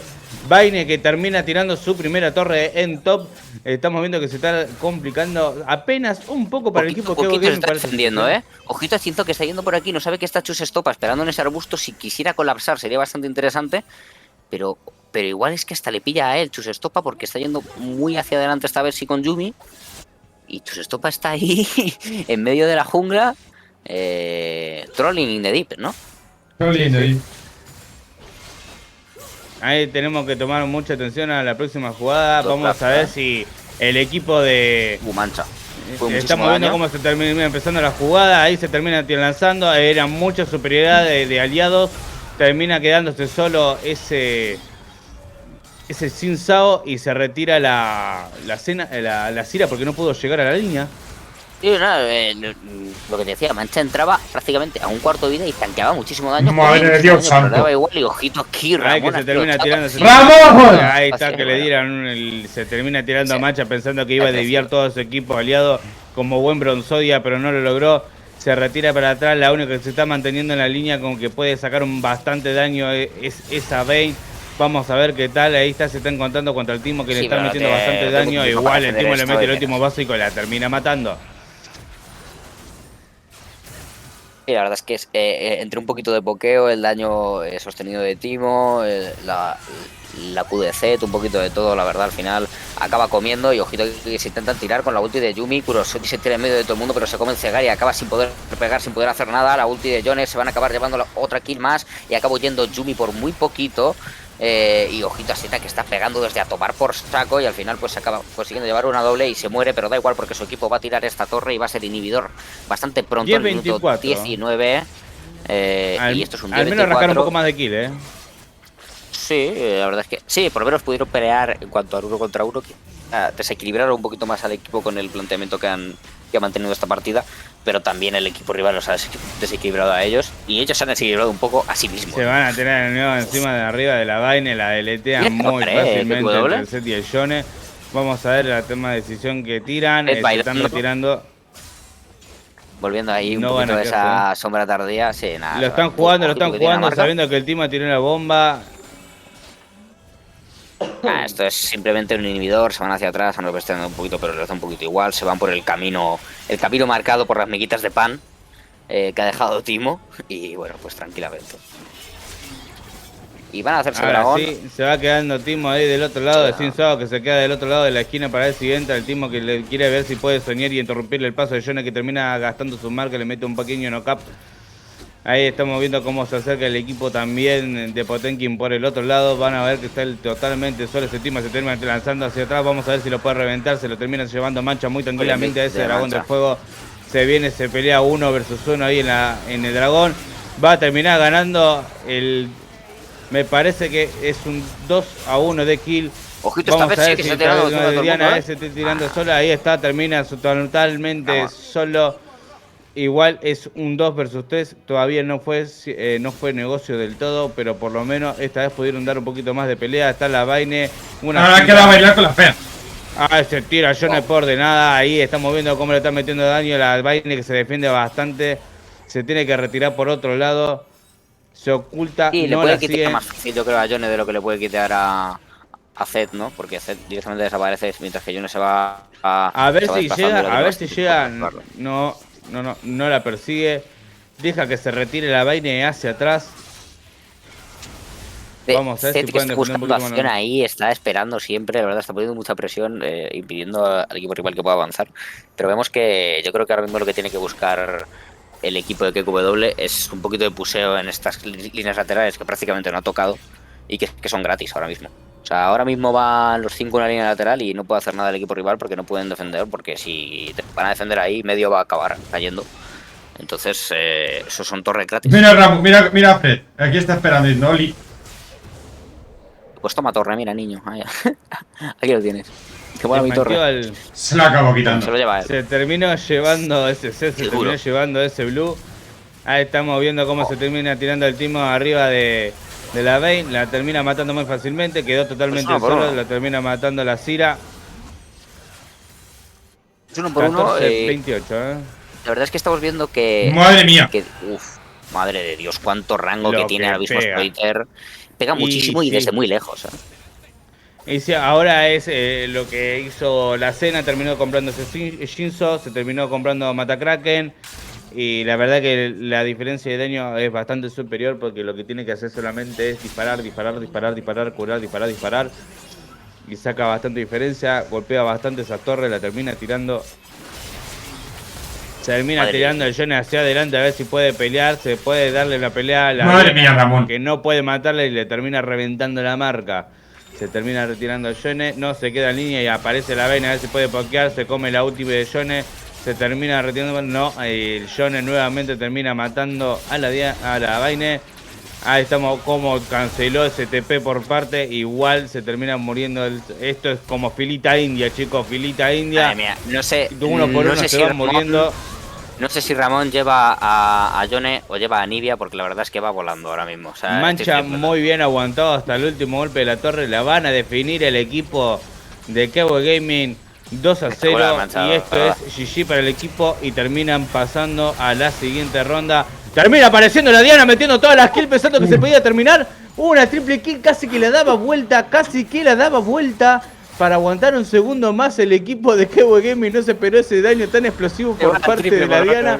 Vayne que termina tirando su primera torre en top. Estamos viendo que se está complicando apenas un poco para el equipo que se está defendiendo, Ojito a Cinzo que está yendo por aquí, no sabe que está Chus Estopa esperando en ese arbusto. Si quisiera colapsar sería bastante interesante, pero igual es que hasta le pilla a él Chus Estopa porque está yendo muy hacia adelante esta vez sí con Yumi. Y Chus Estopa está ahí en medio de la jungla. Trolling in the deep, ¿no? Trolling in the deep. Ahí tenemos que tomar mucha atención a la próxima jugada. Vamos a ver si el equipo de... Mancha. Estamos viendo cómo se termina empezando la jugada. Ahí se termina lanzando. Era mucha superioridad de aliados. Termina quedándose solo ese Sin Sao y se retira la Cira porque no pudo llegar a la línea. Sí, lo que te decía, Mancha entraba prácticamente a un cuarto de vida y tanqueaba muchísimo daño. Madre de Dios santo. Pero daba igual y ojito aquí, Ramón. Ahí que se termina tirando. ¡Ramón! Ahí está que le dieron se termina tirando a Mancha pensando que iba a desviar todo su equipo aliado como buen Bronzodia, pero no lo logró. Se retira para atrás, la única que se está manteniendo en la línea como que puede sacar bastante daño es esa Vayne. Vamos a ver qué tal, ahí se está encontrando contra el Timo que le está metiendo bastante daño. Igual el Timo le mete el último básico y la termina matando. Y la verdad es que es, entre un poquito de pokeo, el daño sostenido de Timo, la Q de Zed, un poquito de todo, la verdad, al final acaba comiendo y ojito que se intentan tirar con la ulti de Yumi, Kurosaki se tira en medio de todo el mundo, pero se come el cegar y acaba sin poder pegar, sin poder hacer nada. La ulti de Jones se van a acabar llevando otra kill más y acaba huyendo Yumi por muy poquito. Y ojito a Seta que está pegando desde a tomar por saco y al final pues se acaba consiguiendo llevar una doble y se muere, pero da igual porque su equipo va a tirar esta torre y va a ser inhibidor bastante pronto, al minuto 19. Y esto es un 10-24. Al menos arrancar un poco más de kill, Sí, la verdad es que sí, por lo menos pudieron pelear en cuanto al 1 contra 1, desequilibraron un poquito más al equipo con el planteamiento que ha mantenido esta partida, pero también el equipo rival los ha desequilibrado a ellos y ellos se han desequilibrado un poco a sí mismos. Se van a tener el nuevo encima de arriba de la vaina, la deletean muy fácilmente entre el Zed y el Yone. Vamos a ver la toma de decisión que tiran, se están retirando. Volviendo ahí un poquito de esa sombra tardía, sí, nada. Lo están jugando, sabiendo que el Timo tiró la bomba. Esto es simplemente un inhibidor, se van hacia atrás, han revestido un poquito, pero les da un poquito igual, se van por el camino marcado por las miguitas de pan que ha dejado Timo, y bueno, pues tranquilamente. Y van a hacerse ahora dragón. Sí, se va quedando Timo ahí del otro lado de Sin Sao, que se queda del otro lado de la esquina para ver si entra el Timo, que le quiere ver si puede soñar y interrumpirle el paso de Yone, que termina gastando su marca, le mete un pequeño knock-up. Ahí estamos viendo cómo se acerca el equipo también de Potenkin por el otro lado. Van a ver que está totalmente solo ese Timo, se termina lanzando hacia atrás. Vamos a ver si lo puede reventar, se lo termina llevando Mancha muy tranquilamente a ese dragón del fuego. Se viene, se pelea 1 versus 1 ahí en el dragón. Va a terminar ganando el... Me parece que es un 2-1 de kill. Ojito, esta vez sí que se ha tirado Diana se está tirando sola, ahí está, termina totalmente solo. Igual es un 2 versus 3, todavía no fue negocio del todo, pero por lo menos esta vez pudieron dar un poquito más de pelea. Está la Vaine. Ahora queda bailar con la fea. Se tira Yone por de nada, ahí estamos viendo cómo le está metiendo daño la Vaine, que se defiende bastante. Se tiene que retirar por otro lado. Se oculta, y no le puede la quitar sigue. más fácil, yo creo, a Yone de lo que le puede quitar a Zed, ¿no? Porque Zed directamente desaparece mientras que Yone se va a ver si llega, no la persigue. Deja que se retire la Vaine hacia atrás. Vamos a ver si pueden está buscando acción ahí, está esperando siempre, la verdad está poniendo mucha presión, impidiendo al equipo rival que pueda avanzar. Pero vemos que yo creo que ahora mismo lo que tiene que buscar el equipo de KQW es un poquito de puseo en estas líneas laterales que prácticamente no ha tocado y que son gratis ahora mismo. O sea, ahora mismo van los 5 en una línea lateral y no puede hacer nada el equipo rival porque no pueden defender, porque si te van a defender ahí, medio va a acabar cayendo. Entonces, esos son torres gratis. Mira, Ramos, mira Fred, aquí está esperando Noli. Pues toma torre, mira, niño. Aquí lo tienes. Qué buena mi torre. Se lo acabó quitando. Se lo lleva él. Se terminó llevando ese set, se terminó llevando ese blue. Ahí estamos viendo cómo se termina tirando el Timo arriba de la Vayne. La termina matando muy fácilmente. Quedó totalmente solo. La termina matando la Zyra. Es 1 por 1. 28, La verdad es que estamos viendo que... ¡Madre mía! Madre de Dios, cuánto rango que tiene ahora mismo Splitter. Pega muchísimo y desde muy lejos. Y sí, ahora es lo que hizo la Cena, terminó comprando Shinzo, se terminó comprando Matakraken. Y la verdad que la diferencia de daño es bastante superior porque lo que tiene que hacer solamente es disparar, curar. Y saca bastante diferencia, golpea bastante esa torre, la termina tirando. Tirando el Yone hacia adelante a ver si puede pelear, se puede darle la pelea a la Madre mía, Ramón. Que no puede matarle y le termina reventando la marca. Se termina retirando el Yone, no se queda en línea y aparece la Vayne a ver si puede pokear, se come la última de Yone, se termina retirando, no, el Yone nuevamente termina matando a la Vayne. Ahí estamos como canceló ese TP por parte, igual se termina muriendo. Esto es como filita india, chicos, filita india. Madre mía, no sé, uno por uno se van muriendo. No sé si Ramón lleva a Yone o lleva a Nibia, porque la verdad es que va volando ahora mismo. O sea, Mancha muy bien aguantado hasta el último golpe de la torre. La van a definir el equipo de KW Gaming 2-0. Y esto es GG para el equipo y terminan pasando a la siguiente ronda. Termina apareciendo la Diana metiendo todas las kills pensando que se podía terminar. Una triple kill casi que la daba vuelta, Para aguantar un segundo más el equipo de KW Gaming no se esperó ese daño tan explosivo por parte de la Diana.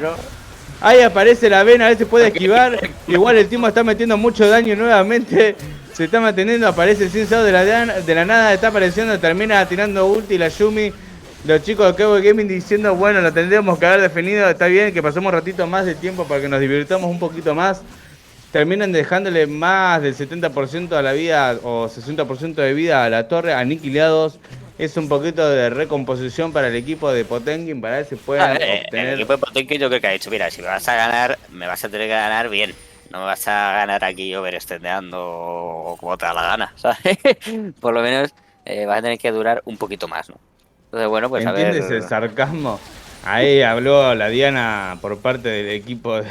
Ahí aparece la Vena, a ver si puede esquivar. Igual el Timo está metiendo mucho daño nuevamente. Se está manteniendo, aparece Sin Sao de la nada, está apareciendo, termina tirando ulti la Yumi. Los chicos de Cowboy Gaming diciendo, bueno, lo tendríamos que haber definido, está bien que pasemos un ratito más de tiempo para que nos divirtamos un poquito más. Terminan dejándole más del 70% a la vida o 60% de vida a la torre, aniquilados. Es un poquito de recomposición para el equipo de Potenkin para ver si pueden El obtener... equipo de Potenkin yo creo que ha dicho, mira, si me vas a ganar, me vas a tener que ganar bien. No me vas a ganar aquí overextendeando o como te da la gana, ¿sabes? Por lo menos vas a tener que durar un poquito más, ¿no? Entonces, bueno, pues a ver... ¿Entiendes el sarcasmo? Ahí habló la Diana por parte del equipo de...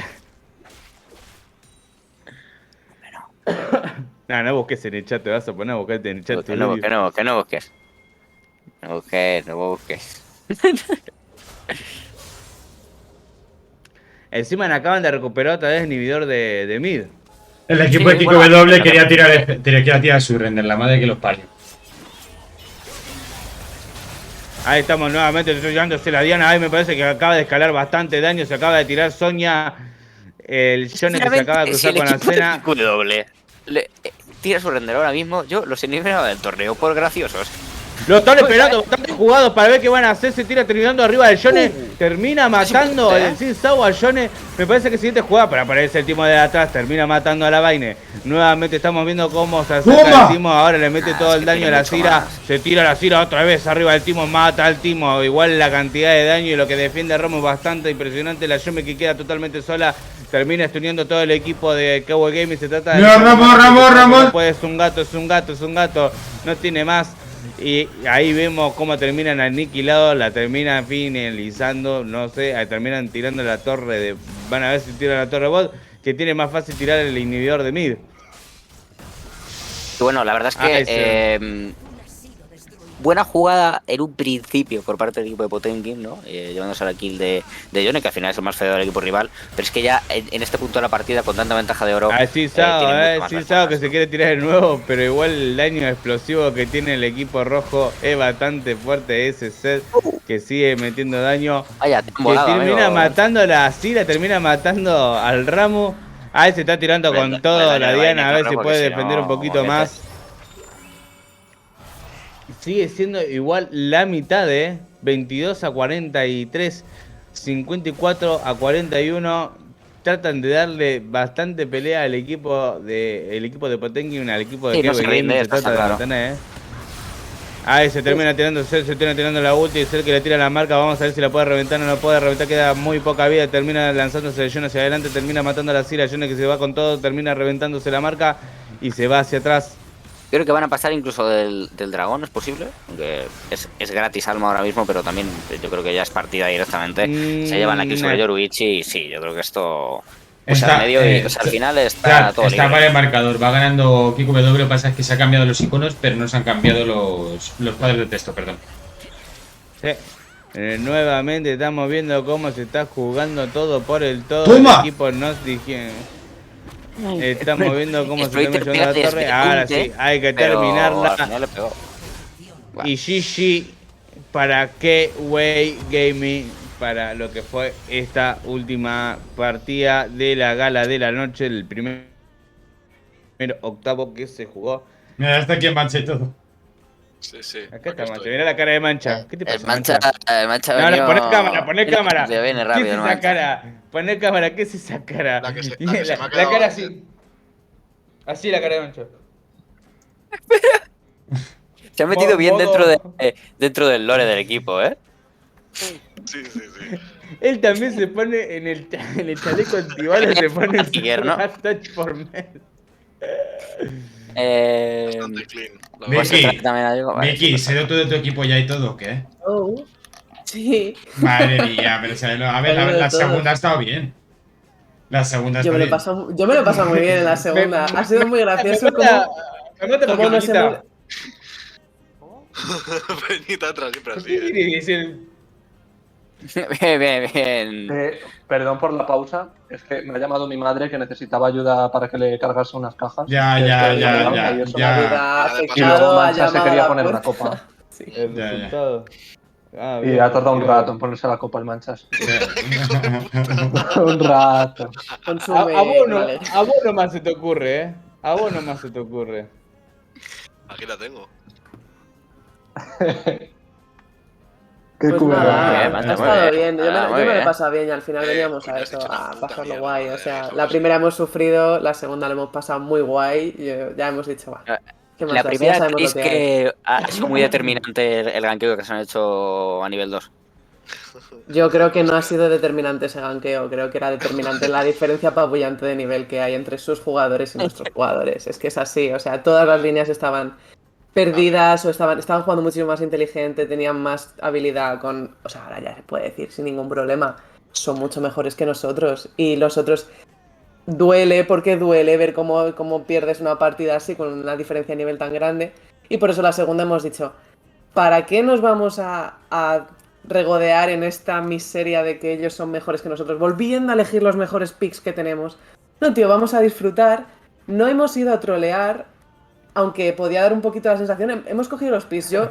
No busques en el chat, te vas a poner a buscarte en el chat. Que no busques. No busques. Encima acaban de recuperar otra vez el inhibidor de mid. El equipo de Kiko W quería tirar su render, la madre que los parió. Ahí estamos nuevamente llevándose la Diana. Ahí me parece que acaba de escalar bastante daño. Se acaba de tirar Sonia. El Johnny que se acaba de cruzar con la cena. Tira su render ahora mismo. Yo los eliminaba del torneo por graciosos. Lo están esperando, bastante jugados para ver qué van a hacer. Se tira terminando arriba del Yone. Termina matando el Sin Sao al Yone. Me parece que siguiente jugada, pero aparece el Timo de atrás. Termina matando a la Vaine. Nuevamente estamos viendo cómo se acerca el Timo. Ahora le mete todo el daño a la Cira. Se tira la Cira otra vez arriba del Timo. Mata al Timo. Igual la cantidad de daño y lo que defiende Romo es bastante impresionante. La Yome que queda totalmente sola. Termina estudiando todo el equipo de Cowboy Gaming. Se trata de... Ramón. No puede, es un gato. No tiene más. Y ahí vemos cómo terminan aniquilados, la terminan finalizando, no sé, ahí terminan tirando la torre de... Van a ver si tiran la torre bot, que tiene más fácil tirar el inhibidor de mid. Bueno, la verdad es que buena jugada en un principio por parte del equipo de Potenkin, ¿no? Llevándose a la kill de Yone, que al final es el más feo del equipo rival. Pero es que ya en este punto de la partida, con tanta ventaja de oro... Sí, Sao que se quiere tirar de nuevo, pero igual el daño explosivo que tiene el equipo rojo es bastante fuerte. Ese set que sigue metiendo daño. Termina matando a la Cira, termina matando al Ramo. Ahí se está tirando con todo la Diana, a ver si puede defender un poquito más. Sigue siendo igual la mitad, 22 a 43, 54 a 41. Tratan de darle bastante pelea al equipo de Potenkin, al equipo de Kevin Gaming. Se trata de mantener, Ahí se termina tirando la ulti. Es el que le tira la marca. Vamos a ver si la puede reventar. No la puede reventar. Queda muy poca vida. Termina lanzándose el Yone hacia adelante. Termina matando a la Cira. Yone que se va con todo. Termina reventándose la marca y se va hacia atrás. Creo que van a pasar incluso del dragón, ¿es posible? Aunque es gratis alma ahora mismo, pero también yo creo que ya es partida directamente. Se llevan la kill sobre Yoruichi y sí, yo creo que esto... Está, medio y, al final está todo está libre. para el marcador, va ganando Kiko W, lo que pasa es que se han cambiado los iconos, pero no se han cambiado los cuadros de texto, perdón. Sí. Nuevamente estamos viendo cómo se está jugando todo por el todo. ¡Toma! El equipo nos dijeron... Estamos viendo cómo se está llevando la torre. Ahora sí, hay que terminarla. Y GG para Cowboy Gaming, para lo que fue esta última partida de la gala de la noche, el primer octavo que se jugó. Mira, hasta aquí en Mancha y todo. Sí. Acá está Mancha, mirá la cara de Mancha. ¿Qué te pasa, Mancha? No, poné cámara. Se viene rápido, ¿Qué es esa cara? Poné cámara, ¿qué es esa cara? La cara así. Así la cara de Mancha. Se ha metido bien dentro del lore del equipo, ¿eh? Sí. Él también se pone en el chaleco antibalas, se pone ¿no? touch for men. Bastante clean. Miki, ¿se dio todo tu equipo ya y todo o qué? Oh, sí. Madre mía, pero a ver, la segunda ha estado bien. La segunda Yo me lo he pasado muy bien en la segunda. Ha sido muy gracioso como no se me... Benita atrás siempre así. Bien. Perdón por la pausa, es que me ha llamado mi madre que necesitaba ayuda para que le cargase unas cajas. Ya. Y luego Mancha se quería poner una copa. El resultado. Ah, Y bien, ha tardado un tiro- rato en ponerse la copa el Manchas. Un rato. Consume. Vale. A vos nomás se te ocurre, ¿eh? A vos nomás se te ocurre. Aquí la tengo. ¿Qué Pues cubre? nada, bien, ha Mancha, muy estado bien. bien. Yo Ah, muy me lo he bien. pasado bien y al final veníamos a coño, has eso, hecho una a puta pasarlo mierda, guay. O joder, sea, eso la va primera hemos sufrido, la segunda la hemos pasado muy guay. Ya hemos dicho, va. ¿Qué más La da? Si ya primera sabemos lo es que hay. que ha sido muy determinante el ganqueo que se han hecho a nivel 2. Yo creo que no ha sido determinante ese ganqueo, creo que era determinante la diferencia apabullante de nivel que hay entre sus jugadores y nuestros jugadores. Es que es así, o sea, todas las líneas estaban perdidas o estaban jugando muchísimo más inteligente, tenían más habilidad con... O sea, ahora ya se puede decir sin ningún problema, son mucho mejores que nosotros. Y los otros duele porque duele ver cómo pierdes una partida así con una diferencia de nivel tan grande. Y por eso la segunda hemos dicho, ¿para qué nos vamos a regodear en esta miseria de que ellos son mejores que nosotros? Volviendo a elegir los mejores picks que tenemos. No, tío, vamos a disfrutar. No hemos ido a trolear, aunque podía dar un poquito la sensación. Hemos cogido los picks. Yo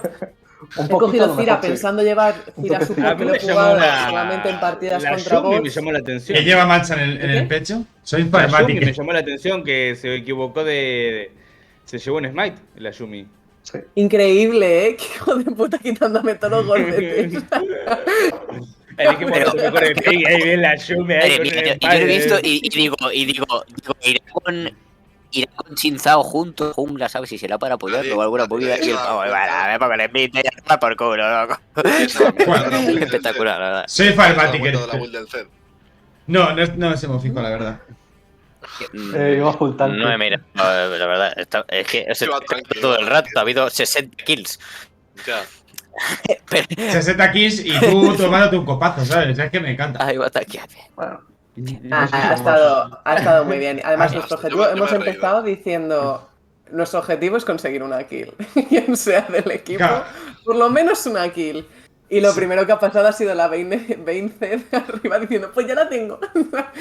Un he poquito a cogido lo Cira mejor, sí. pensando llevar Cira toquecito. Super, A que mí lo he me llamó jugado solamente en partidas la contra Yumi me bots. llamó la atención. ¿Qué lleva Mancha en el ¿Qué? pecho? Soy La Yumi me Farmatic. llamó la atención que se equivocó se llevó un smite, la Yumi. Sí. Increíble, ¿eh? Qué hijo de puta quitándome todos los golpetes. Elegimos Pero- los mejores picks, ahí viene la Yumi ahí Madre con mía, un yo empate. lo he visto y digo, irá con Chinzao juntos, jungla, ¿sabes? Si será para apoyarlo o alguna movida. Y el pavo, a ver, porque le invite y a por culo, loco. Espectacular, la verdad. Soy ¿Te has dado Farmatic. cuenta de la build del Zed? No se me fijo, la verdad. Iba full tanque. No, mira, la verdad, es que Iba tranquilo, todo el rato tranquilo. ha habido 60 kills. Ya. Pero, 60 kills y tú tomándote un copazo, ¿sabes? Es que me encanta. ay, what the fuck. Bueno, Ha estado muy bien. Además, Ay, nuestro hostia, objetivo, yo me he hemos reído. empezado diciendo, nuestro objetivo es conseguir una kill. Quien sea del equipo, Claro. por lo menos una kill. Y lo primero que ha pasado ha sido la Vayne de arriba diciendo, pues ya la tengo.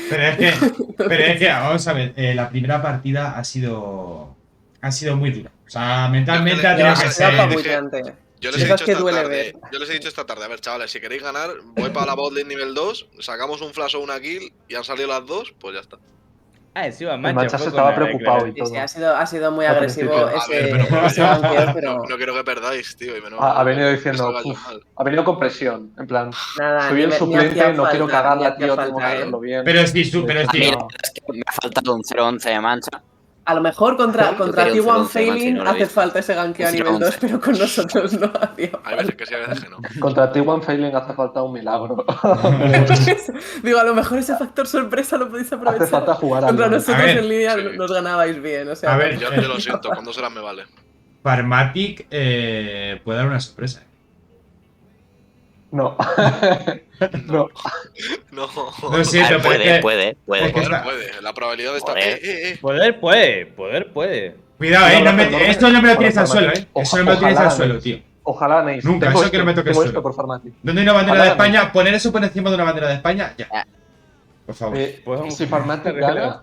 Pero es que, vamos a ver, la primera partida ha sido muy dura. O sea, mentalmente ha tenido que Ha sido ser. apabullante. Yo Sí. les he Esas dicho que esta duele tarde, ver. yo les he dicho esta tarde, a ver, chavales, si queréis ganar, voy para la botlane nivel 2, sacamos un flash o una kill y han salido las dos, pues ya está. Ah, encima el Mancha Manchas fue estaba con la preocupado y Sí, todo. sí, ha sido muy Al agresivo principio. A ver, pero ese yo ganqueo, pero no quiero que perdáis, tío. Y menos Ha venido que diciendo, salga yo "Uf", mal. ha venido con presión. En plan, nada, soy el ni suplente, hacía no quiero falta, cagarla, ni hacía tío, tengo que falta, ¿eh? hacerlo bien. Pero es que, pero es A mí que, la verdad es que me ha faltado un 0-11 de Mancha. A lo mejor contra Yo quería un T1 0-11 Failing Mancha y no lo he hace visto. falta ese ganqueo a Un nivel 2, 0-11. pero con nosotros no hacía Hay veces falta. que sí, hay veces que no. Contra T1 Failing hace falta un milagro. Digo, a lo mejor ese factor sorpresa lo podéis aprovechar. Hace falta jugar al Contra LoL. nosotros A ver, en línea sí. nos ganabais bien, o sea. A ver, Yo lo siento, con 2 horas me vale. Farmatic puede dar una sorpresa. No. No. No. Lo siento, A ver, pero es que- puede. es que Poder está- puede. La probabilidad está. Joder. Poder puede. Cuidado, No, no no, esto no me lo tires por al suelo, Farmatic. Eso no me lo tires Ojalá, al suelo, Neis. tío. Ojalá, Neis. Nunca, Tengo eso que no me toque el tengo suelo. esto por Farmatic. ¿Dónde hay una bandera de Ojalá, España? Poner eso por encima de una bandera de España, ya. Por favor. Podemos- Si Farmatic gana,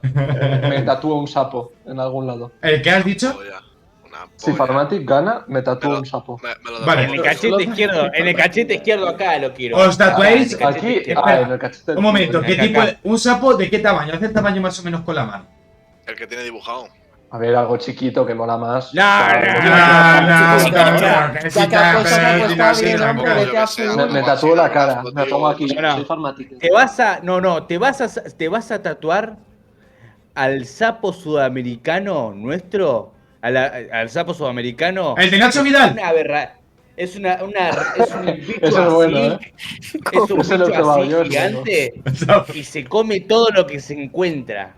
me tatúo un sapo en algún lado. ¿El que has dicho? Polla. Una Si polla. Farmatic gana, me Me tatúo lo- un sapo. me lo Vale. En el devuelvo. cachete izquierdo acá lo quiero. Os tatuáis. Acá, en el cachete Aquí, izquierdo. en el cachete. Un momento, ¿qué Acá, tipo acá. de, un sapo de qué tamaño? Hace el tamaño más o menos con la mano. El que tiene dibujado. A ver, algo chiquito que mola más. No, No, sí, no, ya. no, que Ya sí, que ha puesto, pero- ha puesto a sí, alguien, sí, hombre, sí. vete a full. Me tatúo la cara, me pongo aquí. No, no. Soy Farmatic. te vas a tatuar al sapo sudamericano nuestro, al sapo sudamericano. El de Nacho Vidal. Una berra- es un bicho Eso es bueno, así, es un Ese lo he bicho probado así yo, es gigante y se come todo lo que se encuentra.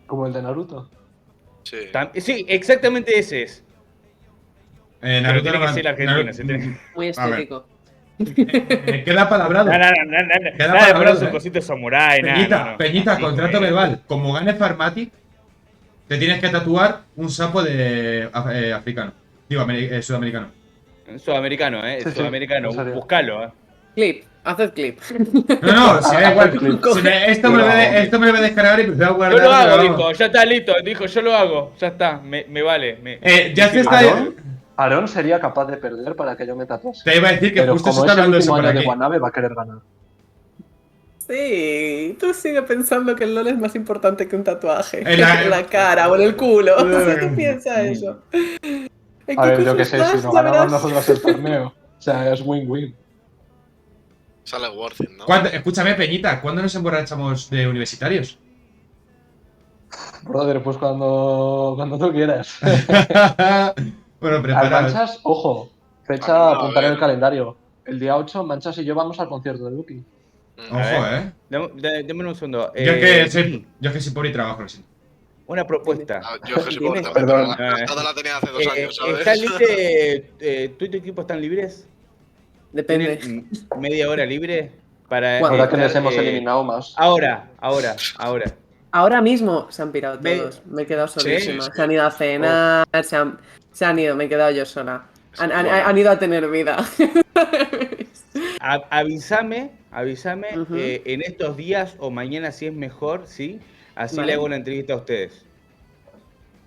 Como el de Naruto. Sí. Sí, exactamente ese es. Pero Naruto tiene no que ser argentino, se tiene que- Muy A ver. estético. Queda palabrado. No, Queda nada de palabrado, ponerse un eh. cosito samurái, nada. Peñita, no. Peñita, Así contrato que- verbal. Como gane Farmatic, te tienes que tatuar un sapo de africano. Digo, sudamericano. Sudamericano, Sí, sudamericano. en serio. Buscalo, Clip, haced clip. No, si da igual. Clip. Esto me lo voy a descargar y me lo voy a Yo guardar. lo hago, pero dijo, ya está listo, dijo, yo lo hago, ya está, me vale. Ya se está. ¿Aarón? Aaron sería capaz de perder para que yo me tatuase. Te iba a decir que Pero justo se como está es el hablando eso último por año de aquí. Guanabe, va a querer ganar. Sí, tú sigue pensando que el LOL es más importante que un tatuaje. En la- En la cara o en el culo. Si tú piensas eso. ¿En A qué ver, yo curso qué sé, estás? si no Ya ganamos verás. nosotros el torneo. O sea, es win-win. Sale worth it, ¿no? Escúchame, Peñita, ¿cuándo nos emborrachamos de universitarios? Brother, pues cuando tú quieras. Bueno, Al preparaos. Manchas, ojo, fecha Bueno, a a apuntar en ver. el calendario. El día 8, Manchas y yo vamos al concierto de Lucky. Ojo, A ver. Deme un segundo. Yo es que Vicky, soy pobre y trabajo, lo siento. una propuesta. Ah, yo es que soy pobre Dime. también, pero Perdón. la gastada la tenía hace 2 años, ¿sabes? ¿Están libres? ¿Tú y tu equipo están libres? Depende. ¿Tienen media hora libre? Para Bueno, Ahora que les estar, hemos eliminado más. Ahora. Ahora mismo se han pirado Me- todos. Me he quedado Sí, solísima. sí. Se han ido a cenar, se han ido, me he quedado yo sola. Han ido a tener vida. Avísame Ujú. en estos días o mañana si es mejor, ¿sí? Así Vale. le hago una entrevista a ustedes.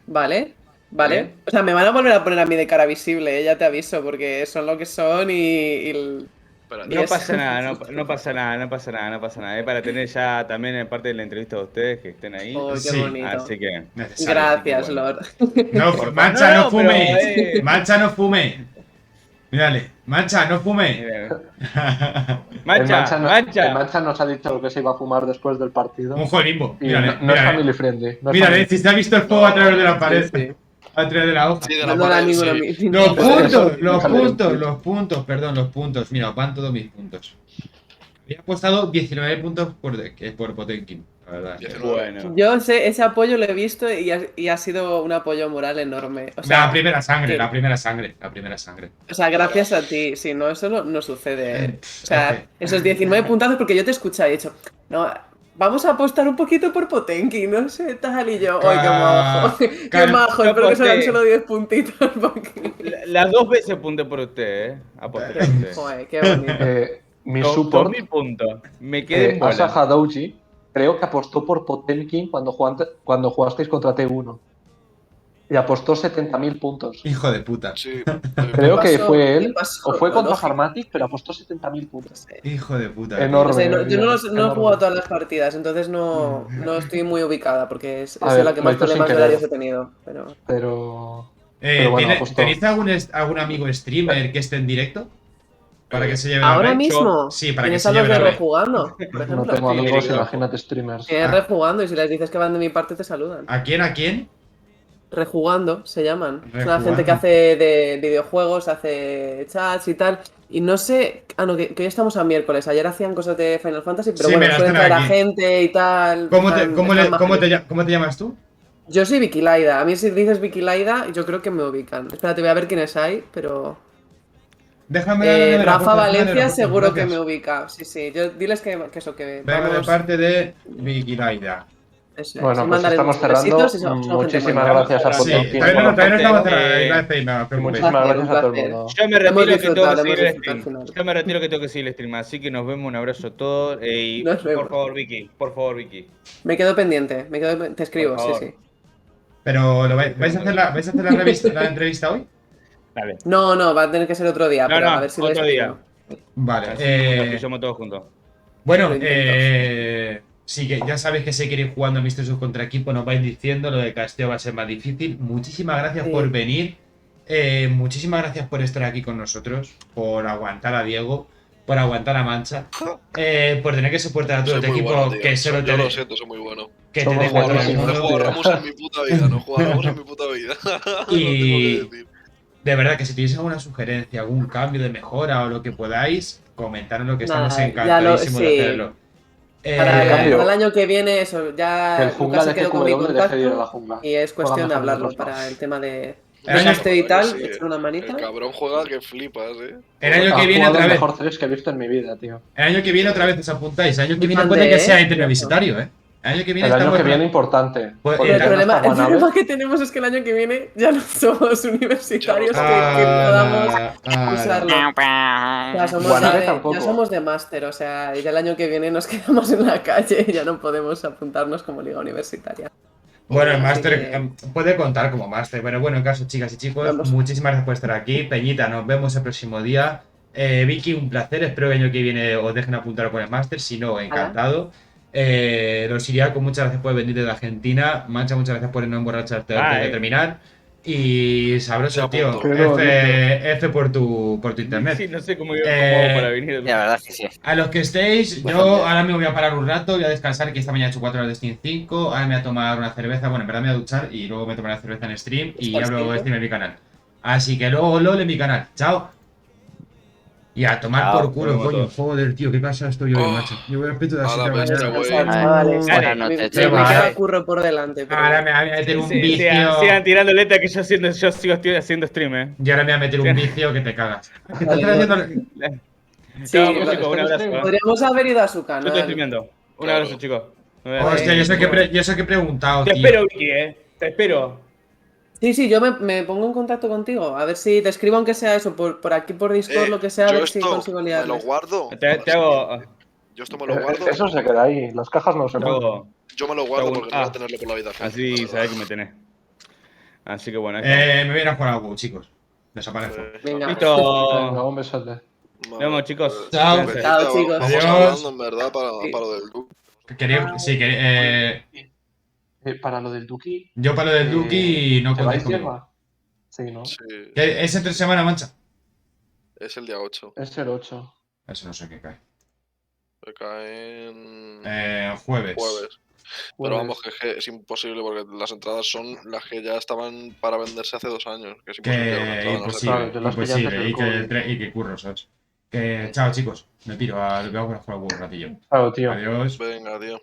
Vale. ¿Vale? O sea, me van a volver a poner a mí de cara visible, ya te aviso, porque son lo que son Espérate. No Yes. pasa nada, no pasa nada. Es para tener ya también en parte de la entrevista de ustedes que estén ahí. Oh, qué Sí, bonito. Así que. Necesario. Gracias, bueno. Lord. No, Por Mancha, favor. no No, fume. pero, Mancha, no fume. Mírale, Mancha, no fume. Mancha. El Mancha nos ha dicho que se iba a fumar después del partido. Un juego limbo. Y Mírale, no es family mírale. friendly. No es Mírale, family- si se ha visto el fuego a través de la pared. Sí. A través de la hoja. Sí, de la No da pared, ninguno sí. Los puntos, Déjale. los puntos. Mira, van todos mis puntos. Había apostado 19 puntos por Potemkin, la verdad. 19. Bueno. Yo sé, ese apoyo lo he visto y ha sido un apoyo moral enorme. O sea, La primera sangre, que- la primera sangre. O sea, gracias a ti. Si no, eso no sucede. O Es sea, esos 19 puntazos, porque yo te he escuchado y he dicho, no, vamos a apostar un poquito por Potenki, no sé, tal, y yo, ¡ay, qué majo! ¡Qué Cal- majo! yo Espero que sean aposté. solo 10 puntitos. Porque... Las dos veces apunté por usted, Aposté por usted. Joder, qué bonito. Mi Dos support, 2000 puntos. Me quedé en Asa bola. Hadouji, creo que apostó por Potemkin cuando jugasteis contra T1. Y apostó 70.000 puntos. Hijo de puta. Sí. Creo que pasó? fue ¿Qué él, pasó? o fue Lo contra lógico. Farmatic, pero apostó 70.000 puntos. Hijo de puta. Enorme. No sé, yo no he enorme. jugado todas las partidas, entonces no estoy muy ubicada, porque es A de ver, la que lo más hizo sin problemas de querer. horarios he tenido. Pero... Pero bueno, apostó. ¿Tenéis algún amigo streamer que esté en directo? Para que se lleve la ¿Ahora raid? mismo? Sí, para que ¿Tienes se a los lleve de la raid. rejugando, por No ejemplo? tengo amigos, directo. imagínate streamers. Tienes rejugando y si les dices que van de mi parte te saludan. ¿A quién? ¿A quién? Rejugando se llaman. Es una Rejugando. gente que hace de videojuegos, hace chats y tal. Y no sé. Ah, no, que hoy estamos a miércoles. Ayer hacían cosas de Final Fantasy, pero Sí, bueno, mira, suelen están traer a aquí. gente y tal. ¿Cómo te llamas tú? Yo soy Vicky Laida. A mí si dices Vicky Laida, yo creo que me ubican. Espérate, voy a ver quiénes hay, pero. Déjame de la Rafa puerta, Valencia déjame de la puerta, seguro que gracias. me ubica. Sí, sí. Diles que eso, que Vengo de vamos. parte de Vicky Laida. Eso es. Bueno, Sí, pues mandaré estamos unos besitos cerrando. y son gente Muchísimas buena. gracias a Sí, Sí, Potemkin. todavía no estamos cerrados, Eh, no me preocupéis. Muchísimas Un gracias a todo el placer. mundo. Yo me Hemos retiro que tengo disfrutado, que hemos seguir el disfrutado stream. al final. Yo me retiro que tengo que seguir el stream. Así que nos vemos. Un abrazo a todos. Y Nos vemos. por favor, Vicky. Me quedo pendiente. Te escribo, Por sí, favor. sí. Pero, ¿vais a hacer la entrevista hoy? Dale. No, va a tener que ser otro día, No, pero no, a ver si lo otro escribo. día. Vale. Así nos pillamos todos juntos. Bueno, Lo intento. sí, que ya sabéis que si queréis jugando a Amistosos contra equipo, nos vais diciendo, lo de Casteo va a ser más difícil. Muchísimas gracias Sí. por venir. Muchísimas gracias por estar aquí con nosotros, por aguantar a Diego, por aguantar a Mancha, por tener que soportar a todo Soy el muy equipo bueno, tío. que solo Yo te lo siento, soy muy bueno. que te Somos deja todo el buenísimos, No mundo. jugáramos en mi puta vida, no jugáramos en mi puta vida. No tengo Y- que decir. De verdad que si tenéis alguna sugerencia, algún cambio de mejora o lo que podáis, comentadnos lo que estamos Nada, encantadísimos ya de sí. hacerlo. Para, cambio. para el año que viene, eso, ya Que el jungla Lucas se de quedó con mi GQW deje de ir a la contacto jungla. y es cuestión de Juega mejor hablarlo nosotros. para el tema de El año- casteo y tal, Sí, echar una manita. El cabrón juega que flipas, El año Ha que viene jugado otra el vez. mejor 3 que he visto en mi vida, tío. El año que viene otra vez os apuntáis. El año que Muy viene fan puede de, que sea ¿eh? interuniversitario, ¿eh? El año que viene El año estamos- que viene importante. Pues, porque el El ya no está Guanabe. problema que tenemos es que el año que viene ya no somos universitarios que podamos usarlo. Ya somos, Guanabe ya tampoco. somos de máster, o sea, y ya el año que viene nos quedamos en la calle y ya no podemos apuntarnos como liga universitaria. Bueno, el Así máster que- puede contar como máster. Pero bueno, en caso, chicas y chicos, Vamos. muchísimas gracias por estar aquí. Peñita, nos vemos el próximo día. Vicky, un placer. Espero que el año que viene os dejen apuntar con el máster. Si no, encantado. Los Siriaco, muchas gracias por venir desde Argentina. Mancha, muchas gracias por no emborracharte antes de Bye. terminar. Y sabroso, Ya tío. apunto. Quedó F por tu internet. Sí, no sé cómo hago para venir. La verdad es que sí. A los que estéis, Bueno, yo ahora me voy a parar un rato, voy a descansar, que esta mañana he hecho 4 horas de Steam 5, ahora me voy a tomar una cerveza, bueno, en verdad me voy a duchar y luego me tomaré la cerveza en stream y Estás hablo bien, stream en mi canal. Así que luego LOL en mi canal, chao. Y a tomar Chao. por culo, Nos vemos coño, todos. joder, tío, qué cansado estoy hoy, Oh, macho. Yo voy a respeto de las a 7 la de la bestia, mañana. güey. Chavales, Buenas me, noches, me chaval. queda curro por delante. Pero... Ahora me voy a meter un Sí, vicio. sigan tirando letra que yo sigo haciendo stream, Y ahora me voy a meter un vicio que te cagas. ¿Qué estás Vale, haciendo? Sí, Chao, ¿está- chicos, un está en abrazo. stream? podríamos haber ido a su Yo estoy canal. streameando. Un Claro. abrazo, chicos. Nos vemos. Hostia, yo sé que he preguntado, Te tío. espero, Vicky, Te espero. Sí, sí, yo me pongo en contacto contigo. A ver si te escribo, aunque sea eso, por aquí, por Discord, lo que sea, a yo ver si esto consigo me lo liarles. guardo. Te hago. Yo esto me lo guardo. Eso se queda ahí, las cajas no se Te mueven. hago. Yo me lo guardo Hago un- porque no voy a tenerlo por la habitación. Así la sabés verdad. que me tenés. Así que bueno, ahí Me voy a ir a jugar al WoW, chicos. Desaparezco. Venga. Listo. Venga, un besote. Vale, Nos vemos, chicos. pues, Chao. Peñita, Chao, chicos. Vamos Adiós. hablando en verdad para Sí. lo del Duke. Quería, sí, que, Para lo del Duki. yo para lo del Duki no ¿Te vais contéis conmigo. hierba? Sí, ¿no? Sí, Que es entre semana, mancha. es el día 8. Es el 8. Eso no sé qué cae. Me caen Jueves. jueves. Pero vamos, que es imposible porque las entradas son las que ya estaban para venderse hace 2 años. Que es imposible que una Que entrada no se imposible, Claro, yo las pillé imposible. antes del Y que, COVID. y que curro, ¿sabes? Que chao, chicos. Me piro. Voy a jugar al WoW un ratillo. Claro, tío. Adiós. Venga, tío.